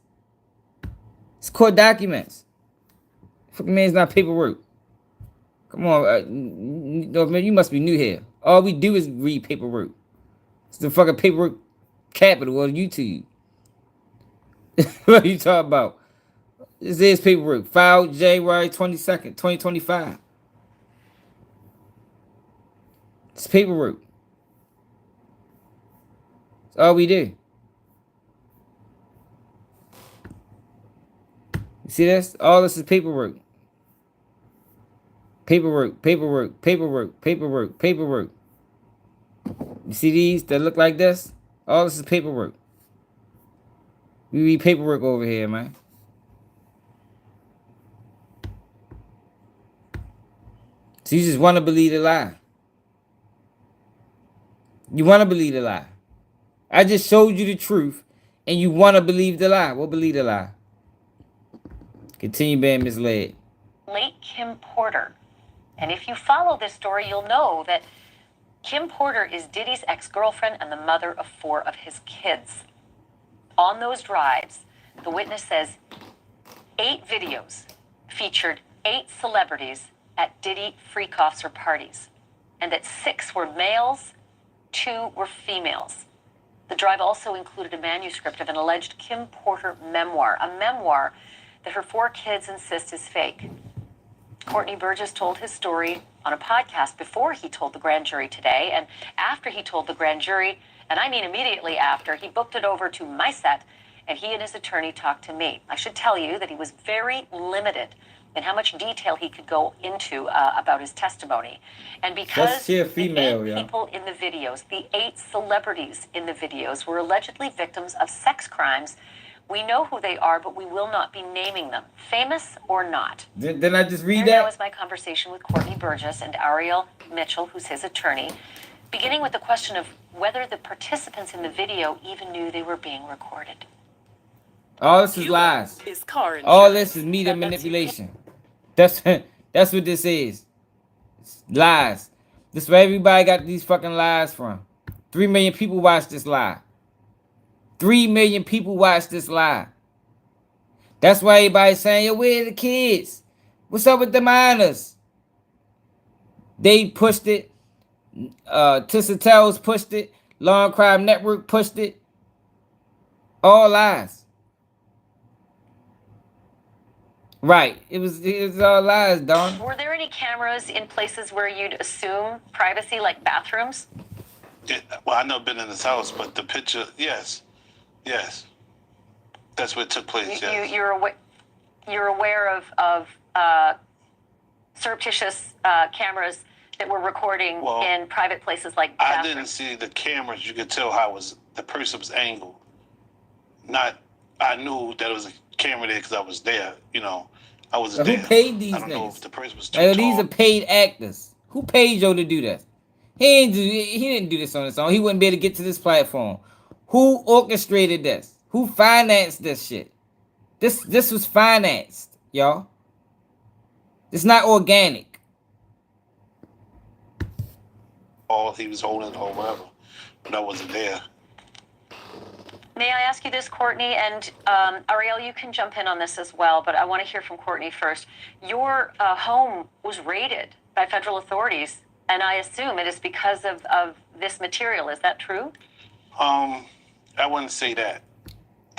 It's court documents. Fucking man, it's not paperwork. Come on, man, you must be new here. All we do is read paperwork. It's the fucking paperwork capital on YouTube. What are you talking about? This is paperwork. Filed January 22nd, 2025. It's paperwork. That's all we do. You see this? All this is paperwork. Paperwork, paperwork, paperwork, paperwork, paperwork. You see these that look like this? All this is paperwork. We read paperwork over here, man. So you just want to believe the lie. You want to believe the lie. I just showed you the truth, and you want to believe the lie. Well, believe the lie. Continue being misled. Late Kim Porter. And if you follow this story, you'll know that Kim Porter is Diddy's ex-girlfriend and the mother of 4 of his kids. On those drives, the witness says 8 videos featured 8 celebrities at Diddy freak-offs or parties, and that 6 were males, 2 were females. The drive also included a manuscript of an alleged Kim Porter memoir, a memoir that her 4 kids insist is fake. Courtney Burgess told his story on a podcast before he told the grand jury today, and after he told the grand jury, and I mean immediately after, he booked it over to my set, and he and his attorney talked to me. I should tell you that he was very limited in how much detail he could go into about his testimony. And because the 8 people in the videos, the 8 celebrities in the videos were allegedly victims of sex crimes, we know who they are, but we will not be naming them, famous or not. Didn't I just read Here that? now is my conversation with Courtney Burgess and Ariel Mitchell, who's his attorney, beginning with the question of whether the participants in the video even knew they were being recorded. All this is lies. All this is media manipulation. That's what this is. It's lies. This is where everybody got these fucking lies from. 3 million people watch this lie. 3 million people watch this lie. That's why everybody's saying, yo, where are the kids? What's up with the minors? They pushed it. Tissa Tells pushed it. Long Crime Network pushed it. All lies. Right. It was all lies, Dawn. Were there any cameras in places where you'd assume privacy, like bathrooms? Yeah, well, I've never been in this house, but the picture, yes. Yes. That's where it took place, yes. You're aware of surreptitious cameras that were recording in private places like bathrooms? I didn't see the cameras. You could tell how the person was angled. I knew that it was a camera there because I was there. You know, I was there. Who paid these niggas? I don't know if the person was too tall. These are paid actors. Who paid Joe to do that? He didn't do this on his own. He wouldn't be able to get to this platform. Who orchestrated this? Who financed this shit? This was financed, y'all. It's not organic. He was holding it or whatever, but I wasn't there. May I ask you this, Courtney? And Ariel, you can jump in on this as well, but I want to hear from Courtney first. Your home was raided by federal authorities, and I assume it is because of this material. Is that true? I wouldn't say that.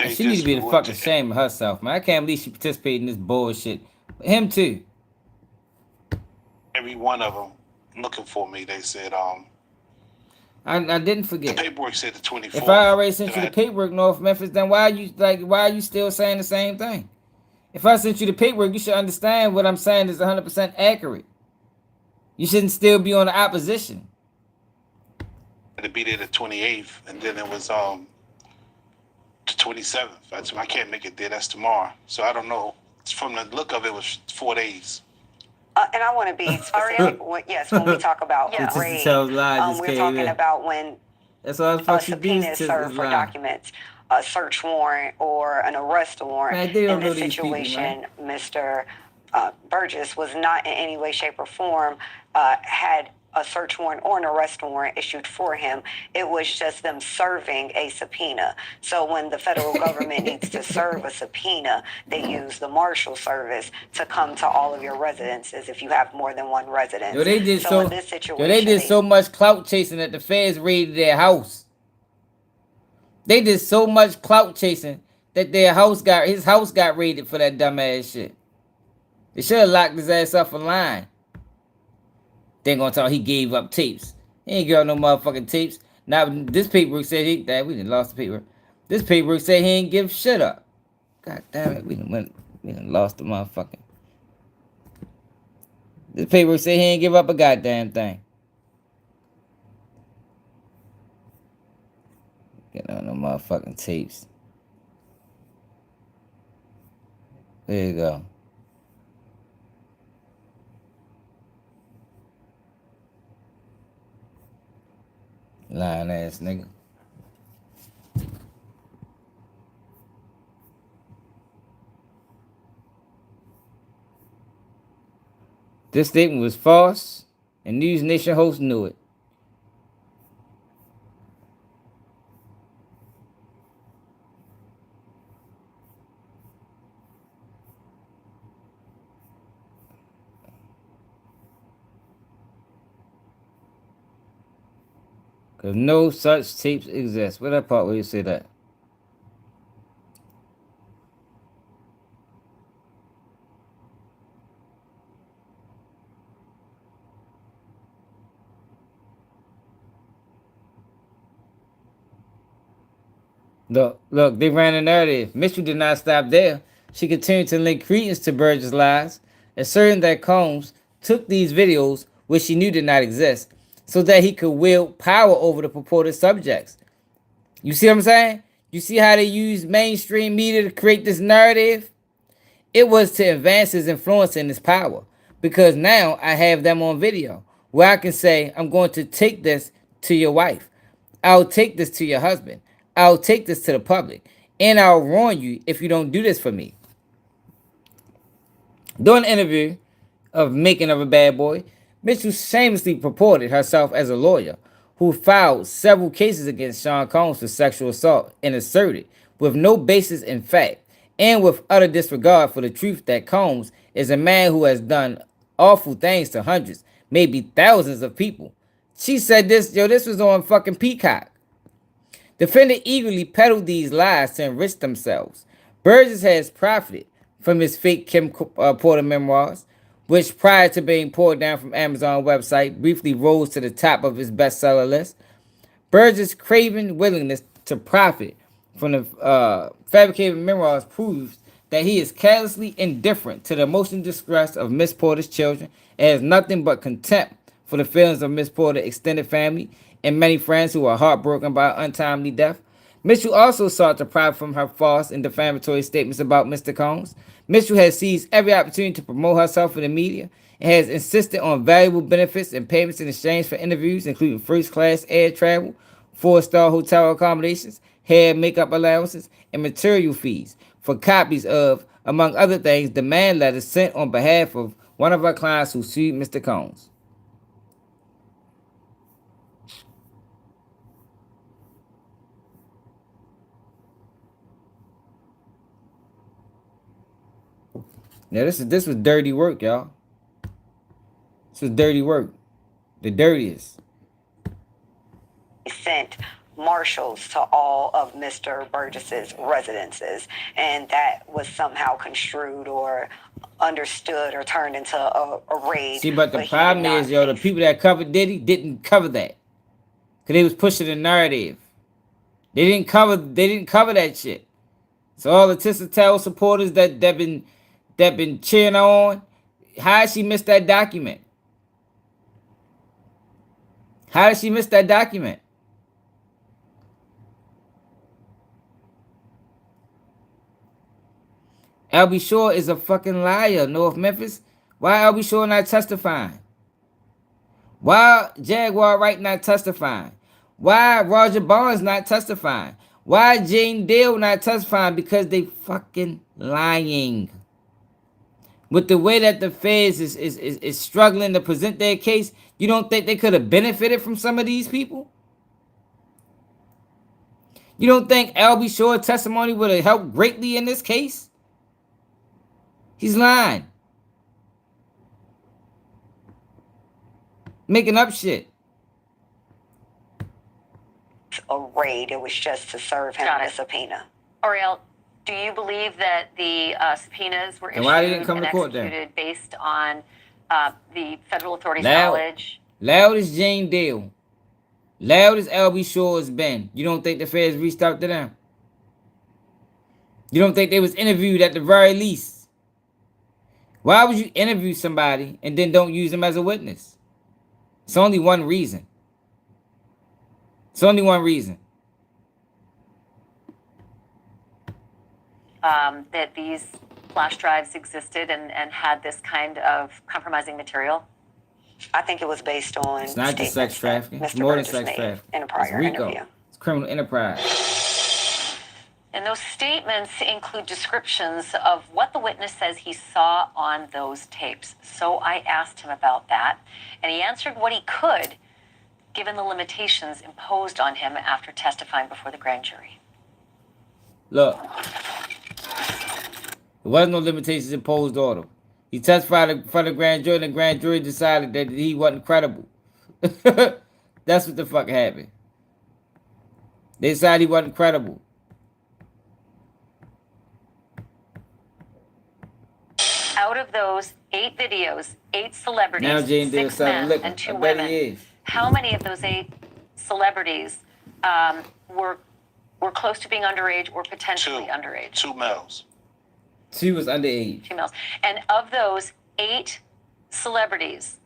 She needs to be the fucking shame of herself, man. I can't believe she participated in this bullshit. Him too. Every one of them looking for me. They said, I didn't forget. The paperwork said the 24th. If I already sent you the paperwork, North Memphis, then why are you still saying the same thing? If I sent you the paperwork, you should understand what I'm saying is 100% accurate. You shouldn't still be on the opposition. To be there the 28th, and then it was the 27th. I can't make it there. That's tomorrow. So I don't know. From the look of it, was 4 days. And I want to be specific. Yes, when we talk about raid, we're talking about when a subpoena is served for documents, a search warrant, or an arrest warrant. In this situation, Mr. Burgess was not in any way, shape, or form had a search warrant or an arrest warrant issued for him. It was just them serving a subpoena. So when the federal government needs to serve a subpoena, they use the Marshal Service to come to all of your residences if you have more than one residence. They did in this situation, they did so much clout chasing that the feds raided their house. They did so much clout chasing that his house got raided for that dumbass shit. They should have locked his ass up for lying. They ain't gonna tell he gave up tapes. He ain't got no motherfucking tapes. Now this paperwork said we done lost the paper. This paperwork said he ain't give shit up. God damn it, we done lost the motherfucking. This paperwork said he ain't give up a goddamn thing. Get on the motherfucking tapes. There you go. Lying ass nigga. This statement was false, and News Nation hosts knew it. Because no such tapes exist. Where that part where you say that? Look, they ran a narrative. Mitchell did not stop there. She continued to link credence to Burgess' lies, asserting that Combs took these videos, which she knew did not exist, so that he could wield power over the purported subjects. You see what I'm saying? You see how they use mainstream media to create this narrative? It was to advance his influence and his power. Because now I have them on video where I can say, I'm going to take this to your wife. I'll take this to your husband. I'll take this to the public. And I'll warn you if you don't do this for me. During the interview of Making of a Bad Boy, Mitchell shamelessly purported herself as a lawyer who filed several cases against Sean Combs for sexual assault and asserted, with no basis in fact, and with utter disregard for the truth, that Combs is a man who has done awful things to hundreds, maybe thousands of people. She said this was on fucking Peacock. Defendant eagerly peddled these lies to enrich themselves. Burgess has profited from his fake Kim Porter memoirs, which prior to being pulled down from Amazon website, briefly rose to the top of his bestseller list. Burgess' craven willingness to profit from the fabricated memoirs proves that he is carelessly indifferent to the emotional distress of Miss Porter's children and has nothing but contempt for the feelings of Miss Porter's extended family and many friends who are heartbroken by her untimely death. Mitchell also sought to profit from her false and defamatory statements about Mr. Combs. Mitchell has seized every opportunity to promote herself in the media and has insisted on valuable benefits and payments in exchange for interviews, including first-class air travel, 4-star hotel accommodations, hair and makeup allowances, and material fees for copies of, among other things, demand letters sent on behalf of one of our clients who sued Mr. Combs. Now this was dirty work, y'all. This was dirty work. The dirtiest. Sent marshals to all of Mr. Burgess's residences, and that was somehow construed or understood or turned into a raid. See, but the problem is, the people that covered Diddy didn't cover that. Cause they was pushing the narrative. They didn't cover that shit. So all the Tissa Tower supporters that been cheering on, how did she miss that document? How did she miss that document? Albie Shore is a fucking liar, North Memphis. Why Albie Shore not testifying? Why Jaguar Wright not testifying? Why Roger Barnes not testifying? Why Jane Dale not testifying? Because they fucking lying. With the way that the feds is struggling to present their case, you don't think they could have benefited from some of these people? You don't think Albie Shore's testimony would have helped greatly in this case? He's lying. Making up shit. A raid. It was just to serve him a subpoena. Oriel, do you believe that the subpoenas were issued and executed based on the federal authorities' knowledge? Loud as Jane Dale. Loud as Albie Shore has been. You don't think the feds reached out to them? You don't think they was interviewed at the very least? Why would you interview somebody and then don't use them as a witness? It's only one reason. It's only one reason. That these flash drives existed and had this kind of compromising material? I think it was based on. It's not just sex trafficking. It's more than sex trafficking. In a prior interview. It's criminal enterprise. And those statements include descriptions of what the witness says he saw on those tapes. So I asked him about that, and he answered what he could, given the limitations imposed on him after testifying before the grand jury. Look, there wasn't no limitations imposed on him. He testified in front of the grand jury, and the grand jury decided that he wasn't credible. That's what the fuck happened. They decided he wasn't credible. Out of those 8 videos, 8 celebrities, now Jane 6 men and 2 women, how many of those 8 celebrities were were close to being underage or potentially underage? 2 males. 2 was underage. Females. And of those 8 celebrities,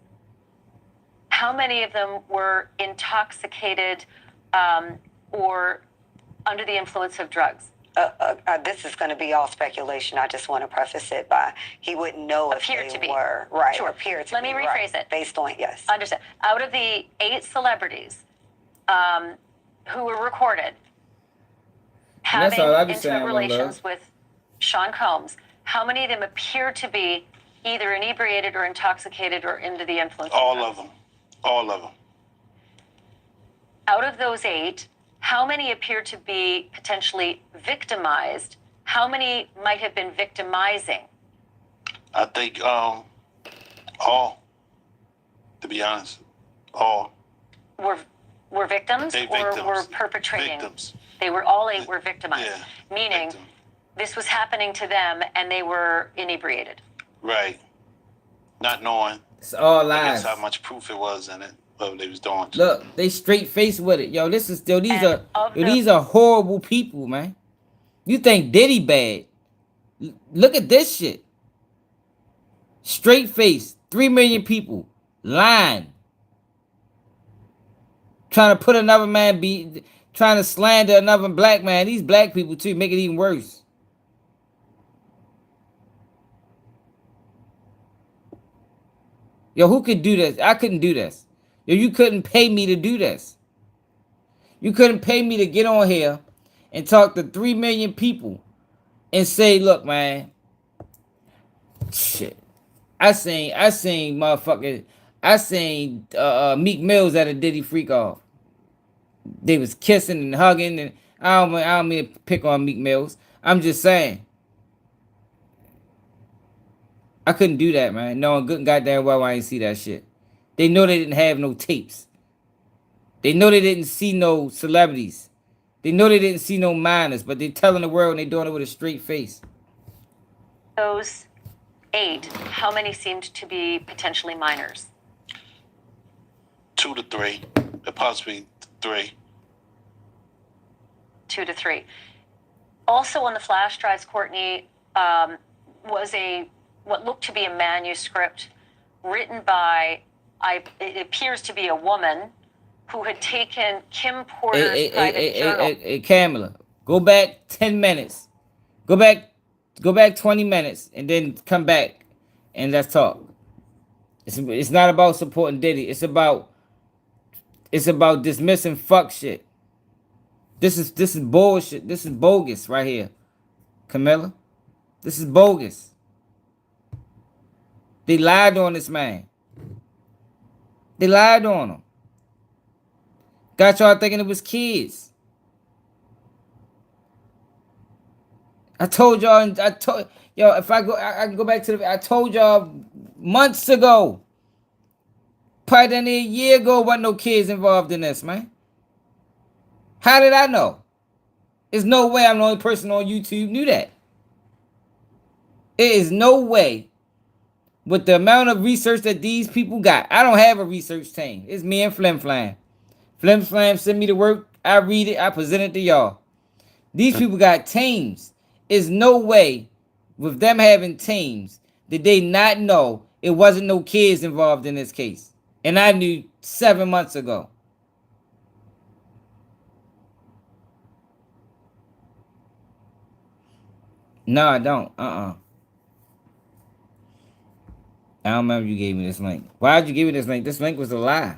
how many of them were intoxicated or under the influence of drugs? This is going to be all speculation. I just want to preface it by he wouldn't know if Appear to they be. were. Right. Sure. Appear to Let be. me rephrase right. it. Based on, yes. Understand. Out of the 8 celebrities who were recorded that's having all I be intimate saying, relations with Sean Combs, how many of them appear to be either inebriated or intoxicated or under the influence? All of them. All of them. Out of those 8, how many appear to be potentially victimized? How many might have been victimizing? I think all, to be honest, all. Were victims They or victims. were perpetrating? Victims. They were all 8 were victimized, Yeah, meaning this was happening to them and they were inebriated. Right. Not knowing. It's all I guess lies. how much proof it was in it, what they was doing. Look, they straight faced with it. Yo, this is still these And are horrible people, man. You think Diddy bad? Look at this shit. Straight face, 3 million people lying, trying to put another man trying to slander another black man. These black people too make it even worse. Yo, who could do this? I couldn't do this. Yo, you couldn't pay me to do this. You couldn't pay me to get on here and talk to 3 million people and say, look, man, shit. I seen motherfucker, I seen Meek Mills at a Diddy freak off. They was kissing and hugging, and I don't mean to pick on Meek Mills. I'm just saying. I couldn't do that, man. Knowing good and goddamn well I ain't see that shit. They know they didn't have no tapes. They know they didn't see no celebrities. They know they didn't see no minors, but they telling the world and they doing it with a straight face. Those 8, how many seemed to be potentially minors? 2 to 3, possibly 3. 2 to 3. Also on the flash drives, Courtney, was what looked to be a manuscript written by, it appears to be a woman who had taken Kim Porter's private journal. Hey, Kamala, go back 10 minutes. Go back 20 minutes and then come back and let's talk. It's not about supporting Diddy. It's about dismissing fuck shit. This is bullshit. This is bogus right here, Camilla. This is bogus. They lied on this man. They lied on him. Got y'all thinking it was kids. I told y'all, if I can go back to I told y'all months ago. Probably than a year ago, wasn't no kids involved in this, man. How did I know? There's no way I'm the only person on YouTube knew that. There is no way with the amount of research that these people got. I don't have a research team. It's me and Flim Flam. Flim Flam send me the work. I read it. I present it to y'all. These people got teams. There's no way with them having teams did they not know it wasn't no kids involved in this case. And I knew 7 months ago. No, I don't. I don't remember you gave me this link. Why'd you give me this link? This link was a lie.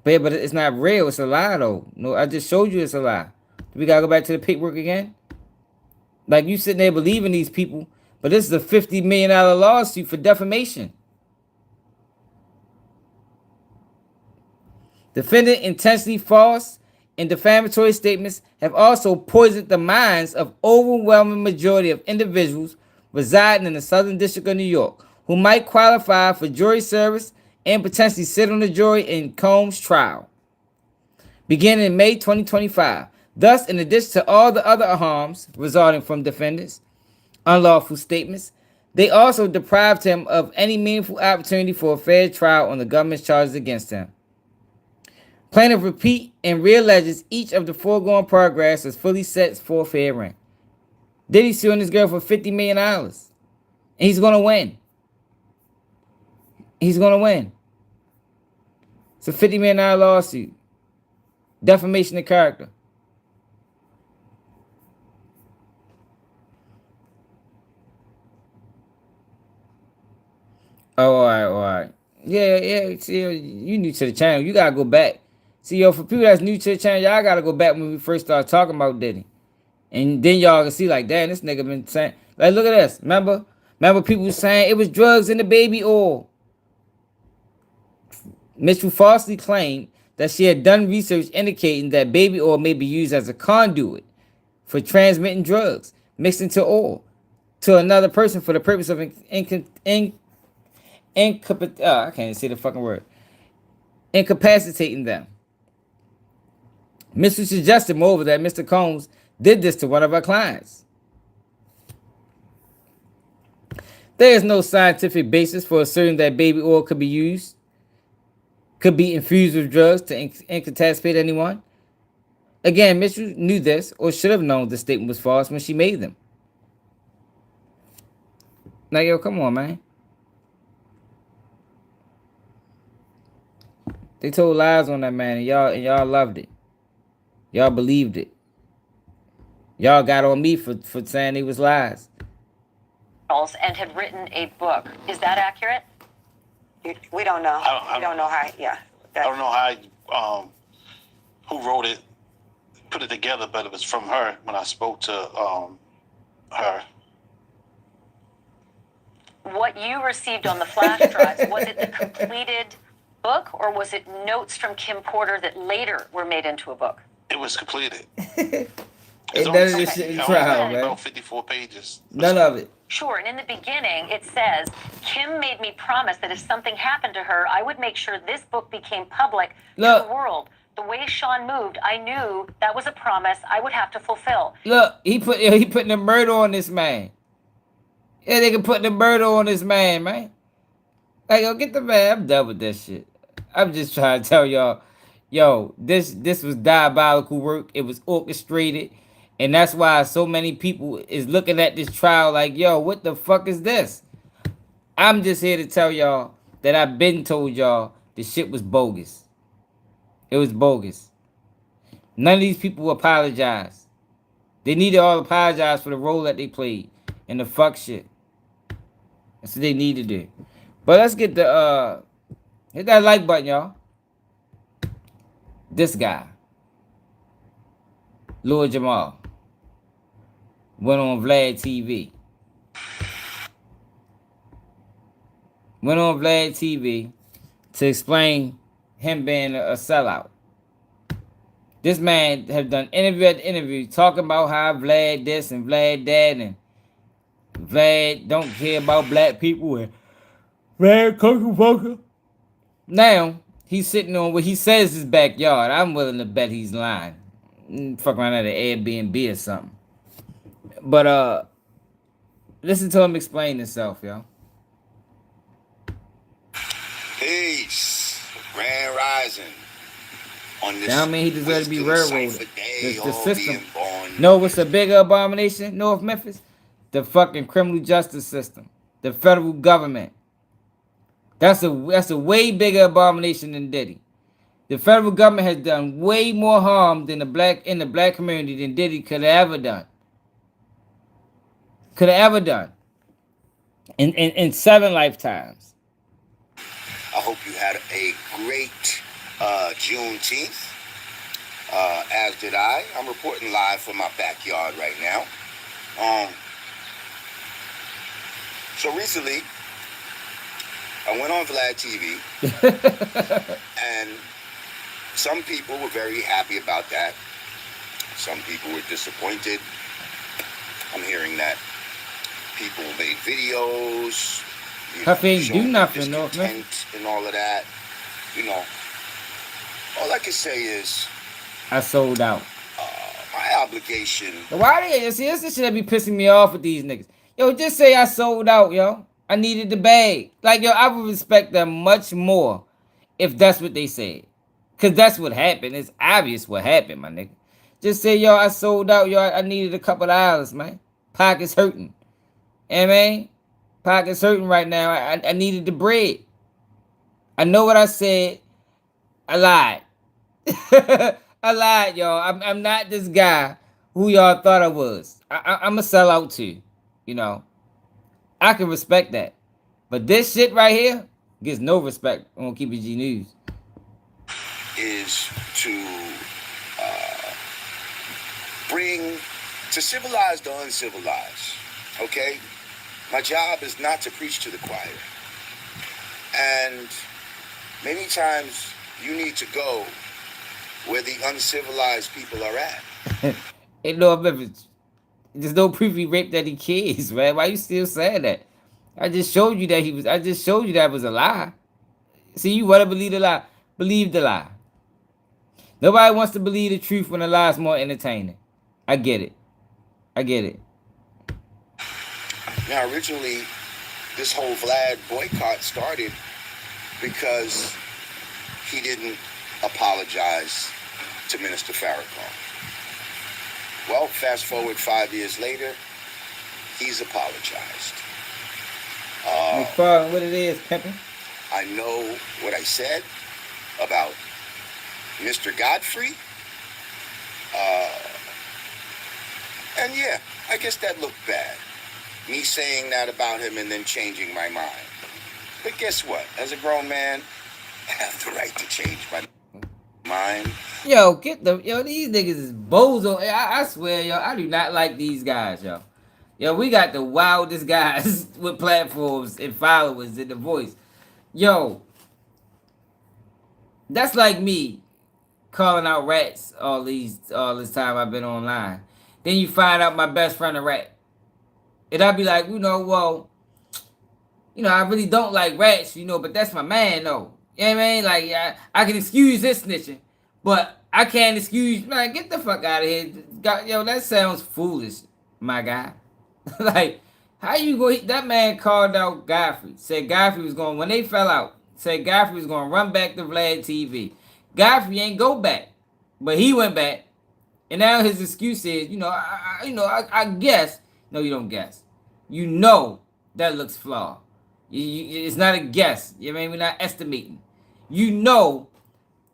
But it's not real. It's a lie, though. No, I just showed you it's a lie. We gotta go back to the paperwork again? Like, you sitting there believing these people, but this is a $50 million lawsuit for defamation. Defendant intentionally false and defamatory statements have also poisoned the minds of overwhelming majority of individuals residing in the Southern District of New York who might qualify for jury service and potentially sit on the jury in Combs' trial, beginning in May 2025. Thus, in addition to all the other harms resulting from defendants' unlawful statements, they also deprived him of any meaningful opportunity for a fair trial on the government's charges against him. Plaintiff repeat and realleges each of the foregoing paragraphs as fully set for fair rent. Diddy suing this girl for $50 million. And he's gonna win. He's gonna win. It's a $50 million lawsuit. Defamation of character. Oh, all right. Yeah. See, you new to the channel. You gotta go back. See, yo, for people that's new to the channel, y'all gotta go back when we first started talking about Diddy. And then y'all can see, like, damn, this nigga been saying, like, look at this. Remember people saying it was drugs in the baby oil. Mitchell falsely claimed that she had done research indicating that baby oil may be used as a conduit for transmitting drugs mixed into oil to another person for the purpose of I can't say the fucking word. Incapacitating them. Mr. suggested, moreover, that Mr. Combs did this to one of our clients. There is no scientific basis for asserting that baby oil could be infused with drugs to incapacitate anyone. Again, Mitchell knew this or should have known the statement was false when she made them. Now, yo, come on, man. They told lies on that man, and y'all loved it. Y'all believed it. Y'all got on me for saying it was lies. And had written a book. Is that accurate? We don't know. We don't know how. Yeah. I don't know how who wrote it, put it together, but it was from her when I spoke to her. What you received on the flash drives, was it the completed book or was it notes from Kim Porter that later were made into a book? It was completed. Ain't none of this shit in trial, man. About 54 pages. None of it. Sure, and in the beginning it says, Kim made me promise that if something happened to her, I would make sure this book became public to the world. The way Sean moved, I knew that was a promise I would have to fulfill. Look, he putting the murder on this man. Yeah, they can put the murder on this man, man. Like, yo, get the man. I'm done with that shit. I'm just trying to tell y'all, yo, this was diabolical work. It was orchestrated. And that's why so many people is looking at this trial like, yo, what the fuck is this? I'm just here to tell y'all that I've been told y'all the shit was bogus. It was bogus. None of these people apologized. They need to all apologize for the role that they played in the fuck shit. That's what they need to do. But let's get the hit that like button, y'all. This guy, Lord Jamar, went on Vlad TV. Went on Vlad TV to explain him being a sellout. This man have done interview after interview talking about how Vlad this and Vlad that and Vlad don't care about black people and Vlad Coca. Now, he's sitting on what he says is his backyard. I'm willing to bet he's lying. Fuck around at an Airbnb or something. But listen to him explain himself, yo. Peace. Grand Rising. On this, that don't mean he deserves to be railroaded. The system. No, what's a bigger abomination, North Memphis? The fucking criminal justice system. The federal government. That's a way bigger abomination than Diddy. The federal government has done way more harm than the black community than Diddy could have ever done. Could have ever done. In 7 lifetimes. I hope you had a great Juneteenth. As did I. I'm reporting live from my backyard right now. So recently, I went on Vlad TV, and some people were very happy about that. Some people were disappointed. I'm hearing that people made videos, do nothing, no, and all of that. You know, all I can say is I sold out. My obligation. Why they see this shit that be pissing me off with these niggas? Yo, just say I sold out, yo. I needed the bag. Like, yo, I would respect them much more if that's what they said. Cause that's what happened. It's obvious what happened, my nigga. Just say, yo, I sold out, yo, I needed a couple of hours, man. Pockets hurting. You know what I mean? Pockets hurting right now. I needed the bread. I know what I said. I lied. I lied, y'all. I'm not this guy who y'all thought I was. I'm a sellout too. You know, I can respect that. But this shit right here gets no respect on Keep It G News. Is to to civilize the uncivilized. Okay? My job is not to preach to the choir. And many times you need to go where the uncivilized people are at. Ain't no evidence. There's no proof he raped any kids, man. Why you still saying that? I just showed you that he was. I just showed you that was a lie. See, you want to believe the lie. Believe the lie. Nobody wants to believe the truth when the lie is more entertaining. I get it. I get it. Now, originally, this whole Vlad boycott started because he didn't apologize to Minister Farrakhan. Well, fast forward 5 years later, he's apologized. What it is, pimpin'? I know what I said about Mr. Godfrey. And yeah, I guess that looked bad. Me saying that about him and then changing my mind. But guess what? As a grown man, I have the right to change my mind. Yo, these niggas is bozo. I swear, yo, I do not like these guys, yo. Yo, we got the wildest guys with platforms and followers in The Voice. Yo, that's like me calling out rats all this time I've been online. Then you find out my best friend a rat. And I'd be like, well, I really don't like rats, but that's my man, though. You know what I mean? Like, I can excuse this snitching, but I can't excuse, man, get the fuck out of here. Yo, that sounds foolish, my guy. Like, how you go, that man called out Godfrey, said Godfrey was going, when they fell out, said Godfrey was going to run back to Vlad TV. Godfrey ain't go back, but he went back. And now his excuse is, I guess. No, you don't guess. You know that looks flawed. It's not a guess. You know what I mean? We're not estimating. You know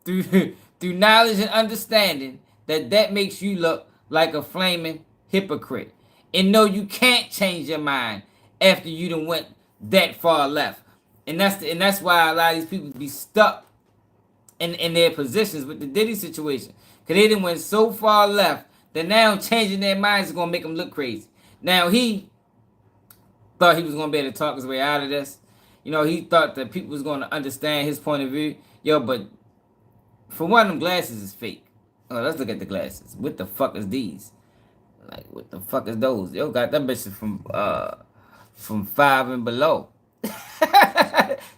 through through knowledge and understanding that makes you look like a flaming hypocrite. And no, you can't change your mind after you done went that far left. And that's why a lot of these people be stuck in their positions with the Diddy situation. Because they done went so far left that now changing their minds is going to make them look crazy. Now, he thought he was going to be able to talk his way out of this. He thought that people was going to understand his point of view. Yo, but for one, them glasses is fake. Oh, let's look at the glasses. What the fuck is these? Like, what the fuck is those? Yo, got them bitches from 5 and below.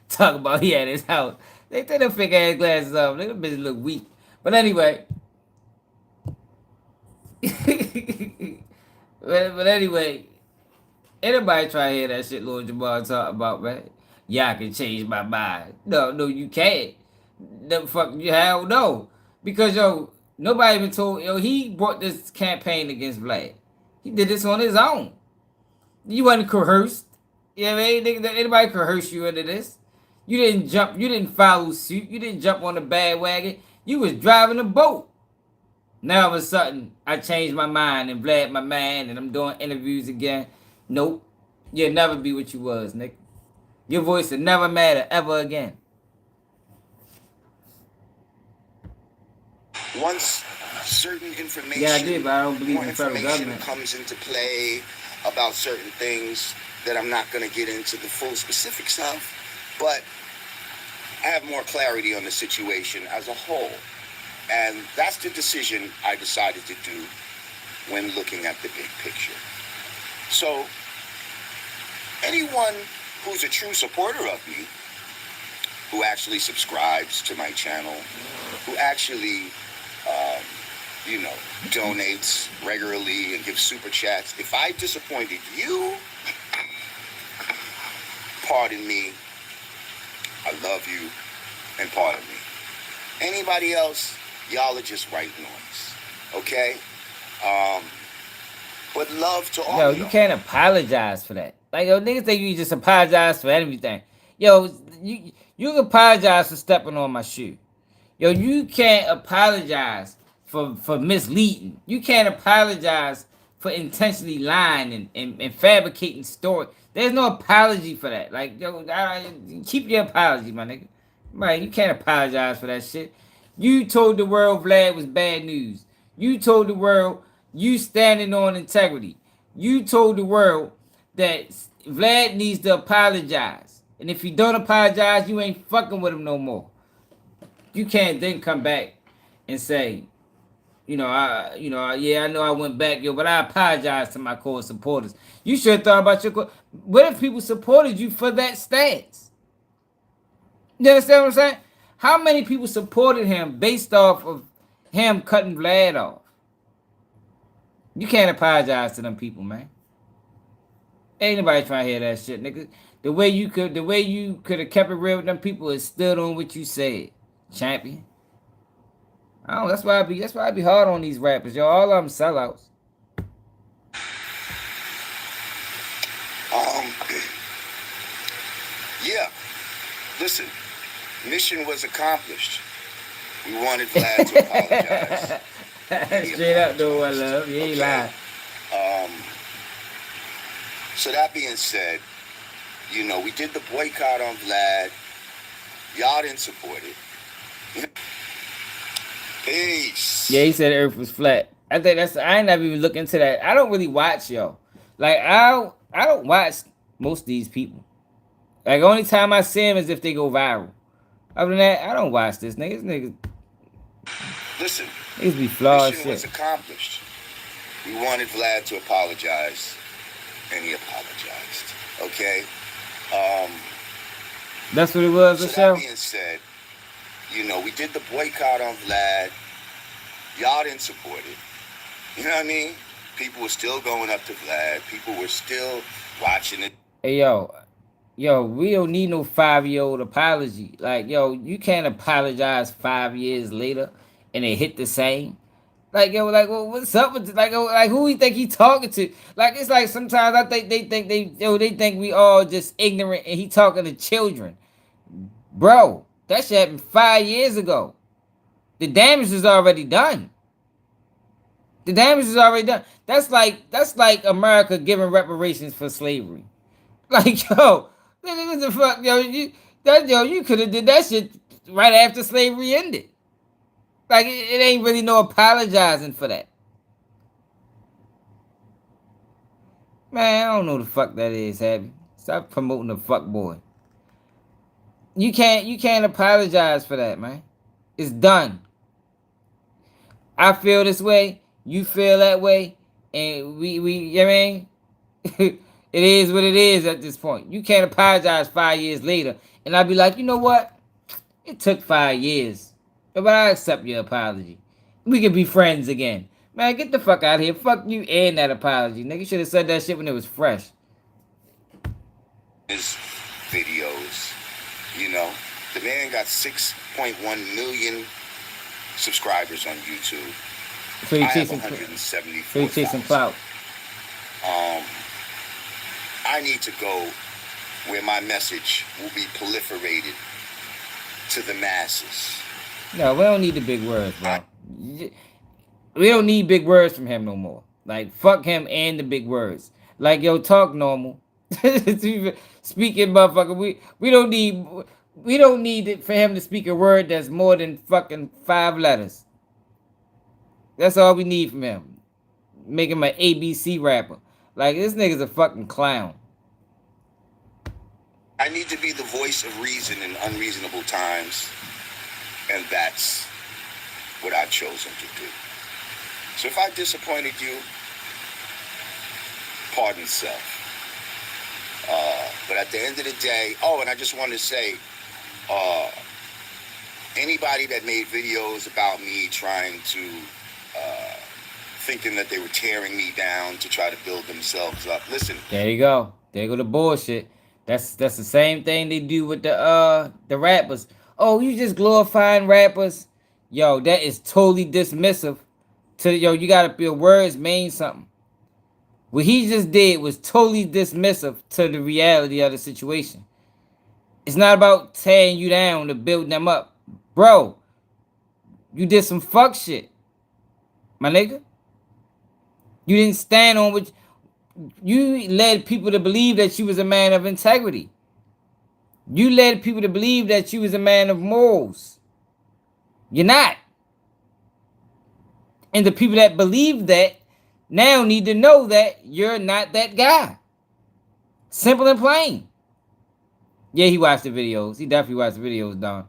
Talk about he had his house. They take them fake ass glasses off. Them bitches look weak. But anyway. but anyway, anybody try to hear that shit Lord Jamar talk about, man? Yeah, I can change my mind. No, you can't. The fuck, hell no. Because, yo, nobody even told, he brought this campaign against Vlad. He did this on his own. You wasn't coerced. You know what I mean? Anybody coerce you into this? You didn't follow suit. You didn't jump on the bandwagon. You was driving a boat. Now all of a sudden, I changed my mind and Vlad my man and I'm doing interviews again. Nope. You'll never be what you was, Nick. Your voice will never matter ever again. Once certain information, yeah, I did, but I don't believe in the federal government, comes into play about certain things that I'm not going to get into the full specifics of, but I have more clarity on the situation as a whole. And that's the decision I decided to do when looking at the big picture. So anyone who's a true supporter of me, who actually subscribes to my channel, who actually, donates regularly and gives super chats, if I disappointed you, pardon me, I love you, and pardon me. Anybody else, y'all are just white noise. Okay? But love to all Yo, of you y'all. can't apologize for that. Like, yo, niggas think you just apologize for everything. Yo, you can apologize for stepping on my shoe. Yo, you can't apologize for misleading. You can't apologize for intentionally lying and fabricating story. There's no apology for that. Like, yo, keep your apology, my nigga. Right, you can't apologize for that shit. You told the world Vlad was bad news. You told the world you standing on integrity. You told the world that Vlad needs to apologize. And if he don't apologize, you ain't fucking with him no more. You can't then come back and say, yeah, I know I went back, yo, but I apologize to my core supporters. You should have thought about your core. What if people supported you for that stance? You understand what I'm saying? How many people supported him based off of him cutting Vlad off? You can't apologize to them people, man. Ain't nobody trying to hear that shit, nigga. The way you could have kept it real with them people is stood on what you said, champion. I don't. That's why I be hard on these rappers, yo. All of them sellouts. Yeah. Listen, mission was accomplished. We wanted Vlad to apologize. Straight up, though, I love. You ain't lying. So that being said, you know, we did the boycott on Vlad. Y'all didn't support it. Peace. Yeah, he said the earth was flat. I think I ain't never even look into that. I don't really watch, yo. Like, I don't watch most of these people. Like, only time I see them is if they go viral. Other than that, I don't watch this niggas. Listen, niggas be flawed mission shit. was accomplished. We wanted Vlad to apologize, and he apologized. Okay? That's what it was, so Michelle? That being said, you know, we did the boycott on Vlad. Y'all didn't support it. You know what I mean? People were still going up to Vlad. People were still watching it. Hey, yo, we don't need no 5-year-old apology. Like, yo, you can't apologize 5 years later and it hit the same. Like, yo, like, well, what's up with like who he think he talking to? Like, it's like sometimes I think they think we all just ignorant and he talking to children. Bro, that shit happened 5 years ago. The damage is already done. That's like America giving reparations for slavery. Like, yo, nigga, what the fuck, yo, you could have did that shit right after slavery ended. Like, it ain't really no apologizing for that. Man, I don't know the fuck that is, Abby. Stop promoting the fuck boy. You can't apologize for that, man. It's done. I feel this way, you feel that way, and we you know what I mean? It is what it is at this point. You can't apologize 5 years later. And I'll be like, you know what? It took 5 years. But I accept your apology. We can be friends again. Man, get the fuck out of here. Fuck you and that apology. Nigga should have said that shit when it was fresh. His videos, you know. The man got 6.1 million subscribers on YouTube. So you I have chasing 174,000. clout. I need to go where my message will be proliferated to the masses. No, we don't need the big words, bro. We don't need big words from him no more. Like, fuck him and the big words. Like, yo, talk normal. Speaking, motherfucker, we don't need it for him to speak a word that's more than fucking 5 letters. That's all we need from him. Make him an ABC rapper. Like, this nigga's a fucking clown. I need to be the voice of reason in unreasonable times, and that's what I've chosen to do. So if I disappointed you, pardon self. But at the end of the day, and I just want to say, anybody that made videos about me trying to, thinking that they were tearing me down to try to build themselves up, listen. There you go. There go the bullshit. That's the same thing they do with the rappers. Oh, you just glorifying rappers Yo, that is totally dismissive. You gotta feel words mean something. What he just did was totally dismissive to the reality of the situation. It's not about tearing you down to build them up. Bro, you did some fuck shit, my nigga. You didn't stand on what you led people to believe that you was a man of integrity. You led people to believe that you was a man of morals. You're not. And the people that believe that now need to know that you're not that guy. Simple and plain. Yeah, he watched the videos. He definitely watched the videos, Don.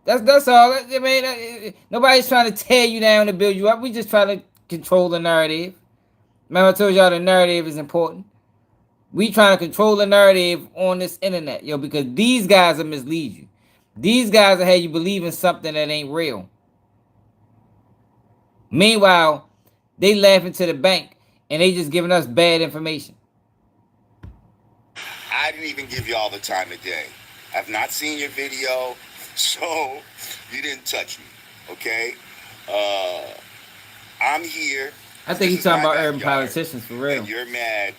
That's all. I mean, nobody's trying to tear you down to build you up. We just trying to control the narrative. Remember I told y'all the narrative is important. We trying to control the narrative on this internet, yo, because these guys will mislead you. These guys will have you believe in something that ain't real. Meanwhile, they laughing to the bank and they just giving us bad information. I didn't even give y'all the time of day. I've not seen your video, so you didn't touch me, okay? I'm here. I think he's talking about urban politicians for real. And you're mad.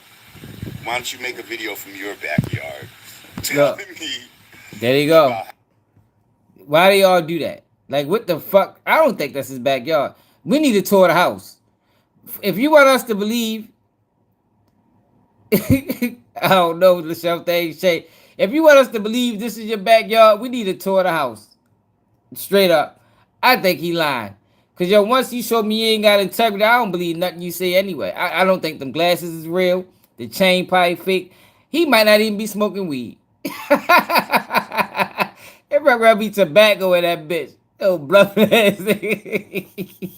Why don't you make a video from your backyard telling me? There you go. Why do y'all do that? Like, what the fuck? I don't think that's his backyard. We need to tour the house. If you want us to believe, I don't know, the shelf thing shake. If you want us to believe this is your backyard, we need to tour the house. Straight up. I think he lying. Cause yo, once you show me you ain't got integrity, I don't believe nothing you say anyway. I don't think them glasses is real. The chain probably fake. He might not even be smoking weed. It probably be tobacco in that bitch. Oh, bluff ass nigga.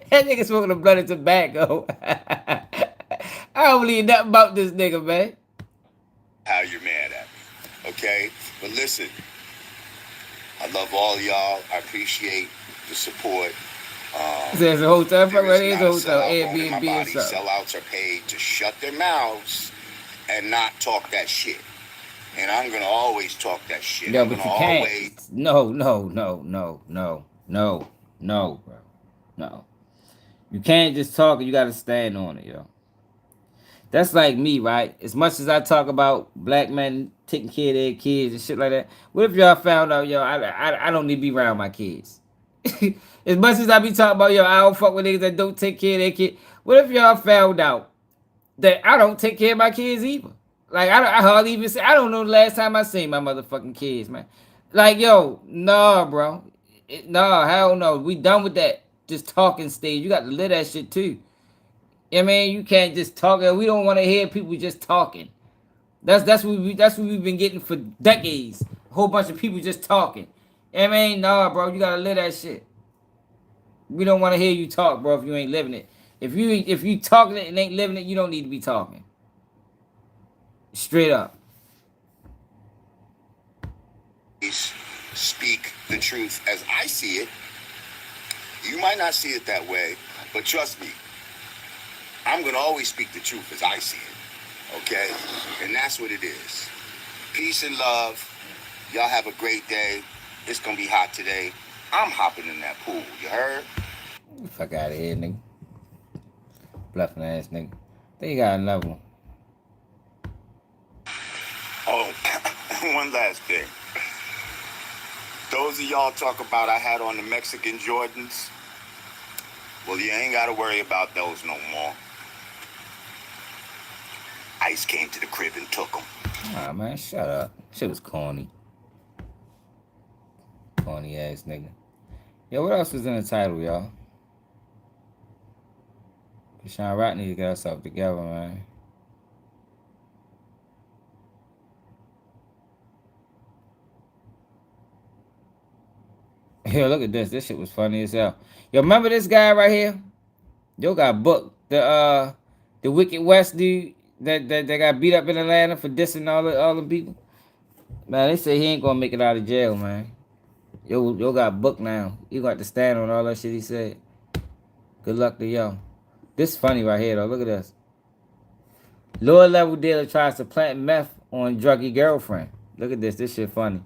That nigga smoking a blunt of tobacco. I don't believe nothing about this nigga, man. How you're mad at me, okay? But listen, I love all y'all. I appreciate the support. There's a hotel. There's a hotel. Airbnb and stuff. Sellouts are paid to shut their mouths and not talk that shit. And I'm gonna always talk that shit. Yeah, but you can't. No, bro. No. You can't just talk, you gotta stand on it, yo. That's like me, right? As much as I talk about black men taking care of their kids and shit like that, what if y'all found out, yo, I don't need to be around my kids? As much as I be talking about, yo, I don't fuck with niggas that don't take care of their kids. What if y'all found out that I don't take care of my kids either? Like, I hardly even say, I don't know the last time I seen my motherfucking kids, man. Like, yo, nah, bro. Nah, hell no. We done with that just talking stage. You got to live that shit too. I mean, you can't just talk. We don't want to hear people just talking. That's what we've been getting for decades. A whole bunch of people just talking. I mean, nah, bro. You got to live that shit. We don't want to hear you talk, bro, if you ain't living it. If you talking it and ain't living it, you don't need to be talking. Straight up. Speak the truth as I see it. You might not see it that way, but trust me, I'm going to always speak the truth as I see it. Okay? And that's what it is. Peace and love. Y'all have a great day. It's going to be hot today. I'm hopping in that pool. You heard? Fuck out of here, nigga. Bluffing ass nigga. They got another one. Oh, one last thing. Those of y'all talk about I had on the Mexican Jordans. Well, you ain't got to worry about those no more. ICE came to the crib and took them. Aw, man, shut up. Shit was corny. Corny ass nigga. Yo, what else was in the title, y'all? Deshaun Rock need to get herself together, man. Yo, look at this. This shit was funny as hell. Yo, remember this guy right here? Yo got booked. The Wicked West dude that got beat up in Atlanta for dissing all the people. Man, they say he ain't gonna make it out of jail, man. Yo got booked now. You got to stand on all that shit he said. Good luck to yo. This funny right here though. Look at this. Lower level dealer tries to plant meth on druggy girlfriend. Look at this. This shit funny.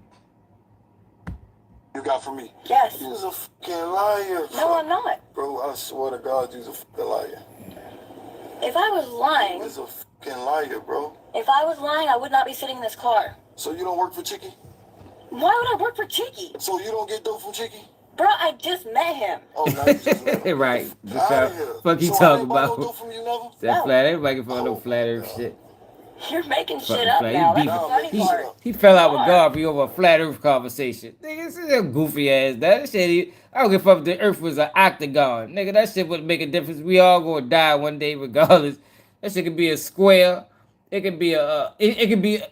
you got from me? Yes. You's a fucking liar. No, I'm not. Bro, I swear to God, you's a fucking liar. If I was lying, You's a fucking liar, bro. if I was lying, I would not be sitting in this car. So you don't work for Chicky? Why would I work for Cheeky? So you don't get dope from Chicky? Bro, I just met him. Oh, now you just met him. Right. Just Outta here. fuck you So I talking ain't buy no about? dope from you never? That No. flat. Everybody can find no flat earth shit. You're making Fucking shit up flat. now. He That's the funny beefing. part. He fell out with Garvey over a flat earth conversation. Nigga, this is a goofy ass. That shit, I don't give a fuck if the earth was an octagon. Nigga, that shit wouldn't make a difference. We all gonna die one day regardless. That shit could be a square. It could be it could be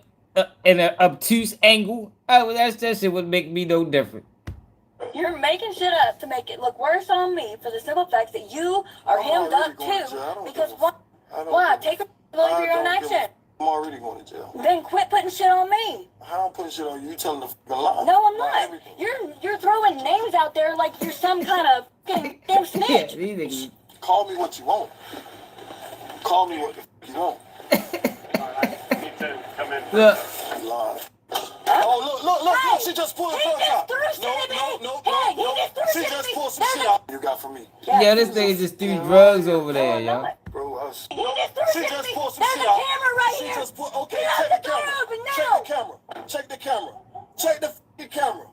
in an obtuse angle. That shit would make me no different. You're making shit up to make it look worse on me for the simple fact that you are hemmed up too. Because why? Take responsibility for your own action. I'm already going to jail. Then quit putting shit on me. How I'm putting shit on you? You telling the fucking lie. No, I'm not. You're throwing names out there like you're some kind of fucking damn snitch. Call me what you want. Call me what the fuck you want. Look. Lie. Oh, look, she just pulled the drugs out. No. She just pulled some shit out you got from me. Yeah, this nigga just threw drugs over there, yo. Bro, She just pulled some shit out. There's a camera right here. She just put, okay, check the camera. Check the camera. Check the fucking camera.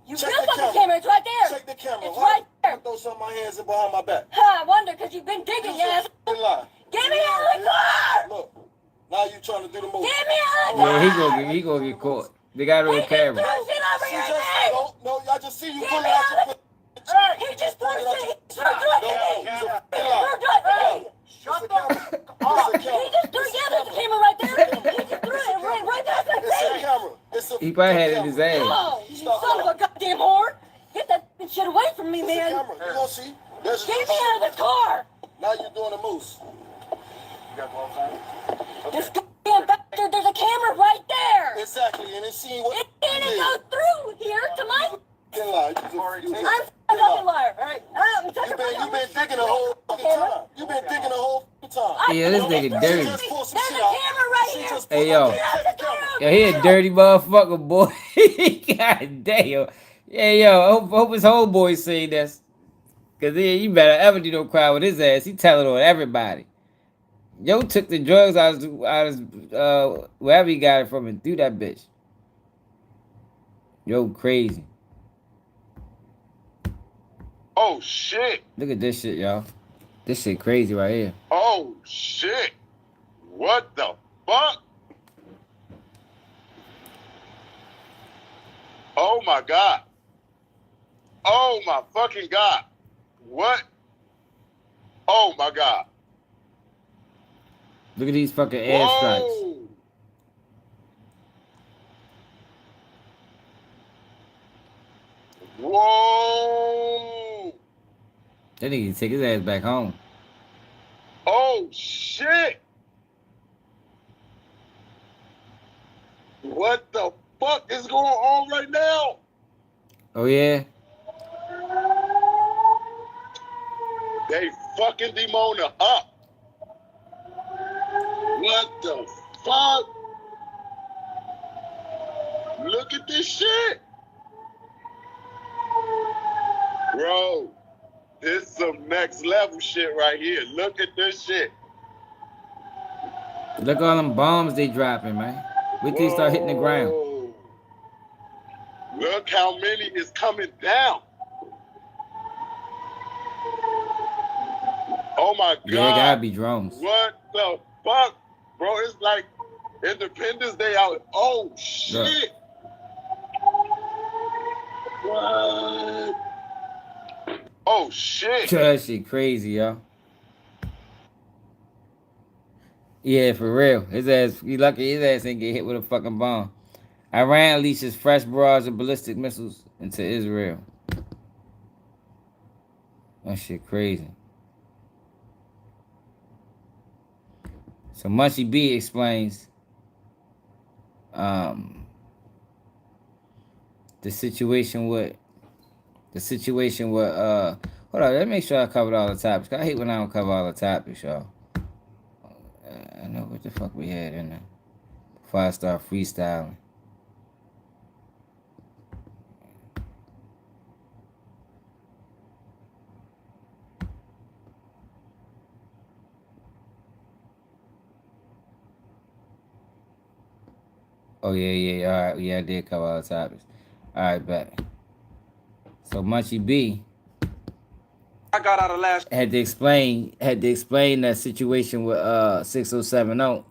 You will fucking camera. It's right there. Check the camera. It's right there. Throw some of my hands in behind my back. I wonder, because you've been digging, yes. Lie. Get me out of the car. Look, now you trying to do the move. Get me out of the car. Yeah, he gonna get caught. They got it on camera. No, I just see you pulling out your... He just put it in. Shut the camera. He just threw the camera right there. He just threw it right there. It's a camera. He probably had it in his ass. Oh, you son of a goddamn whore. Get that shit away from me, man. It's a camera. You gonna see? Get me out of the car. Now you're doing a moose. You got gloves on? This goddamn bastard, there's a camera right there. Exactly, and it's seeing what it didn't go through here to my... I'm a fucking liar, all right? You've been digging the whole fucking time. You've been digging the whole time. Yeah, this nigga dirty. There's a camera right here. Hey, yo, he a dirty motherfucker, boy. God damn. Yeah, yo, hope his homeboy say this. Because you better ever do no crime with his ass. He telling on everybody. Yo took the drugs out of wherever he got it from and threw that bitch. Yo, crazy. Oh, shit. Look at this shit, y'all. This shit crazy right here. Oh, shit. What the fuck? Oh, my God. Oh, my fucking God. What? Oh, my God. Look at these fucking airstrikes. Whoa. That nigga take his ass back home. Oh, shit. What the fuck is going on right now? Oh, yeah? They fucking Demona up. What the fuck? Look at this shit. Bro, this is some next level shit right here. Look at this shit. Look at all them bombs they dropping, man. Wait till they start hitting the ground. Look how many is coming down. Oh my God. Yeah, it gotta be drones. What the fuck? Bro, it's like Independence Day out. Oh shit. What? Oh shit. That shit crazy, yo. Yeah, for real. His ass, he lucky his ass ain't get hit with a fucking bomb. Iran unleashes fresh barrage of ballistic missiles into Israel. That shit crazy. So Munchie B explains the situation with hold on, let me make sure I covered all the topics. I hate when I don't cover all the topics, y'all. I know what the fuck we had in there before I start freestyling. Oh yeah. All right, yeah, I did cover all the topics. All right, back. So Munchie B I got out of last had to explain that situation with 6070.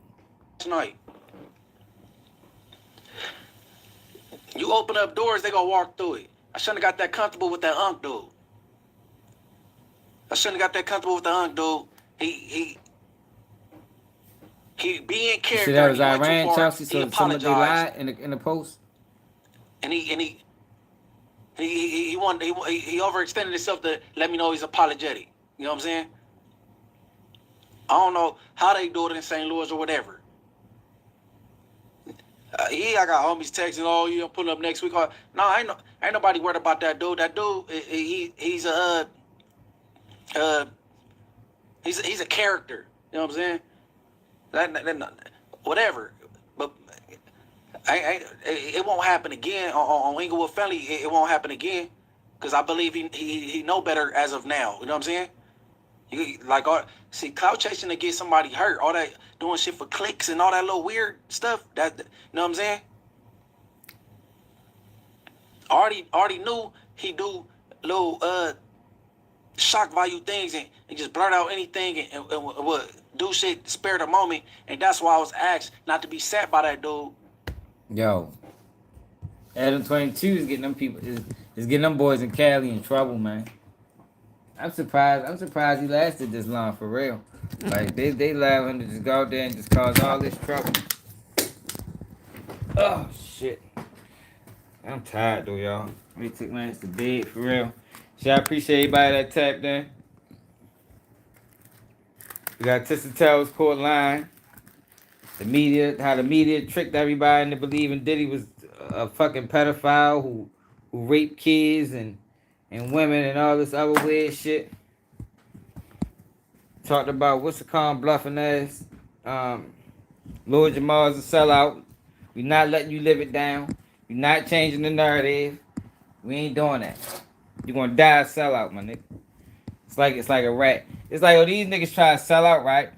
night. You open up doors, they gonna walk through it. I shouldn't have got that comfortable with that unk dude. He be in You see character that and was he went too Iran, far. Chelsea. He So somebody apologized lied in the post. and he overextended himself to let me know he's apologetic. You know what I'm saying? I don't know how they do it in St. Louis or whatever. I got homies texting, oh, you pulling up next week. No, ain't nobody worried about that dude. That dude, he's a character. You know what I'm saying? Whatever. But it won't happen again on Inglewood Family. It won't happen again because I believe he know better as of now. You know what I'm saying? Clout chasing to get somebody hurt, all that doing shit for clicks and all that little weird stuff. That you know what I'm saying? Already knew he do little shock value things and just blurt out anything and would do shit spare the moment, and that's why I was asked not to be sat by that dude. Yo, Adam 22 is getting them people is getting them boys in Cali in trouble, man. I'm surprised he lasted this long for real. Like they allowed him to just go out there and just cause all this trouble. Oh shit. I'm tired though, y'all. Let me take my ass to bed for real. I appreciate everybody that tapped in. We got Tissa Tell's court line. How the media tricked everybody into believing Diddy was a fucking pedophile who raped kids and women and all this other weird shit. Talked about what's the calm bluffing ass. Lord Jamar's a sellout. We not letting you live it down. We not changing the narrative. We ain't doing that. You're gonna die a sellout, my nigga. It's like a rat. It's like, these niggas try to sell out, right?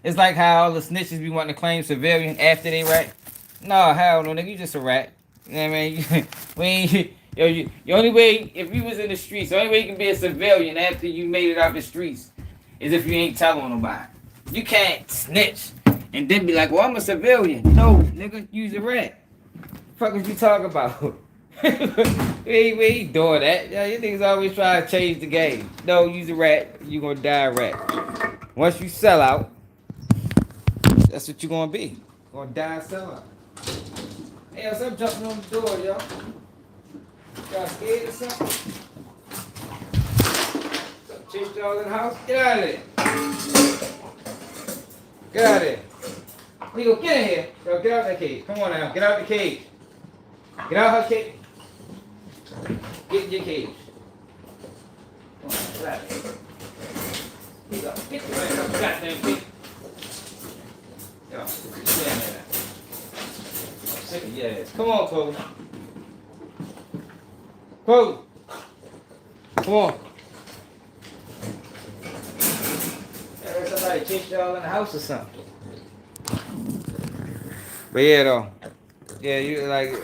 It's like how all the snitches be wanting to claim civilian after they rat. No, hell no, nigga, you just a rat. You know what I mean? We ain't, the only way, if you was in the streets, the only way you can be a civilian after you made it out the streets is if you ain't telling nobody. You can't snitch and then be like, well, I'm a civilian. No, nigga, you's a rat. Fuck what you talking about? we ain't doing that. Yeah, you niggas always try to change the game. No, you's a rat. You gonna die a rat. Once you sell out, that's what you gonna be. You gonna die a sellout. Hey, yo, stop jumping on the door, yo. Y'all scared or something? Chase y'all in the house? Get out of there. Get out of there. Leo, get in here. Yo, get out that cage. Come on now. Get out the cage. Get out her cage. Get in your cage. Come on, get out of here. Leo, get your ass out the goddamn cage. Yo, stand there. I'm sick of your ass. Come on, Chloe. Chloe. Come on. Somebody chased y'all in the house or something. But yeah, though. Yeah, you like,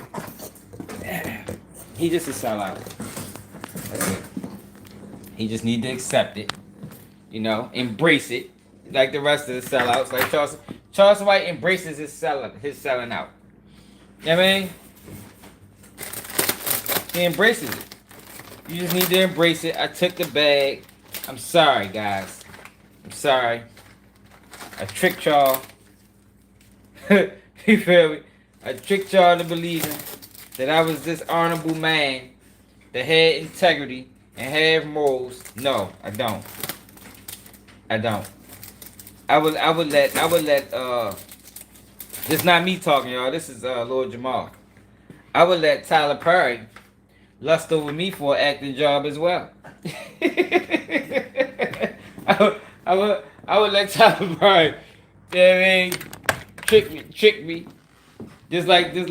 he just a sellout. That's it. He just need to accept it. You know, embrace it. Like the rest of the sellouts. Like Charles White embraces his selling out. You know what I mean? He embraces it. You just need to embrace it. I took the bag. I'm sorry, guys. I'm sorry. I tricked y'all. You feel me? I tricked y'all into believing that I was this honorable man that had integrity and had morals. No, I don't. I don't. I would let this is not me talking, y'all. This is Lord Jamar. I would let Tyler Perry lust over me for an acting job as well. I would let Tyler Perry, you know what I mean, trick me. Just like the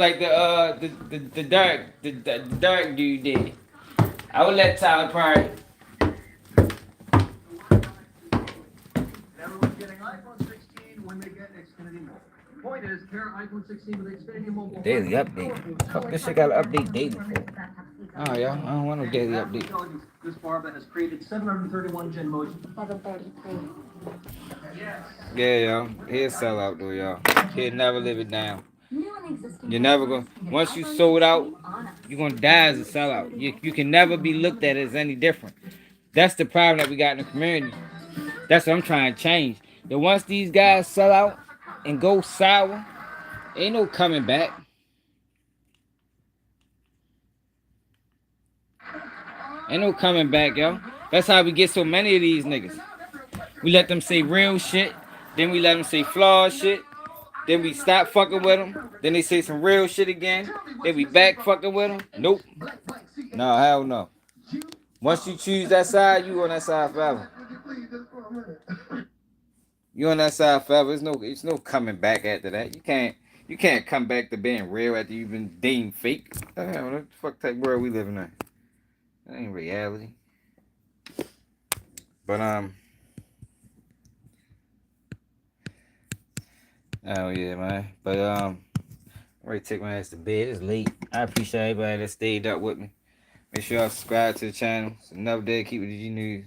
dark dude did. I would let Tyler Perry. Everyone's getting iPhone 16 when they get Xfinity Mobile. Daily update. Fuck, this shit gotta update daily for. Oh, y'all, I don't want no daily update. This barber has created 731 gen motion. 733. Yeah, y'all. He'll sell out though, y'all. He'll never live it down. You're never gonna. Once you sold out, you're gonna die as a sellout. You can never be looked at as any different. That's the problem that we got in the community. That's what I'm trying to change. That once these guys sell out and go sour, ain't no coming back. Ain't no coming back, yo. That's how we get so many of these niggas. We let them say real shit, then we let them say flawed shit, then we stop fucking with them, then they say some real shit again, then we back fucking with them. Nope. No, hell no. Once you choose that side, you on that side forever. You on that side forever. It's no coming back after that. You can't come back to being real after you've been deemed fake. What the fuck type world we living in? That ain't reality. But oh yeah, man. But I'm ready to take my ass to bed. It's late. I appreciate everybody that stayed up with me. Make sure y'all subscribe to the channel. It's another day. Keep it G News.